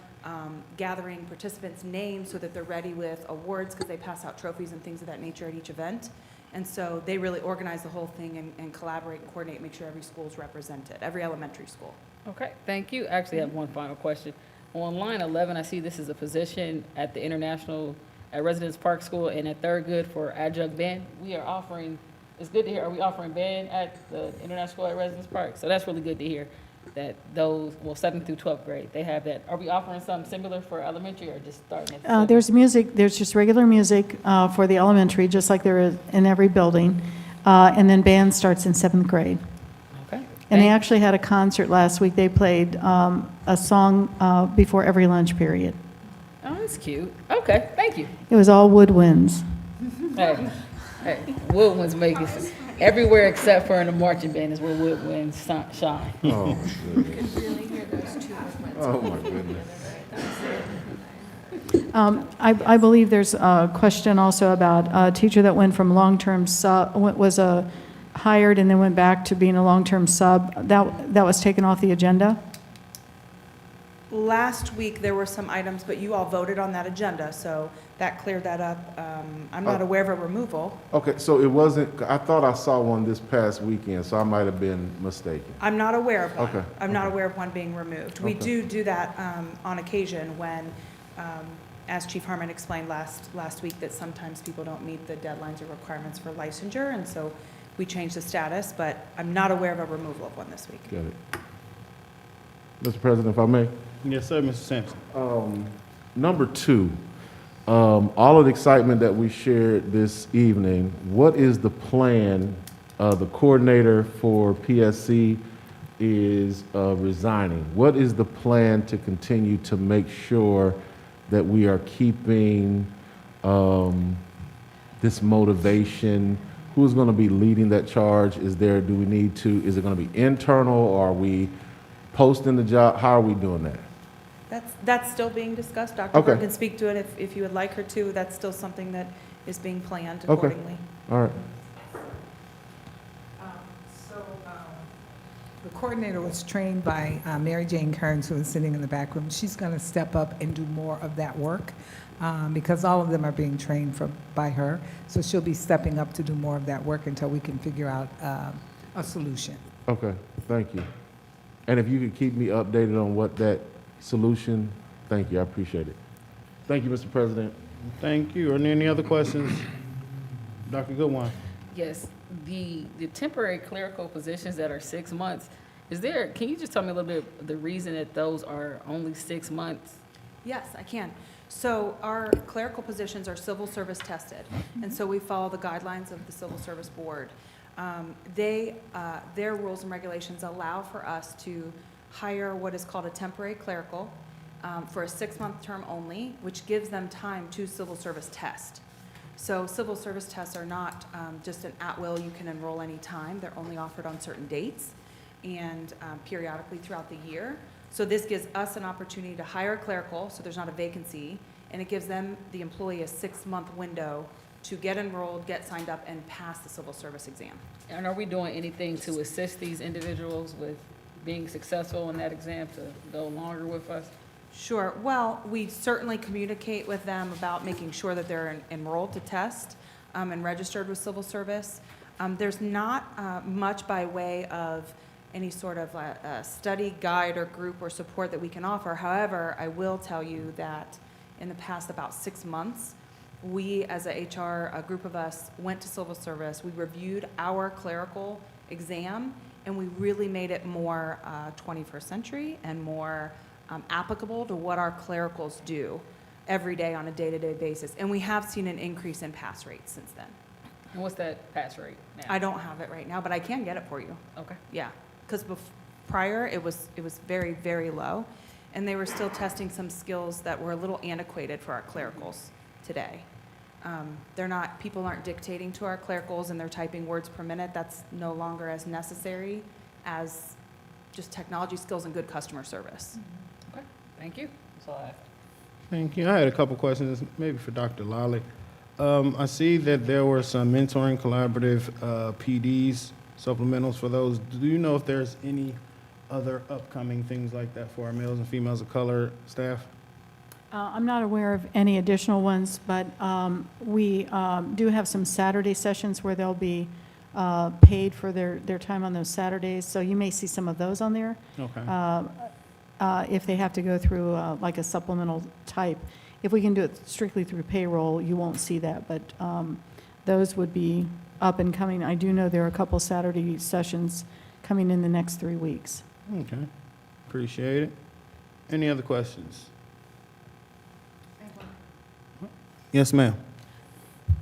gathering participants' names so that they're ready with awards because they pass out trophies and things of that nature at each event. And so they really organize the whole thing and collaborate and coordinate, make sure every school is represented, every elementary school. Okay, thank you. Actually, I have one final question. On line 11, I see this is a position at the International at Residence Park School and at Thurgood for adjunct band. We are offering, it's good to hear, are we offering band at the International School at Residence Park? So that's really good to hear that those, well, 7th through 12th grade, they have that. Are we offering something similar for elementary or just starting at There's music, there's just regular music for the elementary, just like there is in every building. And then band starts in 7th grade. Okay. And they actually had a concert last week. They played a song before every lunch period. Oh, that's cute. Okay, thank you. It was all woodwinds. Hey, woodwinds make it everywhere except for in the marching band is where woodwinds shine. Oh, oh my goodness. I believe there's a question also about a teacher that went from long-term sub, was hired and then went back to being a long-term sub. That was taken off the agenda? Last week, there were some items, but you all voted on that agenda, so that cleared that up. I'm not aware of a removal. Okay, so it wasn't, I thought I saw one this past weekend, so I might have been mistaken. I'm not aware of one. Okay. I'm not aware of one being removed. We Okay. do that on occasion when, as Chief Harmon explained last week, that sometimes people don't meet the deadlines or requirements for licensure, and so we change the status, but I'm not aware of a removal of one this week. Got it. Mr. President, if I may. Yes, sir, Mr. Sampson. Number 2, all of the excitement that we shared this evening, what is the plan? The coordinator for PSC is resigning. What is the plan to continue to make sure that we are keeping this motivation? Who's going to be leading that charge? Is it going to be internal, or are we posting the job? How are we doing that? That's still being discussed. Dr. Okay. Berg can speak to it if you would like her to. That's still something that is being planned accordingly. All right. The coordinator was trained by Mary Jane Kearns, who is sitting in the back room. She's going to step up and do more of that work because all of them are being trained by her. So she'll be stepping up to do more of that work until we can figure out a solution. Okay, thank you. And if you could keep me updated on what that solution, thank you, I appreciate it. Thank you, Mr. President. Thank you. Are there any other questions? Dr. Goodwin. Yes, the temporary clerical positions that are 6 months, can you just tell me a little bit the reason that those are only 6 months? Yes, I can. So our clerical positions are civil service tested, and so we follow the guidelines of the Civil Service Board. Their rules and regulations allow for us to hire what is called a temporary clerical for a 6-month term only, which gives them time to civil service test. So civil service tests are not just an at-will, you can enroll any time. They're only offered on certain dates and periodically throughout the year. So this gives us an opportunity to hire a clerical, so there's not a vacancy, and it gives them, the employee, a 6-month window to get enrolled, get signed up, and pass the civil service exam. And are we doing anything to assist these individuals with being successful in that exam to go longer with us? Sure. Well, we certainly communicate with them about making sure that they're enrolled to test and registered with civil service. There's not much by way of any sort of a study guide or group or support that we can offer. However, I will tell you that in the past about 6 months, we as a HR, a group of us, went to civil service. We reviewed our clerical exam, and we really made it more 21st century and more applicable to what our clericals do every day on a day-to-day basis. And we have seen an increase in pass rates since then. And what's that pass rate now? I don't have it right now, but I can get it for you. Okay. Yeah, because prior it was very, very low, and they were still testing some skills that were a little antiquated for our clericals today. People aren't dictating to our clericals and they're typing words per minute. That's no longer as necessary as just technology skills and good customer service. Okay, thank you. That's all I have. Thank you. I had a couple questions, maybe for Dr. Lally. I see that there were some mentoring collaborative PDs, supplementals for those. Do you know if there's any other upcoming things like that for our males and females of color staff? I'm not aware of any additional ones, but we do have some Saturday sessions where they'll be paid for their time on those Saturdays, so you may see some of those on there. Okay. If they have to go through like a supplemental type. If we can do it strictly through payroll, you won't see that, but those would be up and coming. I do know there are a couple Saturday sessions coming in the next 3 weeks. Okay. Appreciate it. Any other questions? Yes, ma'am.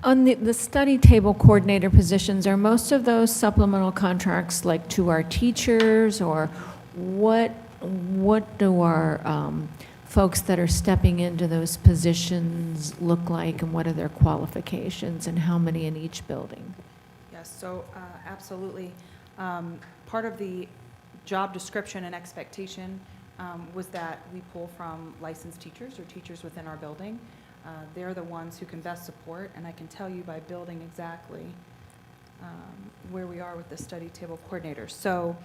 On the study table coordinator positions, are most of those supplemental contracts like to our teachers, or what do our folks that are stepping into those positions look like, and what are their qualifications, and how many in each building? Yes, so absolutely. Part of the job description and expectation was that we pull from licensed teachers or teachers within our building. They're the ones who can best support, and I can tell you by building exactly where we are with the study table coordinators. So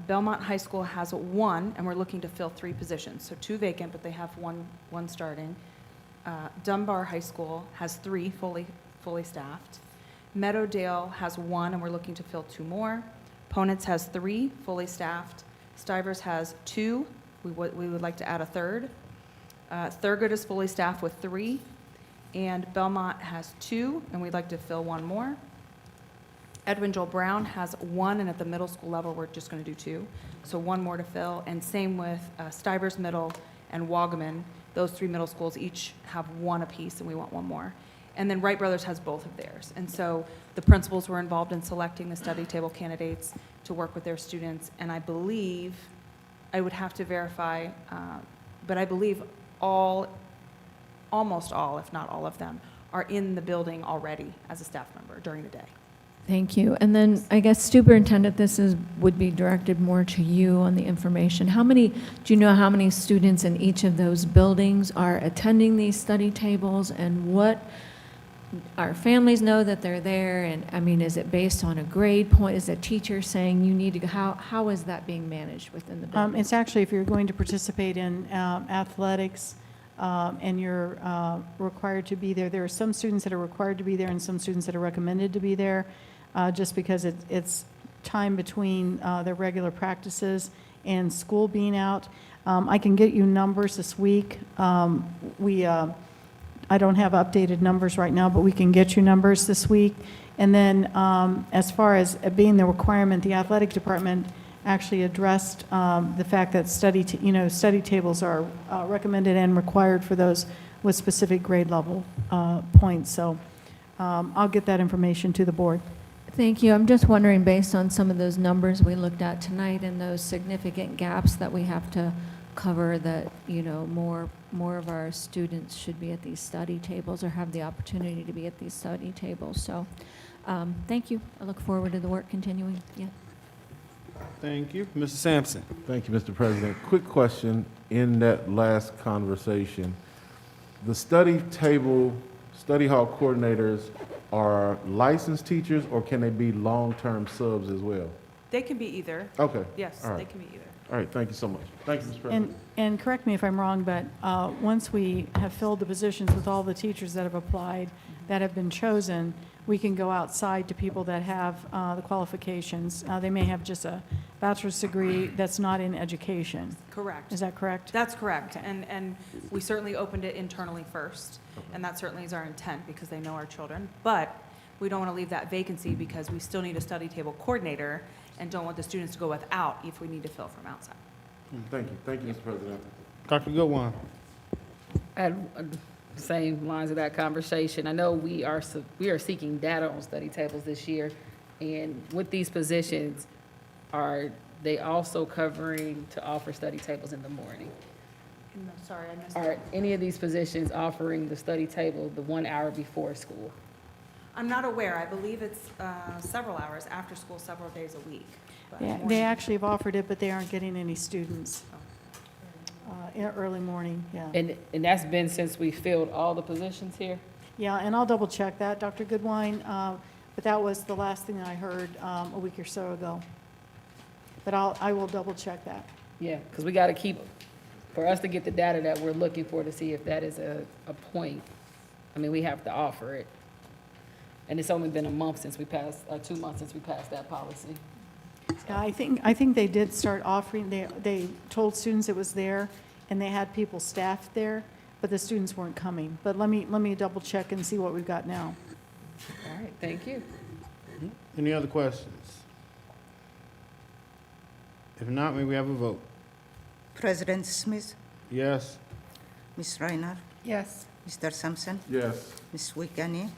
Belmont High School has 1, and we're looking to fill 3 positions. So 2 vacant, but they have one starting. Dunbar High School has 3 fully staffed. Meadowdale has 1, and we're looking to fill 2 more. Ponitz has 3 fully staffed. Stivers has 2. We would like to add a 3rd. Thurgood is fully staffed with 3, and Belmont has 2, and we'd like to fill 1 more. Edwin Joel Brown has 1, and at the middle school level, we're just going to do 2. So 1 more to fill, and same with Stivers Middle and Wagaman. Those 3 middle schools each have 1 apiece, and we want 1 more. And then Wright Brothers has both of theirs. And so the principals were involved in selecting the study table candidates to work with their students, and I believe, I would have to verify, but I believe almost all, if not all of them, are in the building already as a staff member during the day. Thank you. And then I guess Superintendent, would be directed more to you on the information. Do you know how many students in each of those buildings are attending these study tables, and what our families know that they're there? And I mean, is it based on a grade point? Is a teacher saying you need to go? How is that being managed within the building? It's actually, if you're going to participate in athletics and you're required to be there, there are some students that are required to be there and some students that are recommended to be there, just because it's time between their regular practices and school being out. I can get you numbers this week. I don't have updated numbers right now, but we can get you numbers this week. And then as far as being the requirement, the athletic department actually addressed the fact that study tables are recommended and required for those with specific grade level points. So I'll get that information to the board. Thank you. I'm just wondering, based on some of those numbers we looked at tonight and those significant gaps that we have to cover, that more of our students should be at these study tables or have the opportunity to be at these study tables. So thank you. I look forward to the work continuing. Yeah. Thank you. Mr. Sampson. Thank you, Mr. President. Quick question in that last conversation. The study hall coordinators are licensed teachers, or can they be long-term subs as well? They can be either. Okay. Yes, All right. they can be either. All right, thank you so much. Thank you, Mr. President. And correct me if I'm wrong, but once we have filled the positions with all the teachers that have applied, that have been chosen, we can go outside to people that have the qualifications. They may have just a bachelor's degree that's not in education. Correct. Is that correct? That's correct. And we certainly opened it internally first. And that certainly is our intent because they know our children. But we don't want to leave that vacancy because we still need a study table coordinator and don't want the students to go without if we need to fill from outside. Thank you. Thank you, Mr. President. Dr. Goodwine. At same lines of that conversation, I know we are seeking data on study tables this year, and with these positions, are they also covering to offer study tables in the morning? No, sorry, I missed Are that. any of these positions offering the study table the 1 hour before school? I'm not aware. I believe it's several hours after school, several days a week. But Yeah, morning- they actually have offered it, but they aren't getting any students. In early morning, yeah. And that's been since we filled all the positions here? Yeah, and I'll double check that, Dr. Goodwine, but that was the last thing I heard a week or so ago. But I will double check that. Yeah, because we got to keep, for us to get the data that we're looking for to see if that is a point, I mean, we have to offer it. And it's only been a month since we passed, 2 months since we passed that policy. Yeah, I think they did start offering, they told students it was there, and they had people staffed there, but the students weren't coming. But let me double check and see what we've got now. All right, thank you. Any other questions? If not, may we have a vote? President Smith, Yes. Ms. Reiner, Yes. Mr. Sampson, Yes. Ms. Wiegany,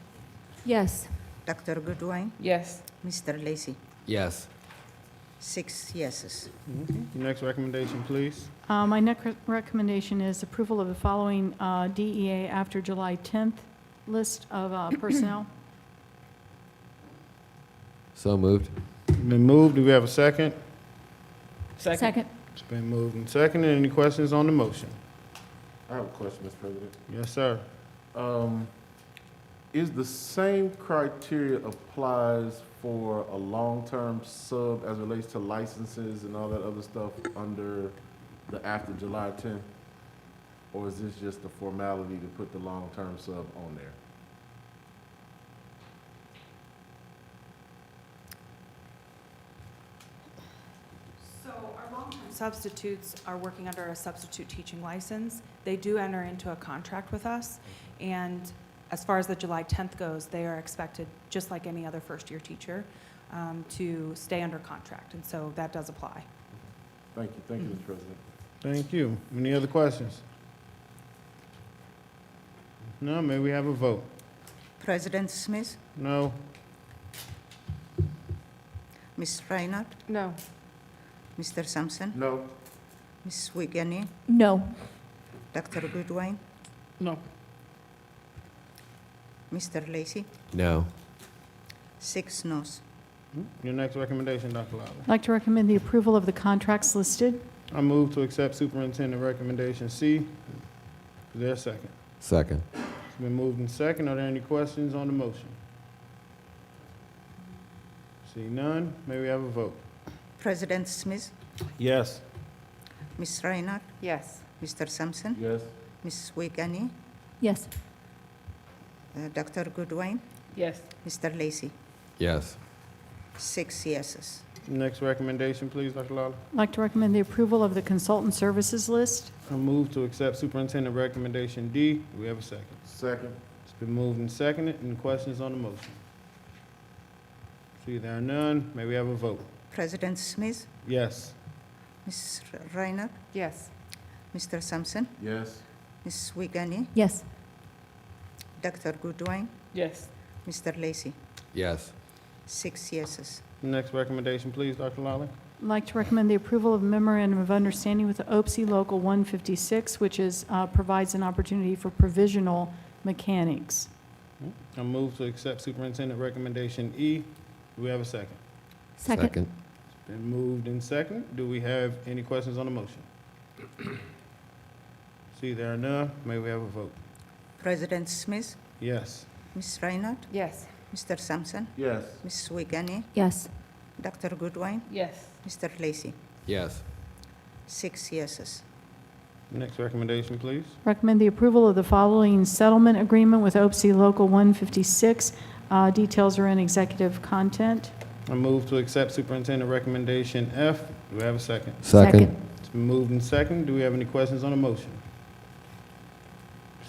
Yes. Dr. Goodwine, Yes. Mr. Lacy. Yes. 6 yeses. Next recommendation, please. My next recommendation is approval of the following DEA after July 10th list of personnel. So moved. Been moved. Do we have a second? Second. It's been moved and seconded. Any questions on the motion? I have a question, Mr. President. Yes, sir. Is the same criteria applies for a long-term sub as it relates to licenses and all that other stuff under the after July 10th? Or is this just a formality to put the long-term sub on there? So our long-term substitutes are working under a substitute teaching license. They do enter into a contract with us, and as far as the July 10th goes, they are expected, just like any other first-year teacher, to stay under contract, and so that does apply. Thank you. Thank you, Mr. President. Thank you. Any other questions? No, may we have a vote? President Smith, No. Ms. Reiner, No. Mr. Sampson, No. Ms. Wiegany, No. Dr. Goodwine, No. Mr. Lacy. No. 6 noes. Your next recommendation, Dr. Lowry. I'd like to recommend the approval of the contracts listed. I move to accept superintendent recommendation C. Is there a second? Second. It's been moved and second. Are there any questions on the motion? See none, may we have a vote? President Smith, Yes. Ms. Reiner, Yes. Mr. Sampson, Yes. Ms. Wiegany, Yes. Dr. Goodwine, Yes. Mr. Lacy. Yes. 6 yeses. Next recommendation, please, Dr. Lawler. I'd like to recommend the approval of the consultant services list. I move to accept superintendent recommendation D. Do we have a second? Second. It's been moved and seconded. Any questions on the motion? See there are none, may we have a vote? President Smith, Yes. Ms. Reiner, Yes. Mr. Sampson, Yes. Ms. Wiegany, Yes. Dr. Goodwine, Yes. Mr. Lacy. Yes. 6 yeses. Next recommendation, please, Dr. Lawler. I'd like to recommend the approval of a memorandum of understanding with the OPSI Local 156, which provides an opportunity for provisional mechanics. I move to accept superintendent recommendation E. Do we have a second? Second. Been moved and second. Do we have any questions on the motion? See, there are none. May we have a vote? President Smith, Yes. Ms. Reinhardt, Yes. Mr. Sampson, Yes. Ms. Wiegany, Yes. Dr. Goodwin, Yes. Mr. Lacy. Yes. 6 yeses. Next recommendation, please. Recommend the approval of the following settlement agreement with OPSI Local 156. Details are in executive content. I move to accept superintendent recommendation F. Do we have a second? Second. It's been moved and second. Do we have any questions on the motion?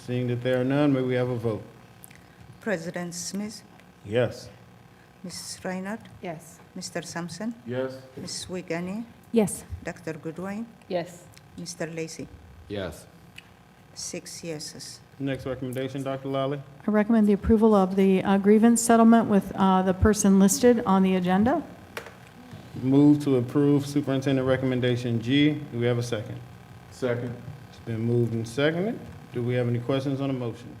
Seeing that there are none, may we have a vote? President Smith, Yes. Ms. Reinhardt, Yes. Mr. Sampson, Yes. Ms. Wiegany, Yes. Dr. Goodwin, Yes. Mr. Lacy. Yes. 6 yeses. Next recommendation, Dr. Lally. I recommend the approval of the grievance settlement with the person listed on the agenda. Move to approve superintendent recommendation G. Do we have a second? Second. It's been moved and seconded. Do we have any questions on the motion?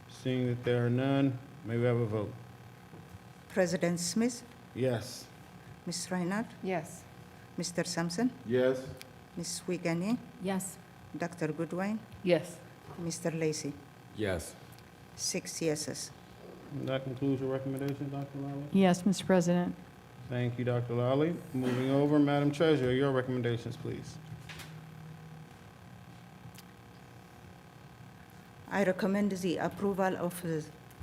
Seeing that there are none, may we have a vote? President Smith, Yes. Ms. Reinhardt, Yes. Mr. Sampson, Yes. Ms. Wiegany, Yes. Dr. Goodwin, Yes. Mr. Lacy. Yes. 6 yeses. And that concludes your recommendation, Dr. Lally? Yes, Mr. President. Thank you, Dr. Lally. Moving over, Madam Treasurer, your recommendations, please. I recommend the approval of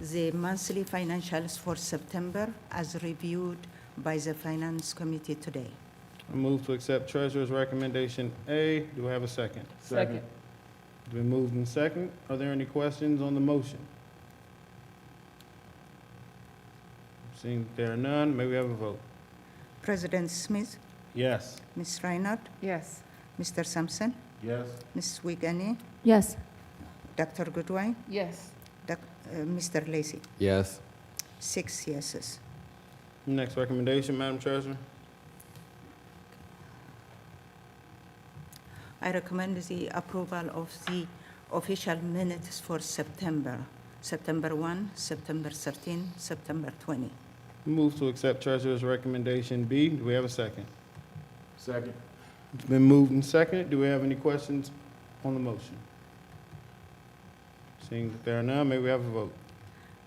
the monthly financials for September as reviewed by the Finance Committee today. I move to accept Treasurer's recommendation A. Do I have a second? Second. It's been moved and second. Are there any questions on the motion? Seeing that there are none, may we have a vote? President Smith, Yes. Ms. Reinhardt, Yes. Mr. Sampson, Yes. Ms. Wiegany, Yes. Dr. Goodwin, Yes. Mr. Lacy. Yes. 6 yeses. Next recommendation, Madam Treasurer. I recommend the approval of the official minutes for September 1, September 13, September 20. Move to accept Treasurer's recommendation B. Do we have a second? Second. It's been moved and seconded. Do we have any questions on the motion? Seeing that there are none, may we have a vote?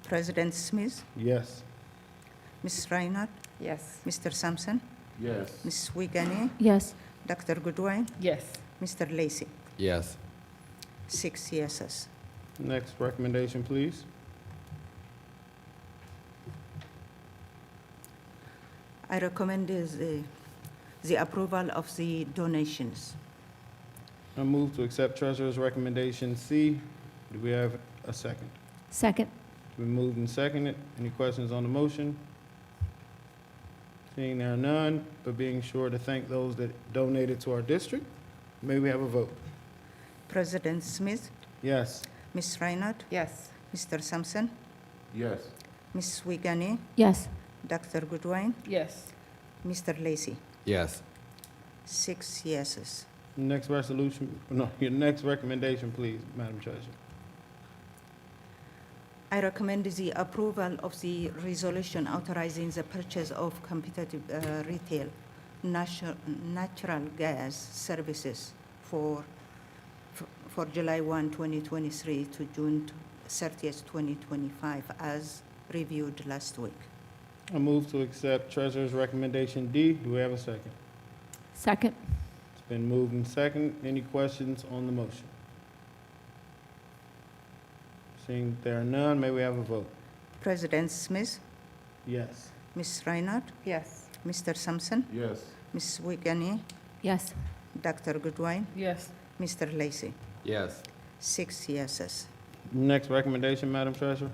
President Smith, Yes. Ms. Reinhardt, Yes. Mr. Sampson, Yes. Ms. Wiegany, Yes. Dr. Goodwin, Yes. Mr. Lacy. Yes. 6 yeses. Next recommendation, please. I recommend the approval of the donations. I move to accept Treasurer's recommendation C. Do we have a second? Second. It's been moved and seconded. Any questions on the motion? Seeing there are none, but being sure to thank those that donated to our district, may we have a vote? President Smith, Yes. Ms. Reinhardt, Yes. Mr. Sampson, Yes. Ms. Wiegany, Yes. Dr. Goodwin, Yes. Mr. Lacy. Yes. 6 yeses. Next resolution, no, your next recommendation, please, Madam Treasurer. I recommend the approval of the resolution authorizing the purchase of competitive retail natural gas services for July 1, 2023 to June 30th, 2025, as reviewed last week. I move to accept Treasurer's recommendation D. Do we have a second? Second. It's been moved and seconded. Any questions on the motion? Seeing that there are none, may we have a vote? President Smith, Yes. Ms. Reinhardt, Yes. Mr. Sampson, Yes. Ms. Wiegany, Yes. Dr. Goodwin, Yes. Mr. Lacy. Yes. 6 yeses. Next recommendation, Madam Treasurer.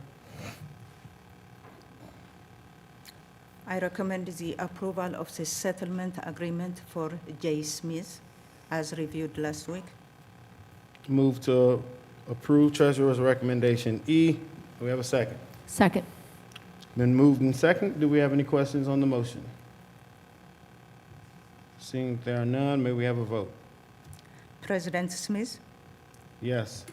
I recommend the approval of the settlement agreement for J. Smith as reviewed last week. Move to approve Treasurer's recommendation E. Do we have a second? Second. Been moved and second. Do we have any questions on the motion? Seeing that there are none, may we have a vote? President Smith, Yes.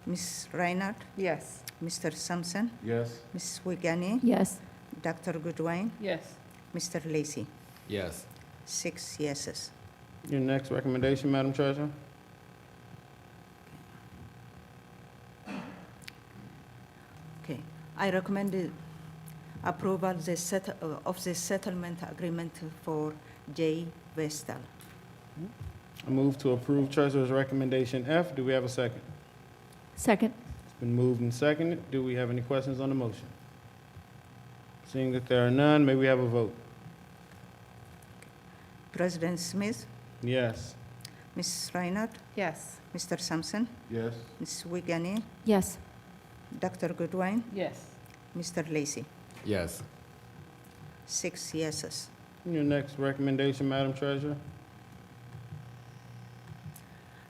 Ms. Reinhardt, Yes. Mr. Sampson, Yes. Ms. Wiegany, Yes. Dr. Goodwin, Yes. Mr. Lacy. Yes. 6 yeses. Your next recommendation, Madam Treasurer? Okay. I recommend the approval of the settlement agreement for J. Vestal. I move to approve Treasurer's recommendation F. Do we have a second? Second. It's been moved and seconded. Do we have any questions on the motion? Seeing that there are none, may we have a vote? President Smith, Yes. Ms. Reinhardt, Yes. Mr. Sampson, Yes. Ms. Wiegany, Yes. Dr. Goodwin, Yes. Mr. Lacy. Yes. 6 yeses. Your next recommendation, Madam Treasurer?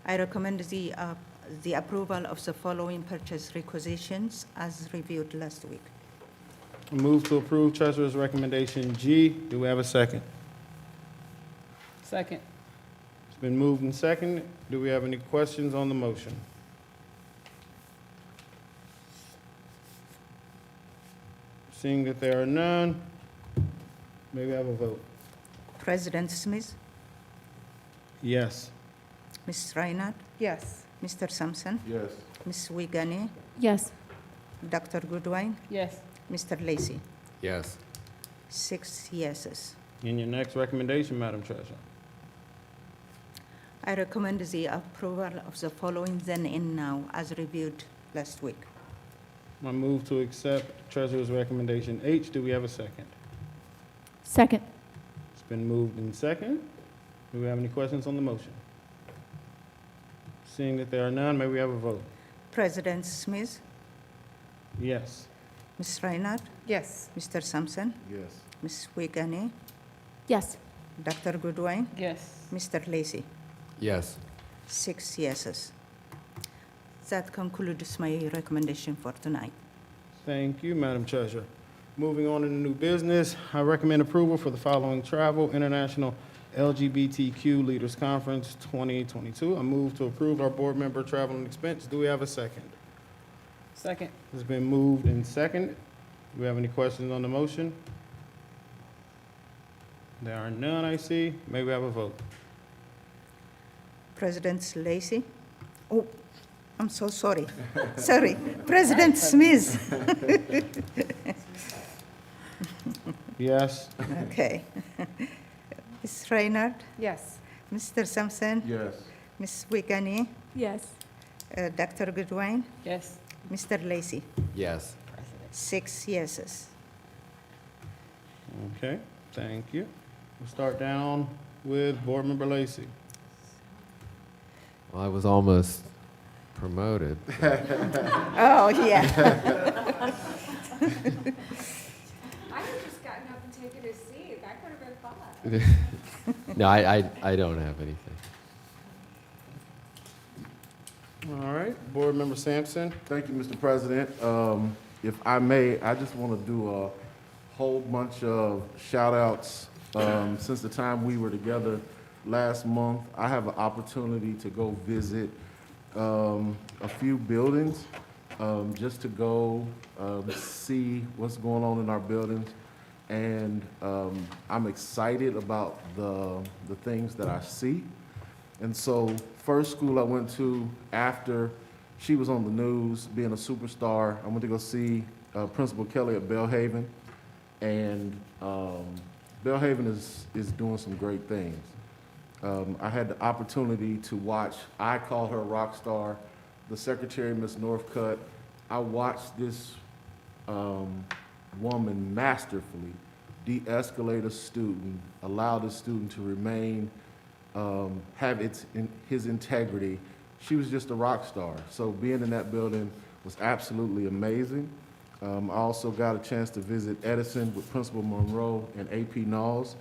I recommend the approval of the following purchase requisitions as reviewed last week. I move to approve Treasurer's recommendation G. Do we have a second? Second. It's been moved and seconded. Do we have any questions on the motion? Seeing that there are none, may we have a vote? President Smith, Yes. Ms. Reinhardt, Yes. Mr. Sampson, Yes. Ms. Wiegany, Yes. Dr. Goodwin, Yes. Mr. Lacy. Yes. 6 yeses. And your next recommendation, Madam Treasurer? I recommend the approval of the following then and now as reviewed last week. I move to accept Treasurer's recommendation H. Do we have a second? Second. It's been moved and seconded. Do we have any questions on the motion? Seeing that there are none, may we have a vote? President Smith, Yes. Ms. Reinhardt, Yes. Mr. Sampson, Yes. Ms. Wiegany, Yes. Dr. Goodwin, Yes. Mr. Lacy. Yes. 6 yeses. That concludes my recommendation for tonight. Thank you, Madam Treasurer. Moving on to the new business, I recommend approval for the following travel: International LGBTQ Leaders Conference 2022. I move to approve our board member travel and expense. Do we have a second? Second. It's been moved and seconded. Do we have any questions on the motion? There are none, I see. May we have a vote? President Lacy, oh, I'm so sorry. Sorry, President Smith. Yes. Okay. Ms. Reinhardt, Yes. Mr. Sampson, Yes. Ms. Wiegany, Yes. Dr. Goodwin, Yes. Mr. Lacy. Yes. 6 yeses. Okay, thank you. We'll start down with Board Member Lacy. Well, I was almost promoted. Oh, yeah. I have just gotten up and taken a seat. That could have been fun. No, I don't have anything. All right, Board Member Sampson. Thank you, Mr. President. If I may, I just want to do a whole bunch of shout-outs. Since the time we were together last month, I have an opportunity to go visit a few buildings, just to go see what's going on in our buildings. And I'm excited about the things that I see. And so, first school I went to after she was on the news, being a superstar, I went to go see Principal Kelly at Belhaven. And Belhaven is doing some great things. I had the opportunity to watch, I call her a rock star, the secretary, Ms. Northcutt. I watched this woman masterfully de-escalate a student, allow the student to remain, have his integrity. She was just a rock star. So being in that building was absolutely amazing. I also got a chance to visit Edison with Principal Monroe and AP Knowles.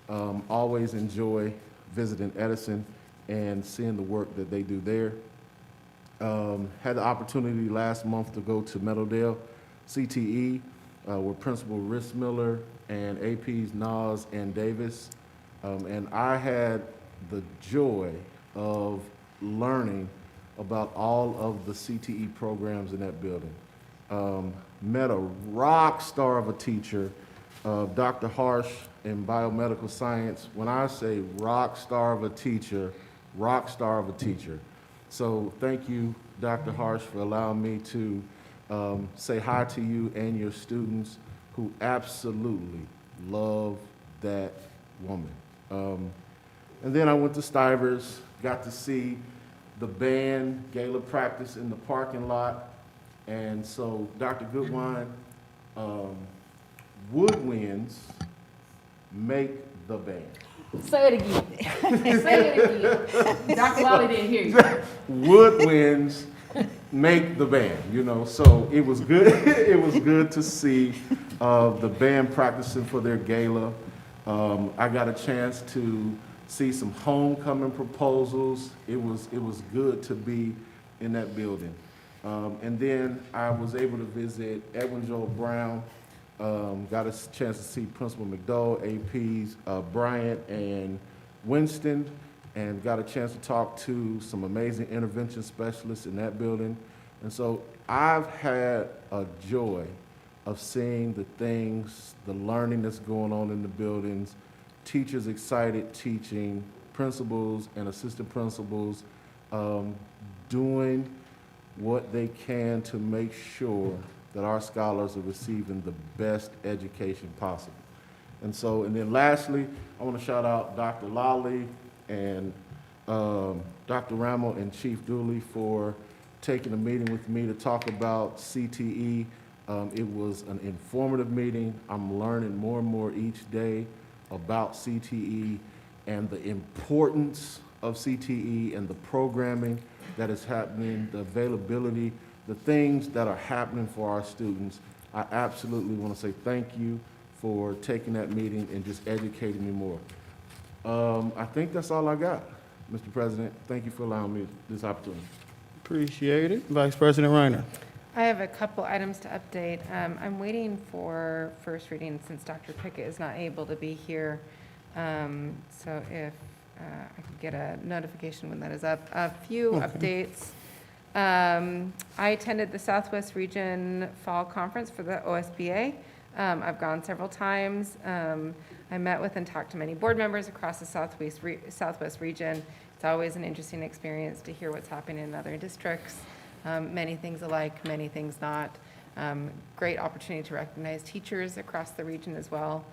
Always enjoy visiting Edison and seeing the work that they do there. Had the opportunity last month to go to Meadowdale CTE with Principal Rissmiller and APs Nas and Davis. And I had the joy of learning about all of the CTE programs in that building. Met a rock star of a teacher Dr. Harsh in biomedical science. When I say rock star of a teacher, rock star of a teacher. So thank you, Dr. Harsh, for allowing me to say hi to you and your students who absolutely love that woman. And then I went to Stivers, got to see the band gala practice in the parking lot. And so, Dr. Goodwine, woodwinds make the band. Say it again. Say it again. Dr. Lally didn't hear you. Woodwinds make the band, you know. So it was good. It was good to see the band practicing for their gala. I got a chance to see some homecoming proposals. It was good to be in that building. And then I was able to visit Edwin Joel Brown. Got a chance to see Principal McDowell, APs Bryant and Winston, and got a chance to talk to some amazing intervention specialists in that building. And so I've had a joy of seeing the things, the learning that's going on in the buildings, teachers excited teaching, principals and assistant principals doing what they can to make sure that our scholars are receiving the best education possible. And then lastly, I want to shout out Dr. Lally and Dr. Ramo and Chief Dooley for taking a meeting with me to talk about CTE. It was an informative meeting. I'm learning more and more each day about CTE and the importance of CTE and the programming that is happening, the availability, the things that are happening for our students. I absolutely want to say thank you for taking that meeting and just educating me more. I think that's all I got, Mr. President. Thank you for allowing me this opportunity. Appreciate it. Vice President Reiner. I have a couple items to update. I'm waiting for first reading since Dr. Pickett is not able to be here. So if I could get a notification when that is up. A few updates. I attended the Southwest Region Fall Conference for the OSBA. I've gone several times. I met with and talked to many board members across the Southwest region. It's always an interesting experience to hear what's happening in other districts. Many things alike, many things not. Great opportunity to recognize teachers across the region as well.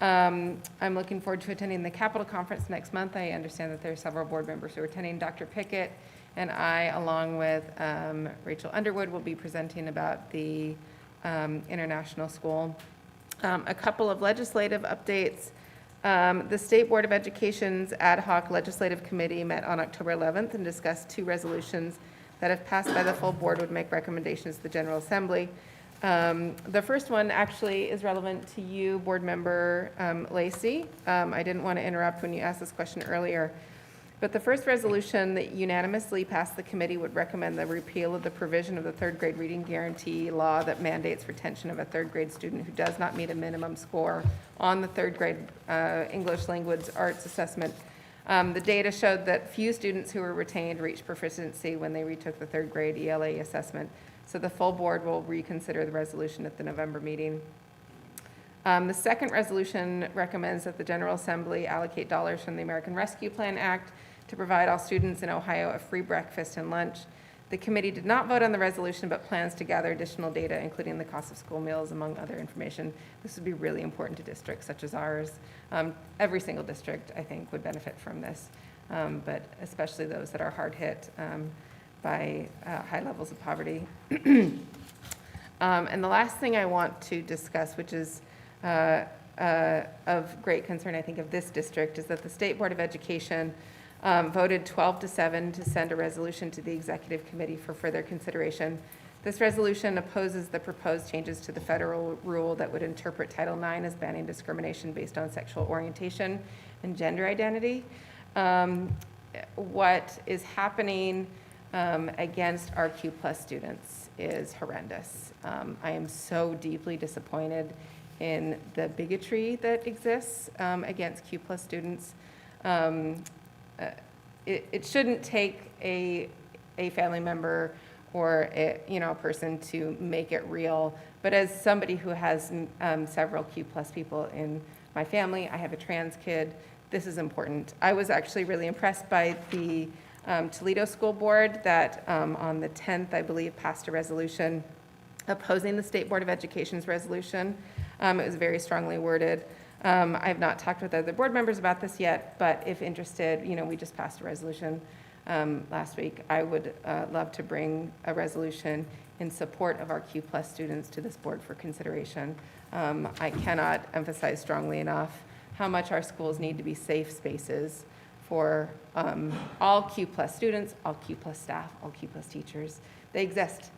I'm looking forward to attending the Capitol Conference next month. I understand that there are several board members who are attending. Dr. Pickett and I, along with Rachel Underwood, will be presenting about the international school. A couple of legislative updates. The State Board of Education's Ad Hoc Legislative Committee met on October 11th and discussed two resolutions that, if passed by the full board, would make recommendations to the General Assembly. The first one actually is relevant to you, Board Member Lacey. I didn't want to interrupt when you asked this question earlier. But the first resolution that unanimously passed the committee would recommend the repeal of the provision of the third grade reading guarantee law that mandates retention of a third grade student who does not meet a minimum score on the third grade English language arts assessment. The data showed that few students who were retained reached proficiency when they retook the third grade ELA assessment. So the full board will reconsider the resolution at the November meeting. The second resolution recommends that the General Assembly allocate dollars from the American Rescue Plan Act to provide all students in Ohio a free breakfast and lunch. The committee did not vote on the resolution, but plans to gather additional data, including the cost of school meals, among other information. This would be really important to districts such as ours. Every single district, I think, would benefit from this, but especially those that are hard hit by high levels of poverty. And the last thing I want to discuss, which is of great concern, I think, of this district, is that the State Board of Education voted 12-7 to send a resolution to the Executive Committee for further consideration. This resolution opposes the proposed changes to the federal rule that would interpret Title IX as banning discrimination based on sexual orientation and gender identity. What is happening against our Q+ students is horrendous. I am so deeply disappointed in the bigotry that exists against Q+ students. It shouldn't take a family member or a person to make it real. But as somebody who has several Q+ people in my family, I have a trans kid, this is important. I was actually really impressed by the Toledo School Board that on the 10th, I believe, passed a resolution opposing the State Board of Education's resolution. It was very strongly worded. I have not talked with other board members about this yet, but if interested, we just passed a resolution last week. I would love to bring a resolution in support of our Q+ students to this board for consideration. I cannot emphasize strongly enough how much our schools need to be safe spaces for all Q+ students, all Q+ staff, all Q+ teachers. They exist.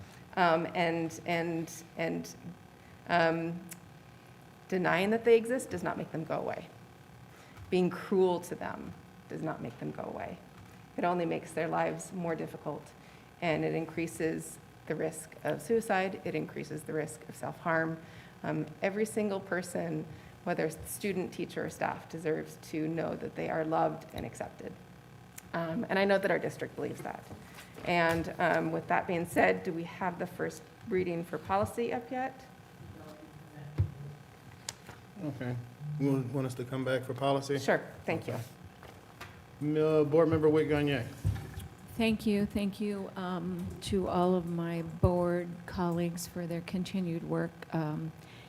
Denying that they exist does not make them go away. Being cruel to them does not make them go away. It only makes their lives more difficult, and it increases the risk of suicide. It increases the risk of self-harm. Every single person, whether student, teacher, or staff, deserves to know that they are loved and accepted. And I know that our district believes that. And with that being said, do we have the first reading for policy up yet? Okay. You want us to come back for policy? Sure, thank you. Board Member Witt Gagne. Thank you. Thank you to all of my board colleagues for their continued work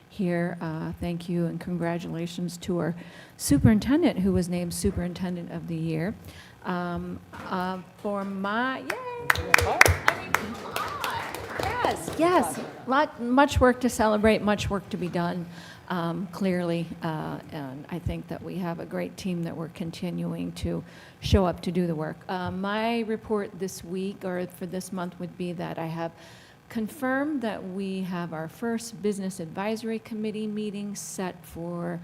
here. Thank you and congratulations to our superintendent who was named Superintendent of the Year. For my, yay! Yes, much work to celebrate, much work to be done, clearly. And I think that we have a great team that we're continuing to show up to do the work. My report this week, or for this month, would be that I have confirmed that we have our first Business Advisory Committee meeting set for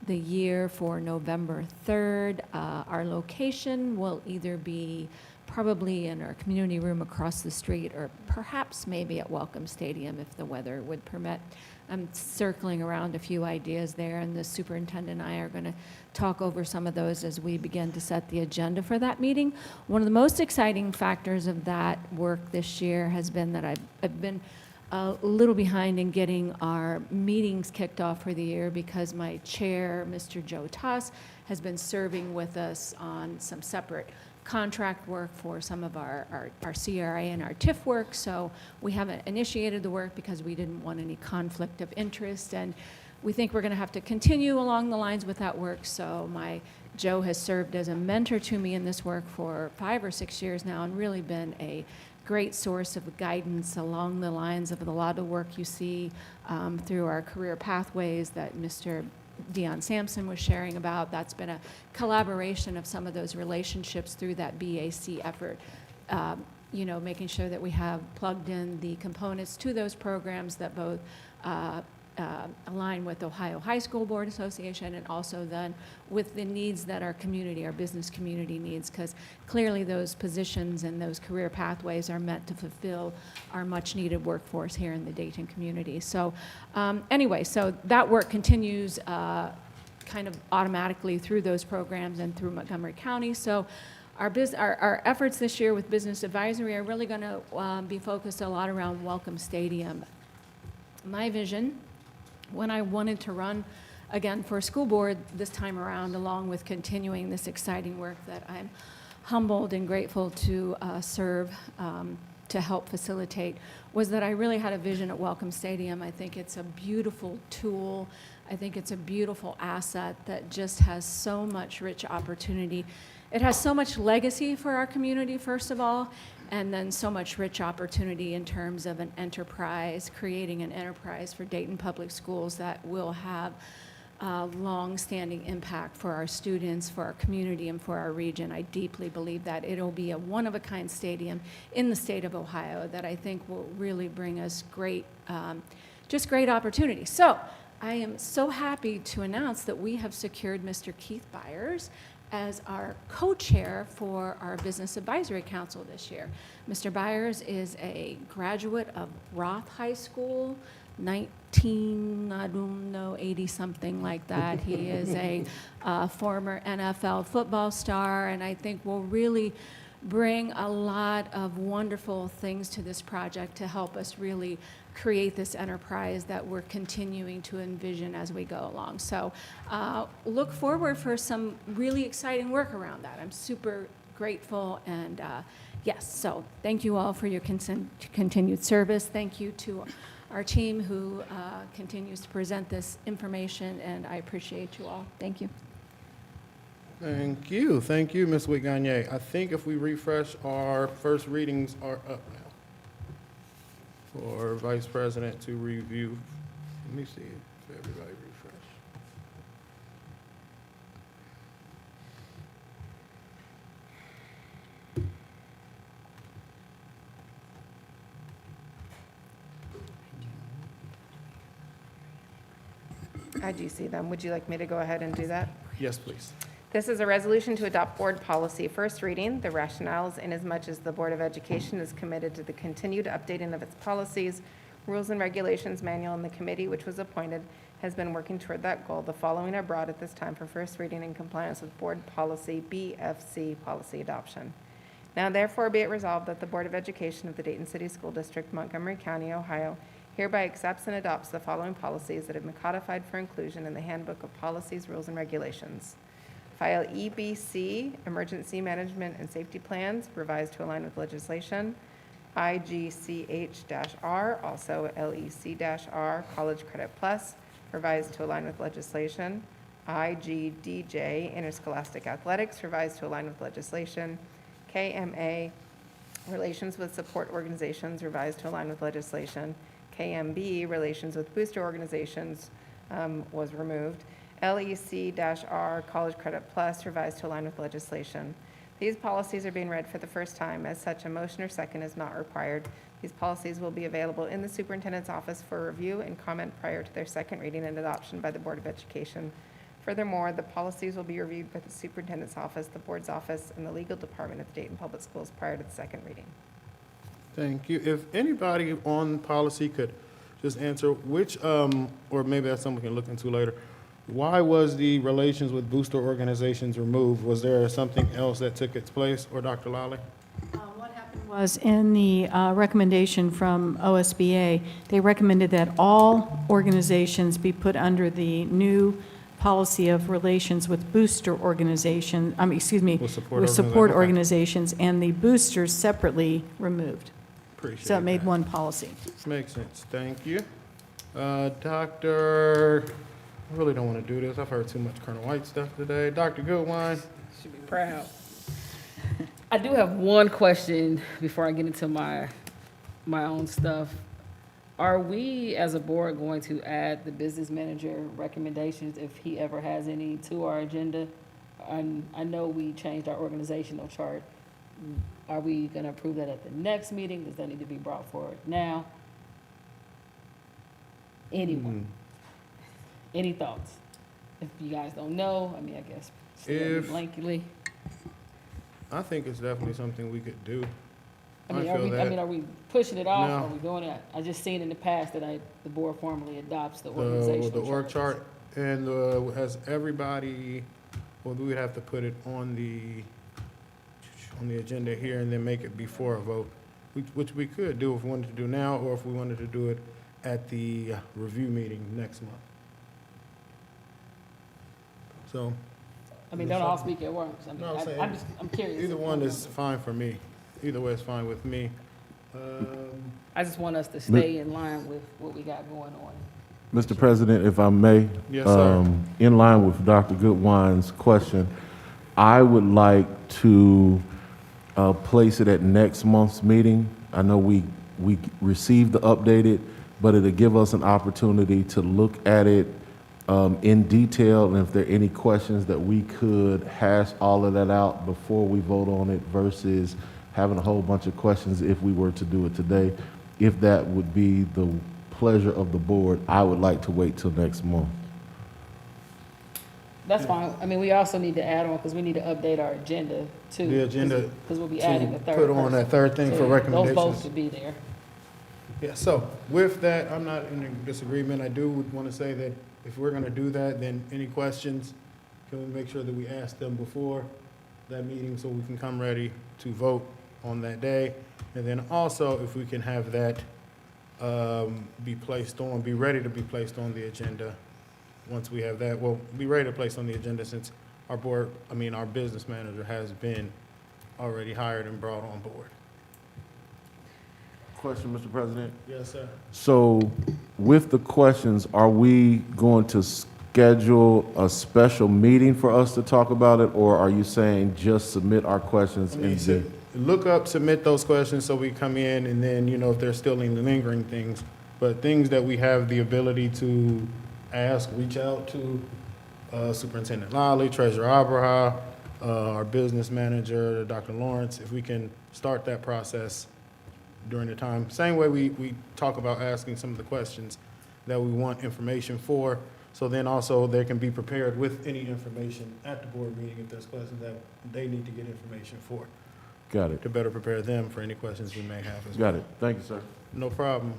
the year for November 3rd. Our location will either be probably in our community room across the street, or perhaps maybe at Welcome Stadium if the weather would permit. I'm circling around a few ideas there, and the superintendent and I are going to talk over some of those as we begin to set the agenda for that meeting. One of the most exciting factors of that work this year has been that I've been a little behind in getting our meetings kicked off for the year because my chair, Mr. Joe Toss, has been serving with us on some separate contract work for some of our CRA and our TIF work. So we haven't initiated the work because we didn't want any conflict of interest. And we think we're going to have to continue along the lines with that work. So Joe has served as a mentor to me in this work for 5 or 6 years now and really been a great source of guidance along the lines of a lot of work you see through our career pathways that Mr. Dion Sampson was sharing about. That's been a collaboration of some of those relationships through that BAC effort, making sure that we have plugged in the components to those programs that both align with Ohio High School Board Association and also then with the needs that our community, our business community needs, because clearly those positions and those career pathways are meant to fulfill our much needed workforce here in the Dayton community. So anyway, so that work continues kind of automatically through those programs and through Montgomery County. So our efforts this year with Business Advisory are really going to be focused a lot around Welcome Stadium. My vision, when I wanted to run again for school board this time around, along with continuing this exciting work that I'm humbled and grateful to serve to help facilitate, was that I really had a vision at Welcome Stadium. I think it's a beautiful tool. I think it's a beautiful asset that just has so much rich opportunity. It has so much legacy for our community, first of all, and then so much rich opportunity in terms of an enterprise, creating an enterprise for Dayton Public Schools that will have long-standing impact for our students, for our community, and for our region. I deeply believe that it'll be a one-of-a-kind stadium in the state of Ohio that I think will really bring us great opportunity. So I am so happy to announce that we have secured Mr. Keith Byers as our co-chair for our Business Advisory Council this year. Mr. Byers is a graduate of Roth High School, 80 something like that. He is a former NFL football star, and I think will really bring a lot of wonderful things to this project to help us really create this enterprise that we're continuing to envision as we go along. So look forward for some really exciting work around that. I'm super grateful, and yes, so thank you all for your continued service. Thank you to our team who continues to present this information, and I appreciate you all. Thank you. Thank you, Ms. Witt-Gagne. I think if we refresh, our first readings are up now for Vice President to review. Let me see if everybody refresh. I do see them. Would you like me to go ahead and do that? Yes, please. This is a resolution to adopt board policy. First reading, the rationales, inasmuch as the Board of Education is committed to the continued updating of its policies, rules and regulations manual, and the committee which was appointed has been working toward that goal. The following are brought at this time for first reading in compliance with board policy BFC policy adoption. Now therefore be it resolved that the Board of Education of the Dayton City School District, Montgomery County, Ohio, hereby accepts and adopts the following policies that have been codified for inclusion in the Handbook of Policies, Rules, and Regulations. File EBC, Emergency Management and Safety Plans, revised to align with legislation. IGCH-R, also LEC-R, College Credit Plus, revised to align with legislation. IGDJ, Interscholastic Athletics, revised to align with legislation. KMA, Relations with Support Organizations, revised to align with legislation. KMB, Relations with Booster Organizations, was removed. LEC-R, College Credit Plus, revised to align with legislation. These policies are being read for the first time. As such, a motion or second is not required. These policies will be available in the superintendent's office for review and comment prior to their second reading and adoption by the Board of Education. Furthermore, the policies will be reviewed by the superintendent's office, the board's office, and the legal department at the Dayton Public Schools prior to the second reading. Thank you. If anybody on policy could just answer which, or maybe that's something we can look into later, why was the relations with booster organizations removed? Was there something else that took its place, or Dr. Lally? What happened was in the recommendation from OSBA, they recommended that all organizations be put under the new policy of relations with booster organizations, with support organizations, and the boosters separately removed. Appreciate So it made that. one policy. Makes sense. Thank you. Dr. I really don't want to do this. I've heard too much Colonel White stuff today. Dr. Goodwine. Should be proud. I do have one question before I get into my own stuff. Are we, as a board, going to add the business manager recommendations, if he ever has any, to our agenda? I know we changed our organizational chart. Are we going to approve that at the next meeting? Does that need to be brought forward now? Anyone? Any thoughts? If you guys don't know, I mean, I guess stare at me blankly. I think it's definitely something we could do. I mean, are we pushing it off? Or are we doing it? I just seen in the past that the board formally adopts the organizational The org chart, and has everybody, well, we would have to put it on the agenda here and then make it before a vote, which we could do if we wanted to do now, or if we wanted to do it at the review meeting next month. So. I mean, don't all speak at once. I mean, No, I'm curious. Either one is fine for me. Either way is fine with me. I just want us to stay in line with what we got going on. Mr. President, if I may. Yes, sir. In line with Dr. Goodwine's question, I would like to place it at next month's meeting. I know we received the updated, but it'll give us an opportunity to look at it in detail, and if there are any questions that we could hash all of that out before we vote on it versus having a whole bunch of questions if we were to do it today. If that would be the pleasure of the board, I would like to wait till next month. That's fine. I mean, we also need to add on, because we need to update our agenda too. The agenda. Because we'll be adding a third Put on that third thing for recommendations. Those both should be there. Yeah, so with that, I'm not in disagreement. I do want to say that if we're going to do that, then any questions, can we make sure that we ask them before? that meeting so we can come ready to vote on that day. And then also, if we can have that be ready to be placed on the agenda once we have that. Well, be ready to place on the agenda since our business manager has been already hired and brought on board. Question, Mr. President? Yes, sir. So with the questions, are we going to schedule a special meeting for us to talk about it, or are you saying just submit our questions Submit those questions so we come in, and then, if there's still any lingering things, but things that we have the ability to ask, reach out to Superintendent Lally, Treasurer Abraha, our business manager, Dr. Lawrence, if we can start that process during the time. Same way we talk about asking some of the questions that we want information for, so then also they can be prepared with any information at the board meeting if there's questions that they need to get information for. Got it. To better prepare them for any questions we may have as well. Got it. Thank you, sir. No problem.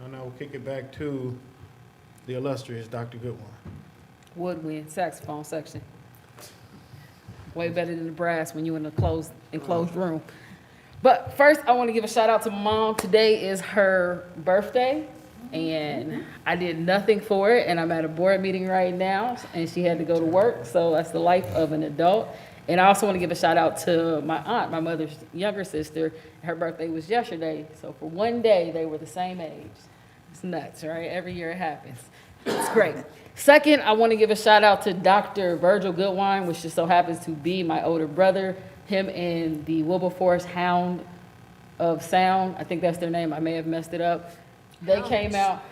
And I will kick it back to the illustrious Dr. Goodwin. Woodwind saxophone section. Way better than the brass when you're in a enclosed room. But first, I want to give a shout out to my mom. Today is her birthday, and I did nothing for it, and I'm at a board meeting right now, and she had to go to work, so that's the life of an adult. And I also want to give a shout out to my aunt, my mother's younger sister. Her birthday was yesterday, so for one day, they were the same age. It's nuts, right? Every year it happens. It's great. Second, I want to give a shout out to Dr. Virgil Goodwine, which just so happens to be my older brother. Him and the Wilberforce Hound of Sound, I think that's their name, I may have messed it up. They came out,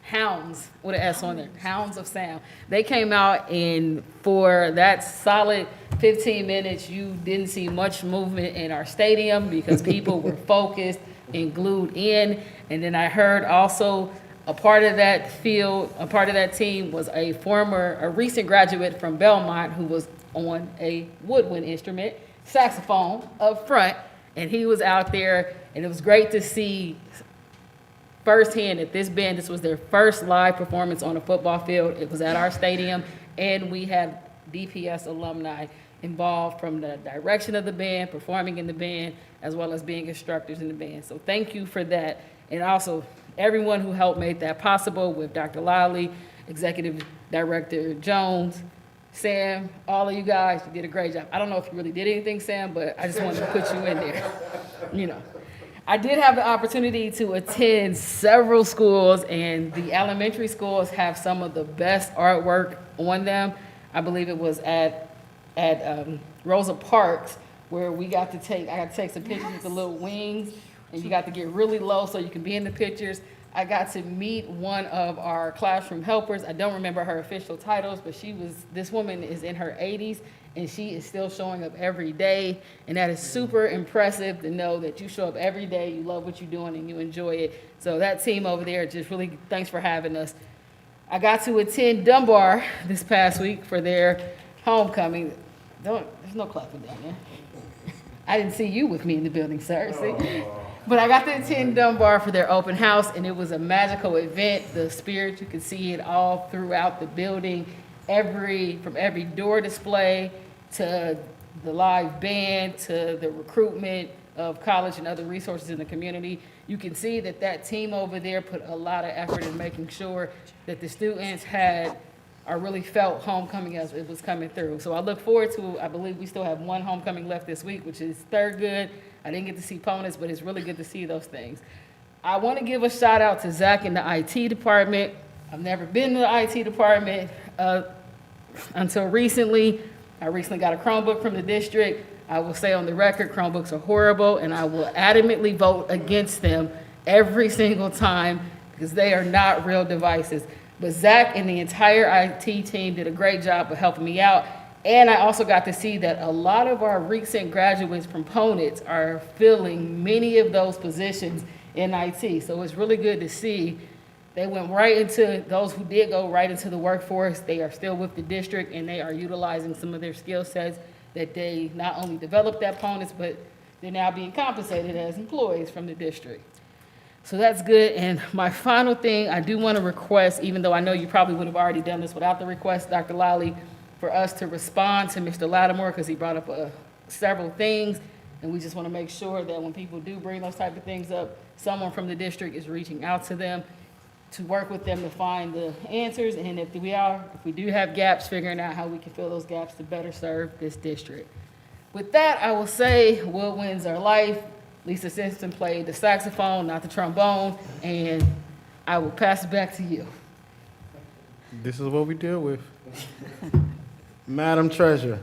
Hounds, with an S on there, Hounds of Sound. They came out, and for that solid 15 minutes, you didn't see much movement in our stadium because people were focused and glued in. And then I heard also a part of that field, a part of that team was a recent graduate from Belmont who was on a woodwind instrument, saxophone up front, and he was out there, and it was great to see firsthand that this was their first live performance on a football field. It was at our stadium, and we had DPS alumni involved from the direction of the band, performing in the band, as well as being instructors in the band. So thank you for that. And also everyone who helped make that possible, with Dr. Lally, Executive Director Jones, Sam, all of you guys, you did a great job. I don't know if you really did anything, Sam, but I just wanted to put you in there. I did have the opportunity to attend several schools, and the elementary schools have some of the best artwork on them. I believe it was at Rosa Parks where I got to take some pictures with the little wings, and you got to get really low so you can be in the pictures. I got to meet one of our classroom helpers. I don't remember her official titles, but this woman is in her 80s, and she is still showing up every day. And that is super impressive to know that you show up every day, you love what you're doing, and you enjoy it. So that team over there, just really thanks for having us. I got to attend Dunbar this past week for their homecoming. There's no clapping down there. I didn't see you with me in the building, sir. See? But I got to attend Dunbar for their open house, and it was a magical event. The spirit, you could see it all throughout the building, from every door display to the live band to the recruitment of college and other resources in the community. You can see that team over there put a lot of effort in making sure that the students really felt homecoming as it was coming through. So I look forward to, I believe we still have one homecoming left this week, which is Thurgood. I didn't get to see Ponus, but it's really good to see those things. I want to give a shout out to Zach in the IT department. I've never been to the IT department until recently. I recently got a Chromebook from the district. I will say on the record, Chromebooks are horrible, and I will adamantly vote against them every single time because they are not real devices. But Zach and the entire IT team did a great job of helping me out. And I also got to see that a lot of our recent graduates from Ponitz are filling many of those positions in IT. So it's really good to see they went right into, those who did go right into the workforce, they are still with the district, and they are utilizing some of their skill sets that they not only developed at Ponitz, but they're now being compensated as employees from the district. So that's good. And my final thing, I do want to request, even though I know you probably would have already done this without the request, Dr. Lally, for us to respond to Mr. Lattimore, because he brought up several things, and we just want to make sure that when people do bring those type of things up, someone from the district is reaching out to them to work with them to find the answers, and if we do have gaps, figuring out how we can fill those gaps to better serve this district. With that, I will say woodwinds are life. Lisa Simpson played the saxophone, not the trombone, and I will pass it back to you. This is what we deal with. Madam Treasurer.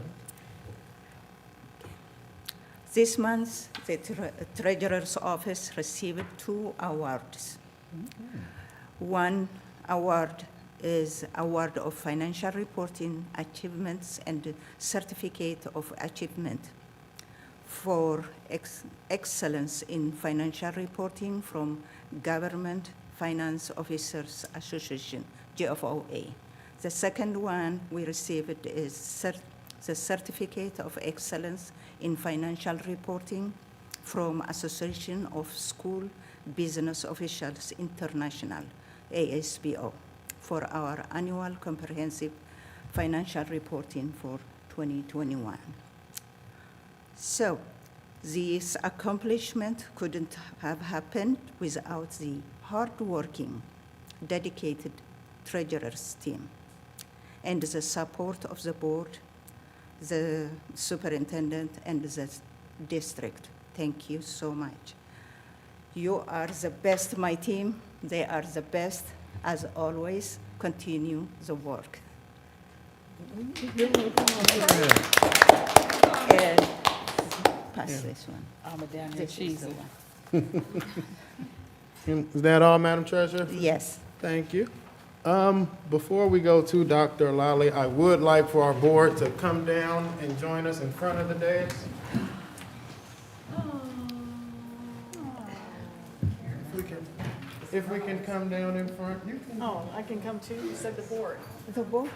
This month, the Treasurer's Office received 2 awards. One award is Award of Financial Reporting Achievements and Certificate of Achievement for excellence in financial reporting from Government Finance Officers Association, GFOA. The second one we received is the Certificate of Excellence in Financial Reporting from Association of School Business Officials International, ASBO, for our annual comprehensive financial reporting for 2021. So this accomplishment couldn't have happened without the hardworking, dedicated treasurer's team and the support of the board, the superintendent, and the district. Thank you so much. You are the best, my team. They are the best. As always, continue the work. And pass this one. I'm a damn This is cheese. the one. Is that all, Madam Treasurer? Yes. Thank you. Before we go to Dr. Lally, I would like for our board to come down and join us in front of the dais. If we can come down in front, you can. Oh, I can come too? You said the board. The board?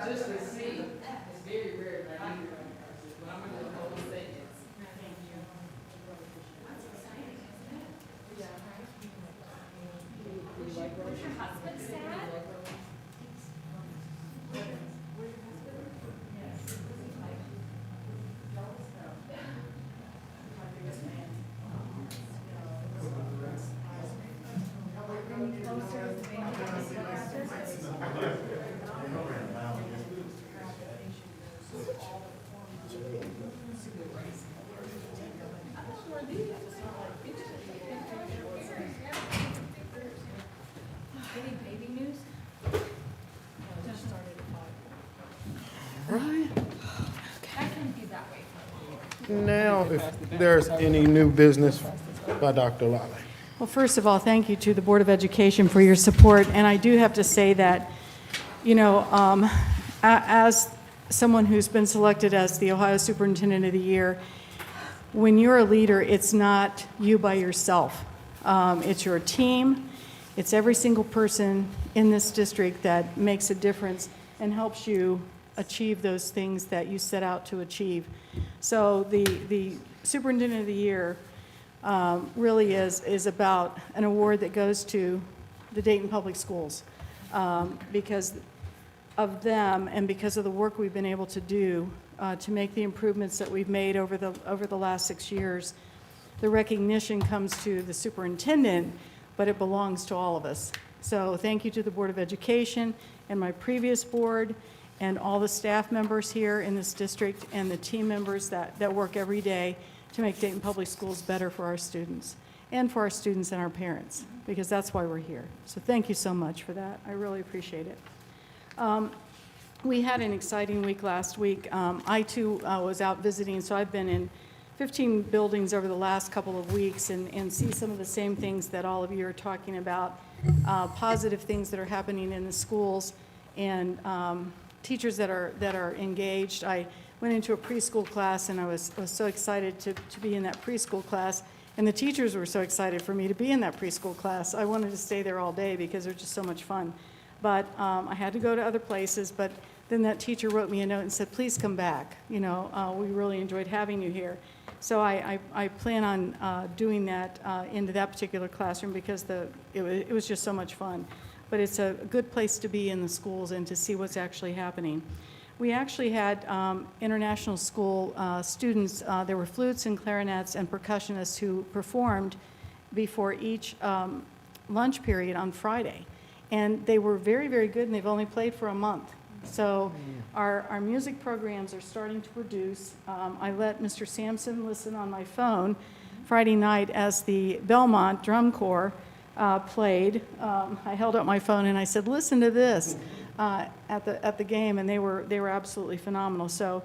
Just to see, it's very rare that I hear one person, but I'm gonna hold the sentence. Thank you. Where's your husband, Sad? Any baby news? Just started at 5. Right. That can be that way. Now, if there's any new business by Dr. Lally. Well, first of all, thank you to the Board of Education for your support. And I do have to say that, you know, as someone who's been selected as the Ohio Superintendent of the Year, when you're a leader, it's not you by yourself. It's your team. It's every single person in this district that makes a difference and helps you achieve those things that you set out to achieve. So the Superintendent of the Year really is about an award that goes to the Dayton Public Schools because of them and because of the work we've been able to do to make the improvements that we've made over the last 6 years. The recognition comes to the superintendent, but it belongs to all of us. So thank you to the Board of Education and my previous board and all the staff members here in this district and the team members that work every day to make Dayton Public Schools better for our students and for our students and our parents, because that's why we're here. So thank you so much for that. I really appreciate it. We had an exciting week last week. I too was out visiting, so I've been in 15 buildings over the last couple of weeks and see some of the same things that all of you are talking about, positive things that are happening in the schools and teachers that are engaged. I went into a preschool class and I was so excited to be in that preschool class, and the teachers were so excited for me to be in that preschool class. I wanted to stay there all day because they're just so much fun. But I had to go to other places, but then that teacher wrote me a note and said, please come back. You know, we really enjoyed having you here. So I plan on doing that into that particular classroom because it was just so much fun. But it's a good place to be in the schools and to see what's actually happening. We actually had international school students. There were flutes and clarinets and percussionists who performed before each lunch period on Friday. And they were very, very good, and they've only played for a month. So our music programs are starting to produce. I let Mr. Sampson listen on my phone Friday night as the Belmont Drum Corps played. I held up my phone and I said, listen to this at the game, and they were absolutely phenomenal. So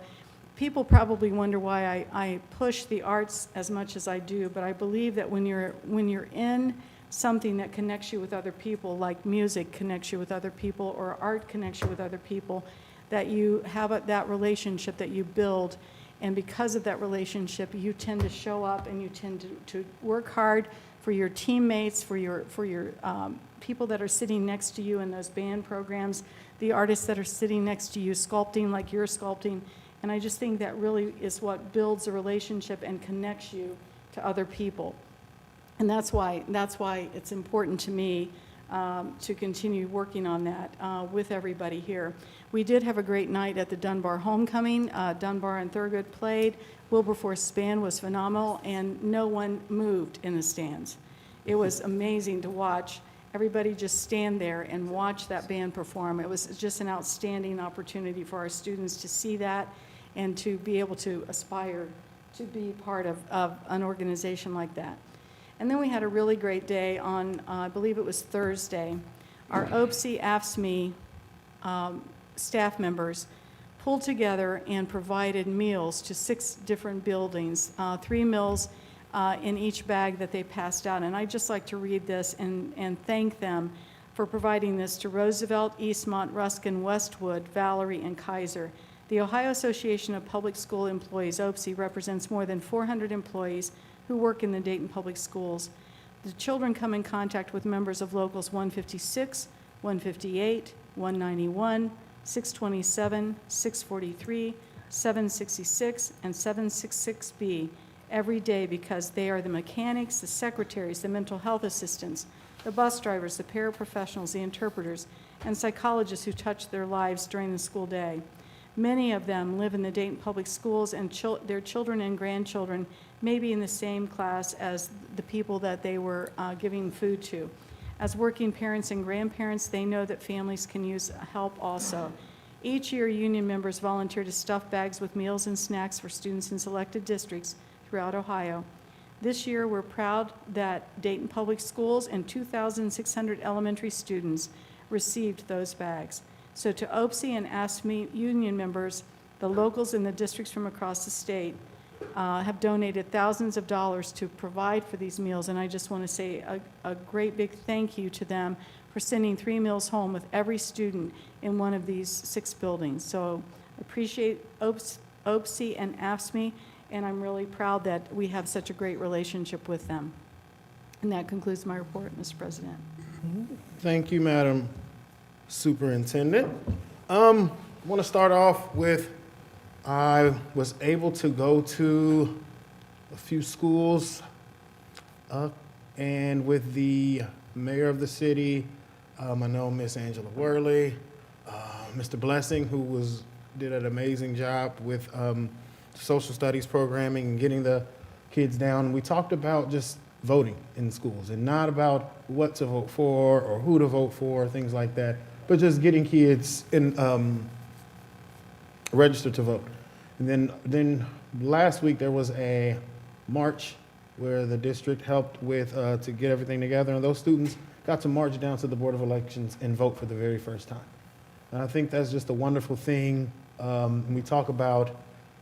people probably wonder why I push the arts as much as I do, but I believe that when you're in something that connects you with other people, like music connects you with other people or art connects you with other people, that you have that relationship that you build, and because of that relationship you tend to show up and you tend to work hard for your teammates, for your people that are sitting next to you in those band programs, the artists that are sitting next to you sculpting like you're sculpting. And I just think that really is what builds a relationship and connects you to other people. And that's why it's important to me to continue working on that with everybody here. We did have a great night at the Dunbar Homecoming. Dunbar and Thurgood played. Wilberforce band was phenomenal, and no one moved in the stands. It was amazing to watch everybody just stand there and watch that band perform. It was just an outstanding opportunity for our students to see that and to be able to aspire to be part of an organization like that. And then we had a really great day on, I believe it was Thursday. Our OPSI AFSCME staff members pulled together and provided meals to 6 different buildings, 3 meals in each bag that they passed out. And I'd just like to read this and thank them for providing this to Roosevelt, Eastmont, Ruskin, Westwood, Valerie, and Kaiser. The Ohio Association of Public School Employees, OPSE, represents more than 400 employees who work in the Dayton Public Schools. The children come in contact with members of Locals 156, 158, 191, 627, 643, 766, and 766B every day because they are the mechanics, the secretaries, the mental health assistants, the bus drivers, the paraprofessionals, the interpreters, and psychologists who touch their lives during the school day. Many of them live in the Dayton Public Schools, and their children and grandchildren may be in the same class as the people that they were giving food to. As working parents and grandparents, they know that families can use help also. Each year, union members volunteer to stuff bags with meals and snacks for students in selected districts throughout Ohio. This year, we're proud that Dayton Public Schools and 2,600 elementary students received those bags. So to OPSE and AFSCME union members, the locals in the districts from across the state have donated thousands of dollars to provide for these meals, and I just want to say a great big thank you to them for sending 3 meals home with every student in one of these 6 buildings. So appreciate OPSE and AFSCME, and I'm really proud that we have such a great relationship with them. And that concludes my report, Mr. President. Thank you, Madam Superintendent. I want to start off with, I was able to go to a few schools and with the mayor of the city, I know Miss Angela Worley, Mr. Blessing, who did an amazing job with social studies programming and getting the kids down. We talked about just voting in schools and not about what to vote for or who to vote for, things like that, but just getting kids registered to vote. And then last week there was a march where the district helped with to get everything together, and those students got to march down to the Board of Elections and vote for the very first time. And I think that's just a wonderful thing. We talk about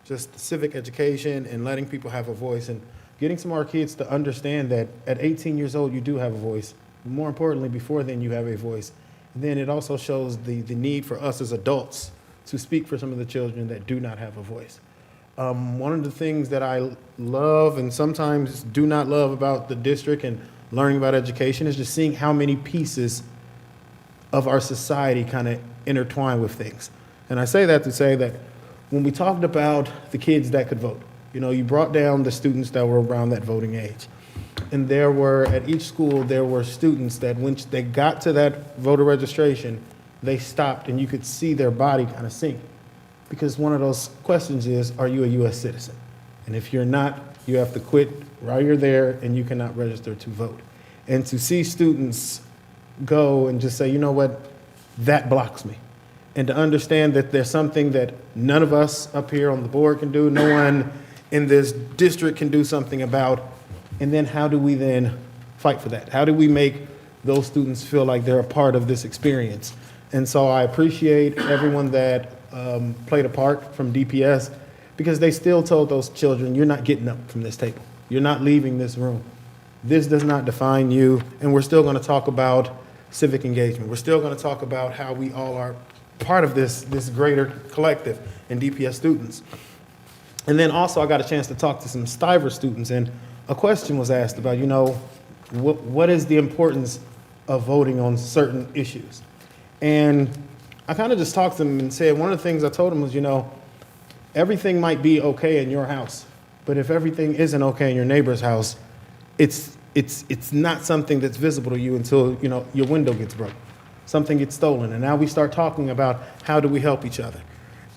just civic education and letting people have a voice and getting some of our kids to understand that at 18 years old, you do have a voice. More importantly, before then, you have a voice. And then it also shows the need for us as adults to speak for some of the children that do not have a voice. One of the things that I love and sometimes do not love about the district and learning about education is just seeing how many pieces of our society kind of intertwine with things. And I say that to say that when we talked about the kids that could vote, you brought down the students that were around that voting age. And there were, at each school, there were students that when they got to that voter registration, they stopped and you could see their body kind of sink. Because one of those questions is, are you a U.S. citizen? And if you're not, you have to quit while you're there and you cannot register to vote. And to see students go and just say, you know what, that blocks me. And to understand that there's something that none of us up here on the board can do, no one in this district can do something about, and then how do we then fight for that? How do we make those students feel like they're a part of this experience? And so I appreciate everyone that played a part from DPS, because they still told those children, you're not getting up from this table. You're not leaving this room. This does not define you, and we're still going to talk about civic engagement. We're still going to talk about how we all are part of this greater collective and DPS students. And then also I got a chance to talk to some Stiver students, and a question was asked about, what is the importance of voting on certain issues? And I kind of just talked to them and said, one of the things I told them was, everything might be okay in your house, but if everything isn't okay in your neighbor's house, it's not something that's visible to you until, your window gets broke, something gets stolen. And now we start talking about how do we help each other,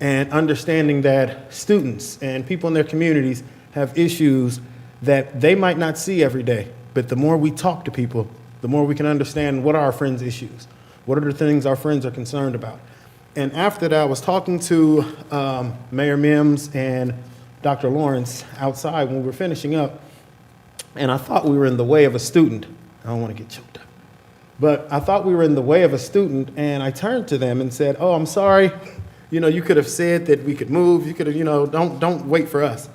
and understanding that students and people in their communities have issues that they might not see every day. But the more we talk to people, the more we can understand what are our friends' issues. What are the things our friends are concerned about? And after that, I was talking to Mayor Mims and Dr. Lawrence outside when we were finishing up, and I thought we were in the way of a student. I don't want to get choked up. But I thought we were in the way of a student, and I turned to them and said, oh, I'm sorry. You could have said that we could move. You could have, don't wait for us.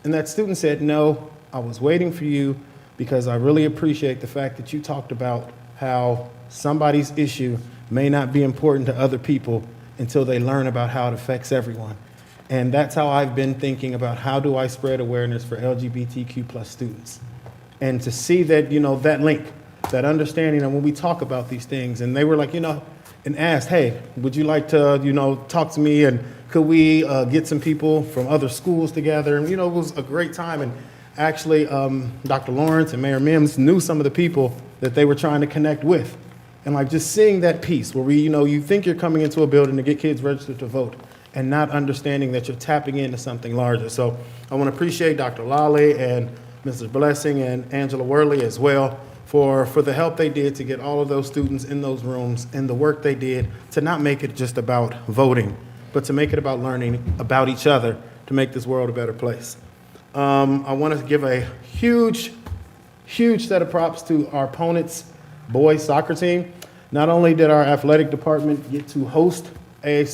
And that student said, no, I was waiting for you because I really appreciate the fact that you talked about how somebody's issue may not be important to other people until they learn about how it affects everyone. And that's how I've been thinking about how do I spread awareness for LGBTQ plus students. And to see that, that link, that understanding, and when we talk about these things, and they were like, and asked, hey, would you like to, talk to me, and could we get some people from other schools together? And, it was a great time. And actually, Dr. Lawrence and Mayor Mims knew some of the people that they were trying to connect with. And like just seeing that piece where you think you're coming into a building to get kids registered to vote and not understanding that you're tapping into something larger. So I want to appreciate Dr. Lally and Mrs. Blessing and Angela Worley as well for the help they did to get all of those students in those rooms and the work they did to not make it just about voting, but to make it about learning about each other to make this world a better place. I want to give a huge set of props to our opponents' boys soccer team. Not only did our athletic department get to host a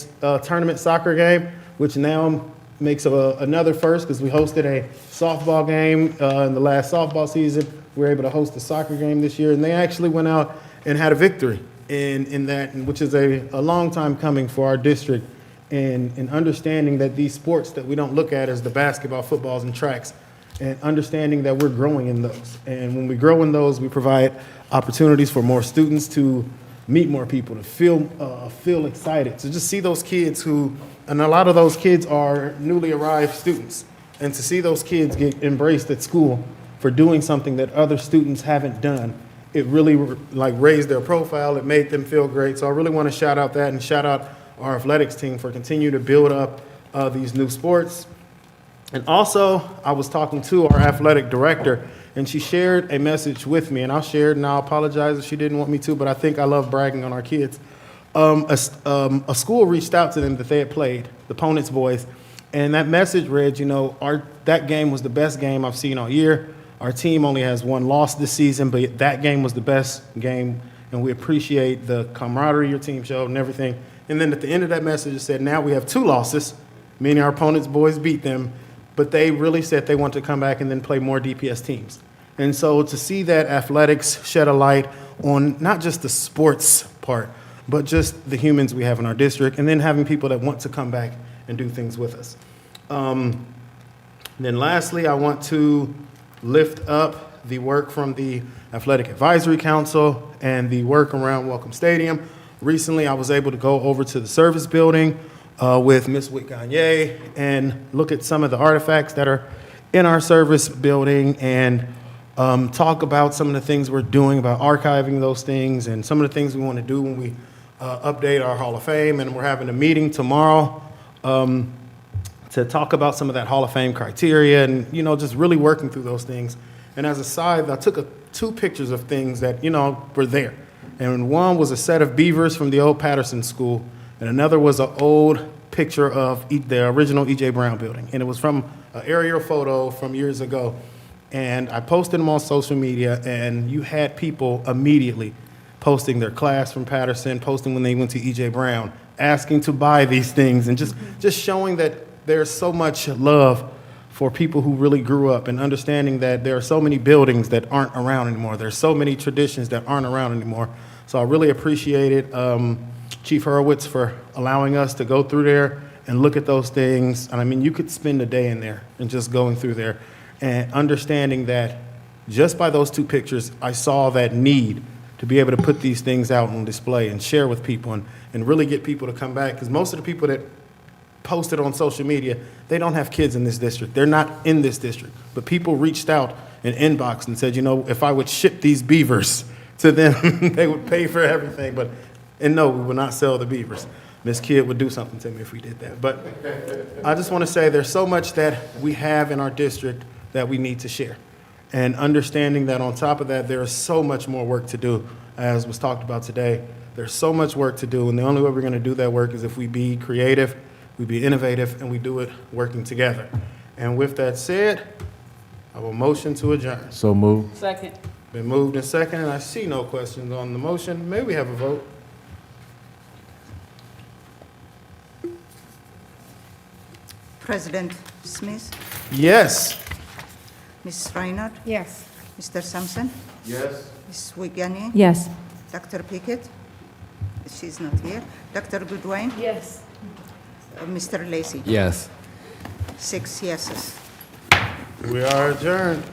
tournament soccer game, which now makes another first because we hosted a softball game in the last softball season. We were able to host a soccer game this year, and they actually went out and had a victory in that, which is a long time coming for our district, in understanding that these sports that we don't look at as the basketball, footballs, and tracks and understanding that we're growing in those. And when we grow in those, we provide opportunities for more students to meet more people, to feel excited, to just see those kids who, and a lot of those kids are newly arrived students, and to see those kids get embraced at school for doing something that other students haven't done, it really like raised their profile. It made them feel great. So I really want to shout out that and shout out our athletics team for continuing to build up these new sports. And also, I was talking to our athletic director, and she shared a message with me, and I'll share it, and I'll apologize if she didn't want me to, but I think I love bragging on our kids. A school reached out to them that they had played, the Ponitz boys, and that message read, you know, that game was the best game I've seen all year. Our team only has one loss this season, but that game was the best game, and we appreciate the camaraderie your team showed and everything. And then at the end of that message, it said, now we have 2 losses, meaning our opponent's boys beat them, but they really said they want to come back and then play more DPS teams. And so to see that athletics shed a light on not just the sports part, but just the humans we have in our district, and then having people that want to come back and do things with us. Then lastly, I want to lift up the work from the Athletic Advisory Council and the work around Welcome Stadium. Recently, I was able to go over to the service building with Ms. Witt-Gagne and look at some of the artifacts that are in our service building and talk about some of the things we're doing about archiving those things and some of the things we want to do when we update our Hall of Fame. And we're having a meeting tomorrow to talk about some of that Hall of Fame criteria and, you know, just really working through those things. And as a side, I took 2 pictures of things that, you know, were there. And one was a set of beavers from the old Patterson School, and another was an old picture of the original E.J. Brown building. And it was from an aerial photo from years ago. And I posted them on social media, and you had people immediately posting their class from Patterson, posting when they went to E.J. Brown, asking to buy these things, and just showing that there's so much love for people who really grew up, and understanding that there are so many buildings that aren't around anymore. There's so many traditions that aren't around anymore. So I really appreciate it, Chief Hurwitz, for allowing us to go through there and look at those things. And I mean, you could spend a day in there and just going through there and understanding that just by those 2 pictures, I saw that need to be able to put these things out on display and share with people and really get people to come back. Because most of the people that posted on social media, they don't have kids in this district. They're not in this district. But people reached out and inboxed and said, you know, if I would ship these beavers to them, they would pay for everything. And no, we would not sell the beavers. Miss Kidd would do something to me if we did that. But I just want to say there's so much that we have in our district that we need to share. And understanding that on top of that, there is so much more work to do, as was talked about today. There's so much work to do, and the only way we're going to do that work is if we be creative, we be innovative, and we do it working together. And with that said, I will motion to adjourn. So moved. Second. Been moved and second, and I see no questions on the motion. May we have a vote? President Smith, Yes. Ms. Reinhardt, Yes. Mr. Sampson, Yes. Ms. Wiggany, Yes. Dr. Pickett, she's not here, Dr. Goodwin, Yes. Mr. Lacy. Yes. 6 yeses. We are adjourned.